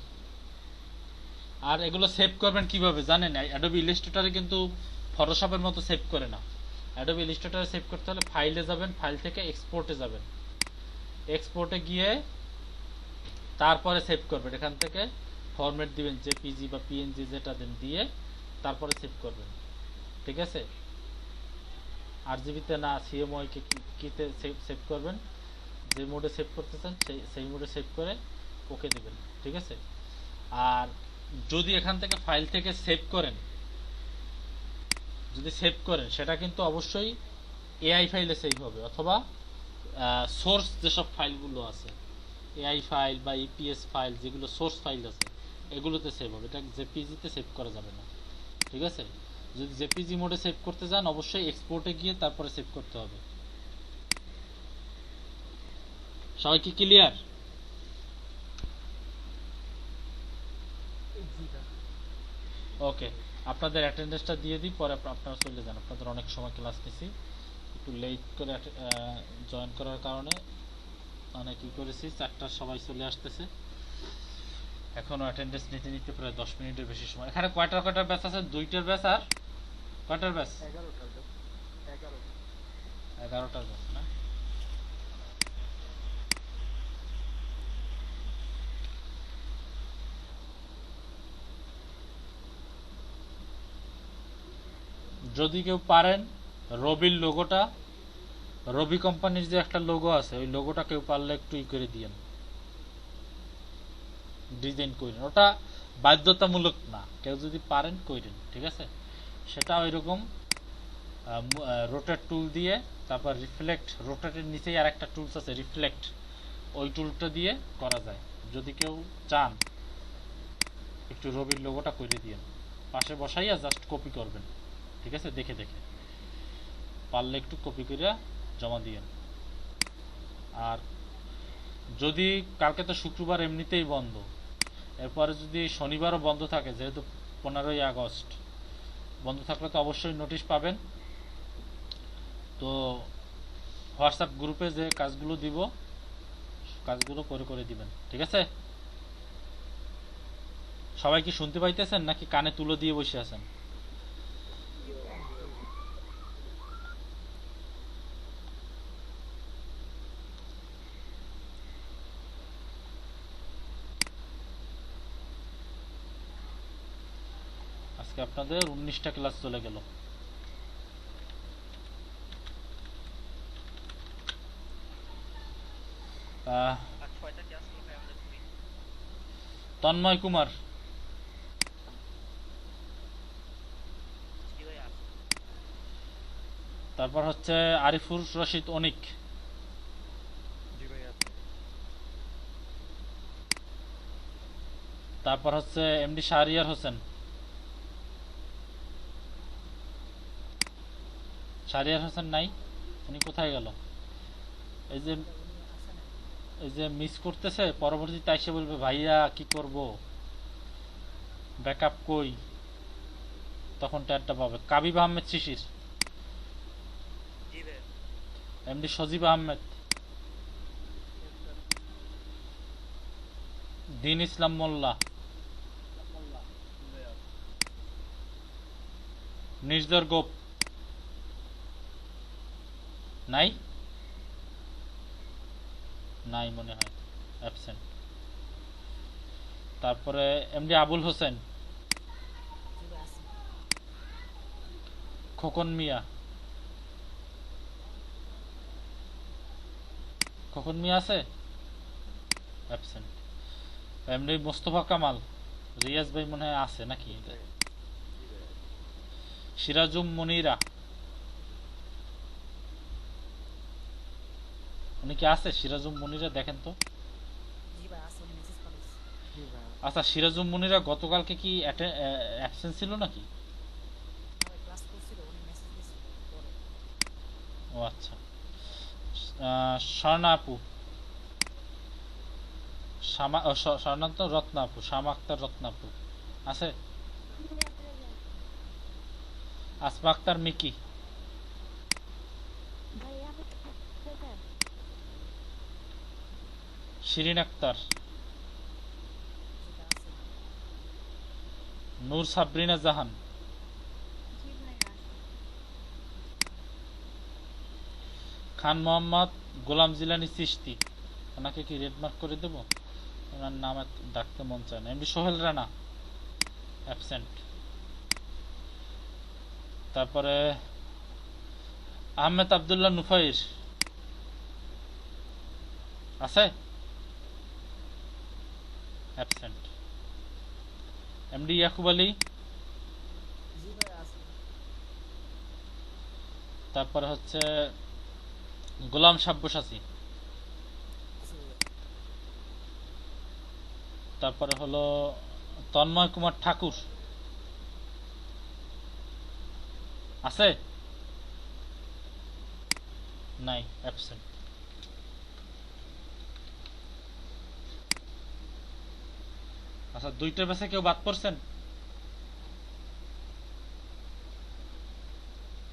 আর এগুলো সেভ করবেন কিভাবে জানেন? অ্যাডোবি ইলাস্ট্রেটরে কিন্তু ফটোশপের মতো সেভ করে না। অ্যাডোবি ইলাস্ট্রেটরে সেভ করতে হলে ফাইলে যাবেন, ফাইল থেকে এক্সপোর্টে যাবেন, এক্সপোর্টে গিয়ে তারপরে সেভ করবেন। এখান থেকে ফরম্যাট দিবেন, জেপিজি বা পিএনজি যেটা দেন দিয়ে তারপরে সেভ করবেন। ঠিক আছে, আরজিবিতে না সিএমওয়াই কে কিতে সেভ করবেন, যে মোডে সেভ করতে চান সেই মোডে সেভ করে ওকে দিবেন। ঠিক আছে, আর যদি এখান থেকে ফাইল থেকে সেভ করেন, যদি সেভ করেন সেটা কিন্তু অবশ্যই এআই ফাইলে সেভ হবে, অথবা সোর্স যেসব ফাইলগুলো আছে, এআই ফাইল বা ইপিএস ফাইল, যেগুলো সোর্স ফাইল আছে এগুলোতে সেভ হবে। এটা জেপিজিতে সেভ করা যাবে না। ঠিক আছে, যদি জেপিজি মোডে সেভ করতে যান অবশ্যই এক্সপোর্টে গিয়ে তারপরে সেভ করতে হবে। সবাই কি ক্লিয়ার? ওকে, আপনাদের অ্যাটেন্ডেন্সটা দিয়ে দিই, পরে আপনারা চলে যান। আপনাদের অনেক সময় ক্লাস নিছি, একটু লেট করে জয়েন করার কারণে অনেক ই করেছি। 4টার সবাই চলে আসতেছে, এখনও অ্যাটেন্ডেন্স নিতে নিতে প্রায় 10 মিনিটের বেশি সময়। এখানে কয়টার ব্যাচ আছে? 2টার ব্যাচ আর কয়টার ব্যাচ? 11টার ব্যাচ না? যদি কেউ পারেন রবির লোগোটা, রবি কোম্পানির যে একটা লোগো আছে, ওই লোগোটা কেউ পারলে একটু ই করে দিয়েন, ডিজাইন করেন। ওটা বাধ্যতামূলক না, কেউ যদি পারেন করেন, ঠিক আছে? সেটা ওইরকম রোটেট টুল দিয়ে, তারপর রিফ্লেক্ট, রোটেটের নিচেই আর একটা টুলস আছে রিফ্লেক্ট, ওই টুলটা দিয়ে করা যায়। যদি কেউ চান একটু রবির লোগোটা করে দিয়েন, পাশে বসাইয়া জাস্ট কপি করবেন, ঠিক আছে? দেখে দেখে পারলে একটু কপি করে জমা দিয়েন। আর যদি কালকে তো শুক্রবার এমনিতেই বন্ধ, এরপরে যদি শনিবারও বন্ধ থাকে, যেহেতু 15ই আগস্ট, বন্ধ থাকলে তো অবশ্যই নোটিশ পাবেন। তো হোয়াটসঅ্যাপ গ্রুপে যে কাজগুলো দিব, কাজগুলো করে দিবেন, ঠিক আছে? সবাই কি শুনতে পাইতেছেন নাকি কানে তুলো দিয়ে বসে আছেন? আজকে আপনাদের 19টা ক্লাস চলে গেল। তন্ময় কুমার, তারপর হচ্ছে আরিফুর রশিদ অনিক, তারপর হচ্ছে এমডি শাহরিয়ার হোসেন। শাহরিয়ার হোসেন নাই, উনি কোথায় গেল? এই যে মিস করতেছে, পরবর্তীতে এসে বলবে ভাইয়া কি করব, ব্যাকআপ কই, তখন ট্যাডটা পাবে। কাবিব আহমেদ শিশির, এমডি সজীব আহমেদ, দিন ইসলাম মোল্লা, নির্জর গোপ নাই, নাই মনে হয়, অ্যাবসেন্ট। তারপরে এমডি আবুল হোসেন, খোকন মিয়া, খোকন মিয়া আছে, অ্যাবসেন্ট। এমডি মোস্তফা কামাল, রিয়াজ ভাই মনে হয় আছে নাকি? সিরাজুম মনিরা, উনি কি আছে? সিরাজুম মনিরা দেখেন তো। আচ্ছা, সিরাজুম মনিরা গতকালকে কি অ্যাবসেন্ট ছিল নাকি? ও আচ্ছা। স্বর্ণা আপু, স্বর্ণা তো রত্না আপু, শামা আক্তার রত্না আপু আছে? আসমা আক্তার মিকি, শিরিন আক্তার, নূর সাবরিনা জাহান, খান মোহাম্মদ গোলাম জিলানি চিশতি, ওনাকে কি রেড মার্ক করে দেব? ওনার নাম ডাকতে মন চায় না। MD Sohel Rana, absent. তারপরে আহমেদ আবদুল্লাহ নুফাইর আছে, অ্যাবসেন্ট। এমডি ইয়াকুব আলী, তারপরে হচ্ছে গোলাম সাব্যসাচী, তারপরে হলো তন্ময় কুমার ঠাকুর আছে, নাই, অ্যাবসেন্ট। আচ্ছা, 2টার ব্যাচে কেউ বাদ পড়ছেন?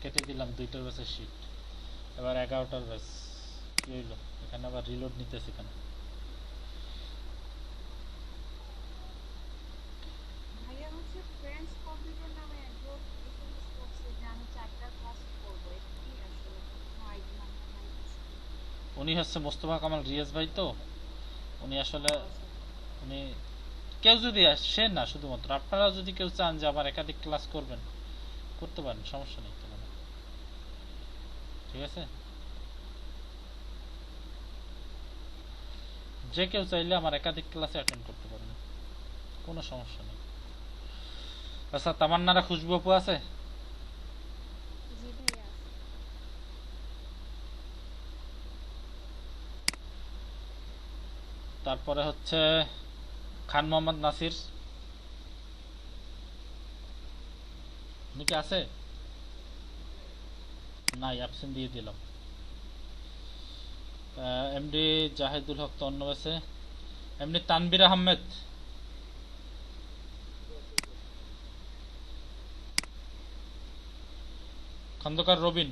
কেটে দিলাম 2টার ব্যাচের শিট। এবার 11টার ব্যাচ কি হইলো, এখানে আবার রিলোড নিতেছে কেন? ভাইয়া হচ্ছে ফ্রেন্ডস কম্পিউটার নামে একজন এসএমএস করছে যে আমি 4টা ক্লাস করব, এটা কি আসলে? কোনো আইডি নাম্বার নাই কিছু? উনি হচ্ছে মোস্তফা কামাল রিয়াজ ভাই, তো উনি আসলে আচ্ছা। উনি কেউ যদি আসে না, শুধুমাত্র আপনারা যদি কেউ চান যে আবার একাধিক ক্লাস করবেন, করতে পারেন, সমস্যা নেই তো কোনো। ঠিক আছে, যে কেউ চাইলে আমার একাধিক ক্লাসে অ্যাটেন্ড করতে পারেন, কোনো সমস্যা নেই। আচ্ছা, তামান্নারা খুশবু আপু আছে? জি ভাইয়া আছে। তারপরে হচ্ছে খান মোহাম্মদ নাসির, উনি কি আছে? নাই, অ্যাবসেন্ট দিয়ে দিলাম। এমডি জাহিদুল হক তো অন্য আছে। এমনি তানবির আহমেদ, খন্দকার রবিন,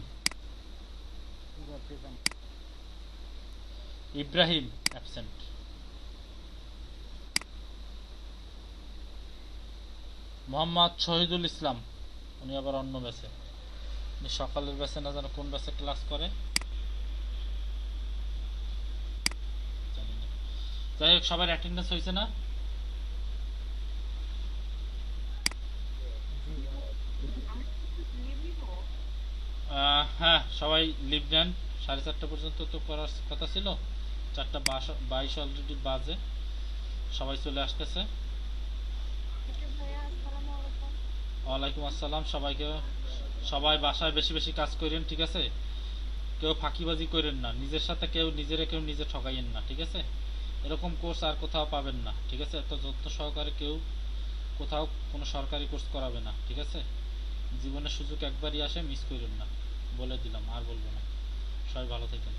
ইব্রাহিম অ্যাবসেন্ট। মোহাম্মদ শহীদুল ইসলাম, উনি আবার অন্য ব্যাচে, উনি সকালের ব্যাচে না জানো কোন ব্যাচে ক্লাস করে, জানি না। যাই হোক, সবার অ্যাটেন্ডেন্স হয়েছে না? আমি কি লিভ নিব? হ্যাঁ, সবাই লিভ নেন। 4:30 পর্যন্ত তো করার কথা ছিল, 4:22 অলরেডি বাজে, সবাই চলে আসতেছে। ওকে ভাইয়া, আসসালামু আলাইকুম। ওয়ালাইকুম আসসালাম সবাইকে। সবাই বাসায় বেশি বেশি কাজ করেন, ঠিক আছে? কেউ ফাঁকিবাজি করেন না, নিজের সাথে কেউ নিজে ঠকাইয়েন না, ঠিক আছে? এরকম কোর্স আর কোথাও পাবেন না, ঠিক আছে? এত যত্ন সহকারে কেউ কোথাও কোনো সরকারি কোর্স করাবে না, ঠিক আছে? জীবনের সুযোগ একবারই আসে, মিস করেন না, বলে দিলাম, আর বলবো না। সবাই ভালো থাকেন।